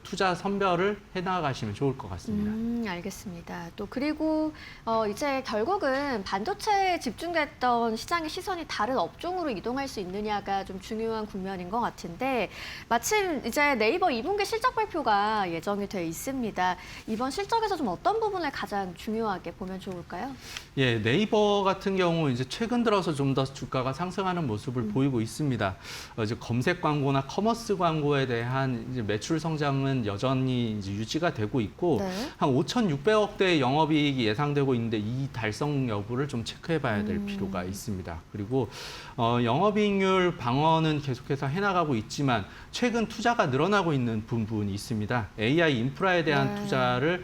투자 선별을 해나가시면 좋을 것 같습니다. 알겠습니다. 또 그리고 이제 결국은 반도체에 집중됐던 시장의 시선이 다른 업종으로 이동할 수 있느냐가 좀 중요한 국면인 것 같은데, 마침 이제 네이버 2분기 실적 발표가 예정이 돼 있습니다. 이번 실적에서 좀 어떤 부분을 가장 중요하게 보면 좋을까요? 예, 네이버 같은 경우 이제 최근 들어서 좀 더 주가가 상승하는 모습을 보이고 있습니다. 이제 검색 광고나 커머스 광고에 대한 이제 매출 성장은 여전히 이제 유지가 되고 있고 네. 한 5,600억대의 영업이익이 예상되고 있는데 이 달성 여부를 좀 체크해봐야 될 필요가 있습니다. 그리고 영업이익률 방어는 계속해서 해나가고 있지만 최근 투자가 늘어나고 있는 부분이 있습니다. AI 인프라에 대한 네. 투자를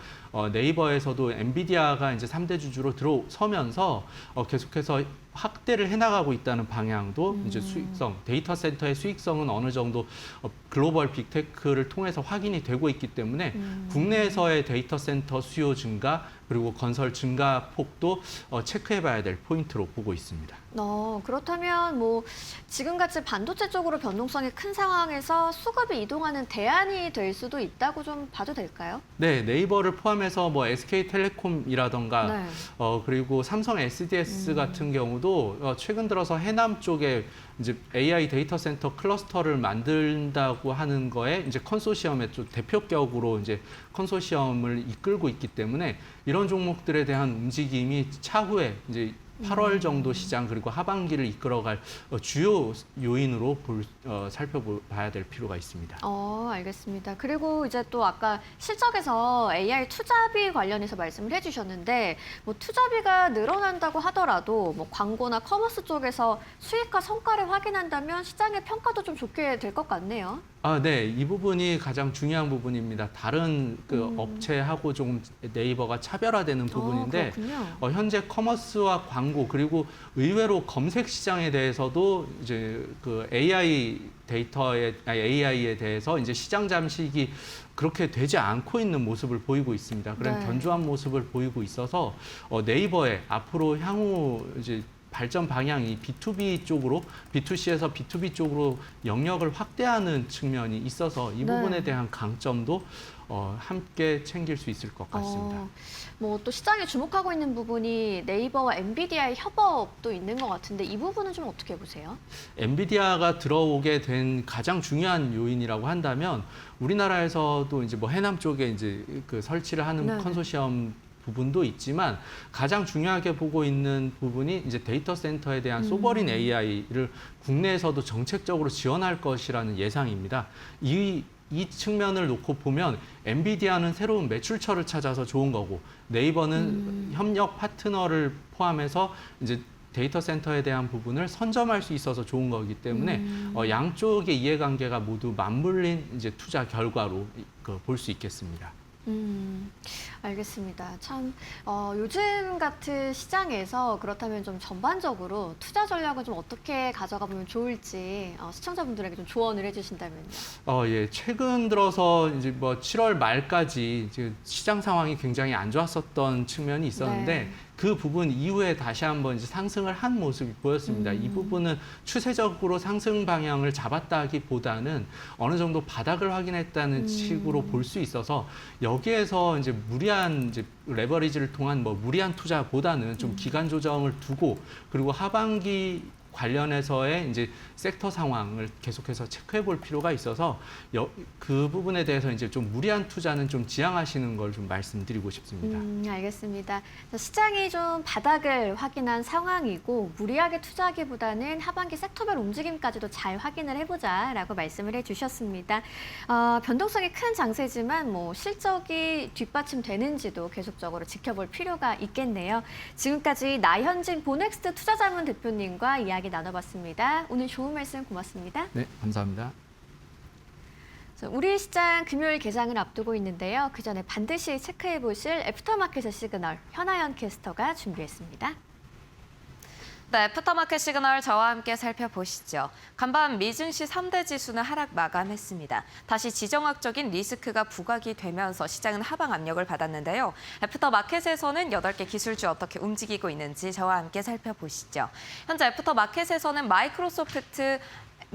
네이버에서도 엔비디아가 이제 3대 주주로 들어서면서 계속해서 확대를 해나가고 있다는 방향도 이제 수익성, 데이터 센터의 수익성은 어느 정도 글로벌 빅테크를 통해서 확인이 되고 있기 때문에 국내에서의 데이터 센터 수요 증가 그리고 건설 증가 폭도 체크해봐야 될 포인트로 보고 있습니다. 그렇다면 뭐 지금같이 반도체 쪽으로 변동성이 큰 상황에서 수급이 이동하는 대안이 될 수도 있다고 좀 봐도 될까요? 네, 네이버를 포함해서 뭐 SK텔레콤이라던가 네. 그리고 삼성 SDS 같은 경우도 최근 들어서 해남 쪽에 이제 AI 데이터 센터 클러스터를 만든다고 하는 거에 이제 컨소시엄의 좀 대표격으로 이제 컨소시엄을 이끌고 있기 때문에 이런 종목들에 대한 움직임이 차후에 이제 8월 정도 시장 그리고 하반기를 이끌어갈 주요 요인으로 살펴봐야 될 필요가 있습니다. 알겠습니다. 그리고 이제 또 아까 실적에서 AI 투자비 관련해서 말씀을 해주셨는데, 뭐 투자비가 늘어난다고 하더라도 뭐 광고나 커머스 쪽에서 수익과 성과를 확인한다면 시장의 평가도 좀 좋게 될 것 같네요. 네, 이 부분이 가장 중요한 부분입니다. 다른 그 업체하고 조금 네이버가 차별화되는 부분인데, 그렇군요. 현재 커머스와 광고 그리고 의외로 검색 시장에 대해서도 이제 그 AI에 대해서 이제 시장 잠식이 그렇게 되지 않고 있는 모습을 보이고 있습니다. 그런 네. 견조한 모습을 보이고 있어서 네이버에 앞으로 향후 이제 발전 방향이 B2B 쪽으로, B2C에서 B2B 쪽으로 영역을 확대하는 측면이 있어서 이 부분에 대한 강점도 함께 챙길 수 있을 것 같습니다. 뭐 또 시장에 주목하고 있는 부분이 네이버와 엔비디아의 협업도 있는 것 같은데 이 부분은 좀 어떻게 보세요? 엔비디아가 들어오게 된 가장 중요한 요인이라고 한다면 우리나라에서도 이제 뭐 해남 쪽에 이제 그 설치를 하는 네네. 컨소시엄 부분도 있지만 가장 중요하게 보고 있는 부분이 이제 데이터 센터에 대한 소버린 AI를 국내에서도 정책적으로 지원할 것이라는 예상입니다. 이 측면을 놓고 보면 엔비디아는 새로운 매출처를 찾아서 좋은 거고 네이버는 협력 파트너를 포함해서 이제 데이터 센터에 대한 부분을 선점할 수 있어서 좋은 거기 때문에 양쪽의 이해관계가 모두 맞물린 이제 투자 결과로 볼 수 있겠습니다. 알겠습니다. 참 요즘 같은 시장에서 그렇다면 좀 전반적으로 투자 전략을 좀 어떻게 가져가 보면 좋을지 시청자분들에게 좀 조언을 해주신다면요. 예, 최근 들어서 이제 뭐 7월 말까지 이제 시장 상황이 굉장히 안 좋았었던 측면이 있었는데 네. 그 부분 이후에 다시 한번 이제 상승을 한 모습이 보였습니다. 이 부분은 추세적으로 상승 방향을 잡았다기보다는 어느 정도 바닥을 확인했다는 식으로 볼 수 있어서 여기에서 이제 무리한 이제 레버리지를 통한 뭐 무리한 투자보다는 좀 기간 조정을 두고 그리고 하반기 관련해서의 이제 섹터 상황을 계속해서 체크해 볼 필요가 있어서 그 부분에 대해서 이제 좀 무리한 투자는 좀 지양하시는 걸 좀 말씀드리고 싶습니다. 알겠습니다. 시장이 좀 바닥을 확인한 상황이고 무리하게 투자하기보다는 하반기 섹터별 움직임까지도 잘 확인을 해보자라고 말씀을 해주셨습니다. 변동성이 큰 장세지만 뭐 실적이 뒷받침되는지도 계속적으로 지켜볼 필요가 있겠네요. 지금까지 나현진 보넥스트 투자자문 대표님과 이야기 나눠봤습니다. 오늘 좋은 말씀 고맙습니다. 네, 감사합니다. 우리 시장 금요일 개장을 앞두고 있는데요. 그 전에 반드시 체크해 보실 애프터마켓의 시그널 현아연 캐스터가 준비했습니다. 네, 애프터마켓 시그널 저와 함께 살펴보시죠. 간밤 미증시 3대 지수는 하락 마감했습니다. 다시 지정학적인 리스크가 부각이 되면서 시장은 하방 압력을 받았는데요. 애프터마켓에서는 8개 기술주 어떻게 움직이고 있는지 저와 함께 살펴보시죠. 현재 애프터마켓에서는 마이크로소프트,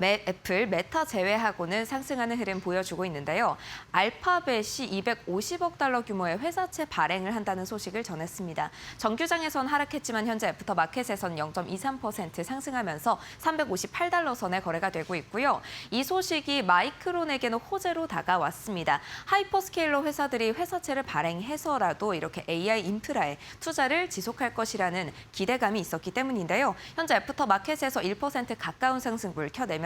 애플, 메타 제외하고는 상승하는 흐름 보여주고 있는데요. 알파벳이 250억 달러 규모의 회사채 발행을 한다는 소식을 전했습니다. 정규장에선 하락했지만 현재 애프터마켓에선 0.23% 상승하면서 358달러 선에 거래가 되고 있고요. 이 소식이 마이크론에게는 호재로 다가왔습니다. 하이퍼스케일러 회사들이 회사채를 발행해서라도 이렇게 AI 인프라에 투자를 지속할 것이라는 기대감이 있었기 때문인데요. 현재 애프터마켓에서 1% 가까운 상승을 켜내면서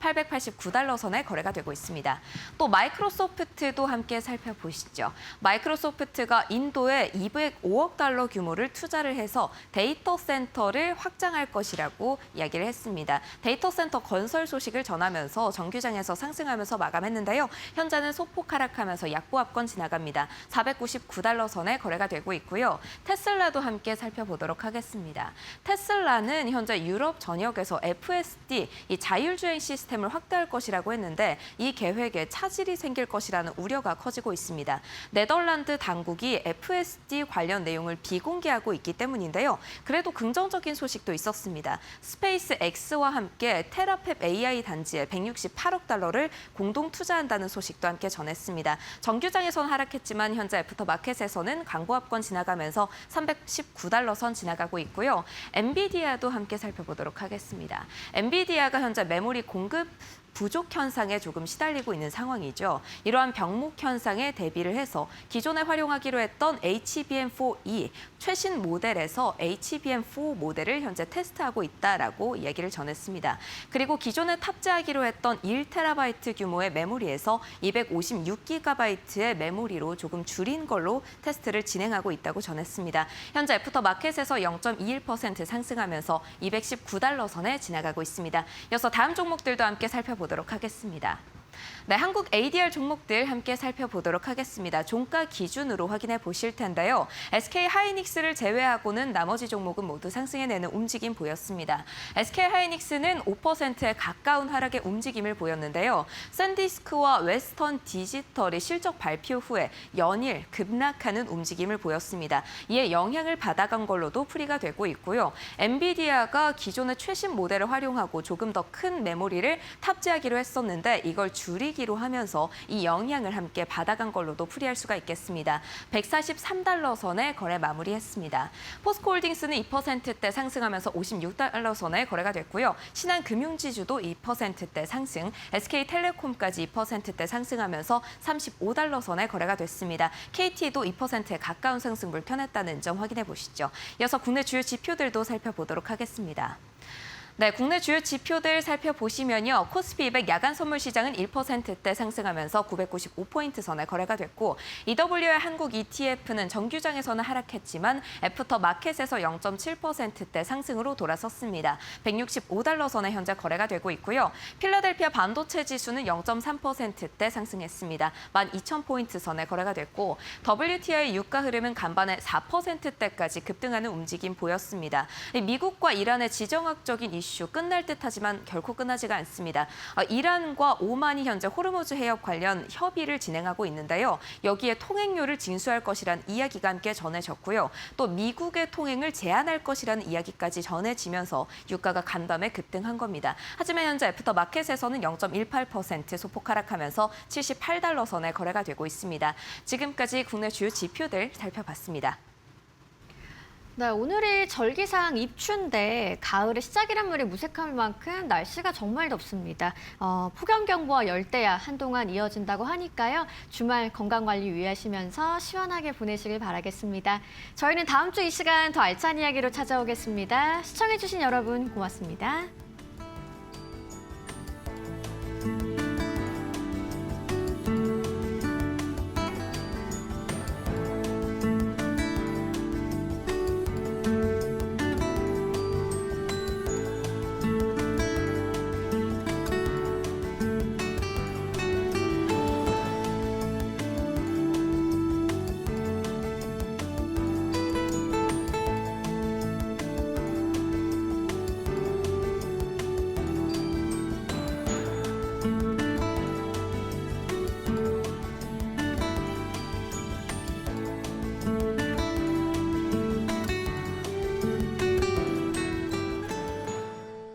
889달러 선에 거래가 되고 있습니다. 또 마이크로소프트도 함께 살펴보시죠. 마이크로소프트가 인도에 205억 달러 규모를 투자를 해서 데이터 센터를 확장할 것이라고 이야기를 했습니다. 데이터 센터 건설 소식을 전하면서 정규장에서 상승하면서 마감했는데요. 현재는 소폭 하락하면서 약보합권 지나갑니다. 499달러 선에 거래가 되고 있고요. 테슬라도 함께 살펴보도록 하겠습니다. 테슬라는 현재 유럽 전역에서 FSD, 이 자율주행 시스템을 확대할 것이라고 했는데 이 계획에 차질이 생길 것이라는 우려가 커지고 있습니다. 네덜란드 당국이 FSD 관련 내용을 비공개하고 있기 때문인데요. 그래도 긍정적인 소식도 있었습니다. 스페이스 X와 함께 테라펩 AI 단지에 168억 달러를 공동 투자한다는 소식도 함께 전했습니다. 정규장에선 하락했지만 현재 애프터마켓에서는 강보합권 지나가면서 319달러 선 지나가고 있고요. 엔비디아도 함께 살펴보도록 하겠습니다. 엔비디아가 현재 메모리 공급 부족 현상에 조금 시달리고 있는 상황이죠. 이러한 병목 현상에 대비를 해서 기존에 활용하기로 했던 HBM4E 최신 모델에서 HBM4 모델을 현재 테스트하고 있다라고 이야기를 전했습니다. 그리고 기존에 탑재하기로 했던 1TB 규모의 메모리에서 256GB의 메모리로 조금 줄인 걸로 테스트를 진행하고 있다고 전했습니다. 현재 애프터마켓에서 0.21% 상승하면서 219달러 선에 지나가고 있습니다. 이어서 다음 종목들도 함께 살펴보도록 하겠습니다. 네, 한국 ADR 종목들 함께 살펴보도록 하겠습니다. 종가 기준으로 확인해 보실 텐데요. SK 하이닉스를 제외하고는 나머지 종목은 모두 상승해내는 움직임 보였습니다. SK 하이닉스는 5%에 가까운 하락의 움직임을 보였는데요. 샌디스크와 웨스턴 디지털이 실적 발표 후에 연일 급락하는 움직임을 보였습니다. 이에 영향을 받아간 걸로도 풀이가 되고 있고요. 엔비디아가 기존의 최신 모델을 활용하고 조금 더 큰 메모리를 탑재하기로 했었는데 이걸 줄이기로 하면서 이 영향을 함께 받아간 걸로도 풀이할 수가 있겠습니다. 143달러 선에 거래 마무리했습니다. 포스코홀딩스는 2%대 상승하면서 56달러 선에 거래가 됐고요. 신한금융지주도 2%대 상승, SK텔레콤까지 2%대 상승하면서 35달러 선에 거래가 됐습니다. KT도 2%에 가까운 상승을 펴냈다는 점 확인해 보시죠. 이어서 국내 주요 지표들도 살펴보도록 하겠습니다. 네, 국내 주요 지표들 살펴보시면요. 코스피 200 야간 선물 시장은 1%대 상승하면서 995포인트 선에 거래가 됐고 EWR 한국 ETF는 정규장에서는 하락했지만 애프터 마켓에서 0.7%대 상승으로 돌아섰습니다. 165달러 선에 현재 거래가 되고 있고요. 필라델피아 반도체 지수는 0.3%대 상승했습니다. 12,000포인트 선에 거래가 됐고 WTI 유가 흐름은 간밤에 4%대까지 급등하는 움직임 보였습니다. 미국과 이란의 지정학적인 이슈 끝날 듯하지만 결코 끝나지가 않습니다. 이란과 오만이 현재 호르무즈 해협 관련 협의를 진행하고 있는데요. 여기에 통행료를 징수할 것이란 이야기가 함께 전해졌고요. 또 미국의 통행을 제한할 것이라는 이야기까지 전해지면서 유가가 간밤에 급등한 겁니다. 하지만 현재 애프터 마켓에서는 0.18% 소폭 하락하면서 78달러 선에 거래가 되고 있습니다. 지금까지 국내 주요 지표들 살펴봤습니다. 네, 오늘이 절기상 입추인데 가을의 시작이란 말이 무색할 만큼 날씨가 정말 덥습니다. 폭염경보와 열대야 한동안 이어진다고 하니까요. 주말 건강관리 유의하시면서 시원하게 보내시길 바라겠습니다. 저희는 다음 주 이 시간 더 알찬 이야기로 찾아오겠습니다. 시청해주신 여러분 고맙습니다.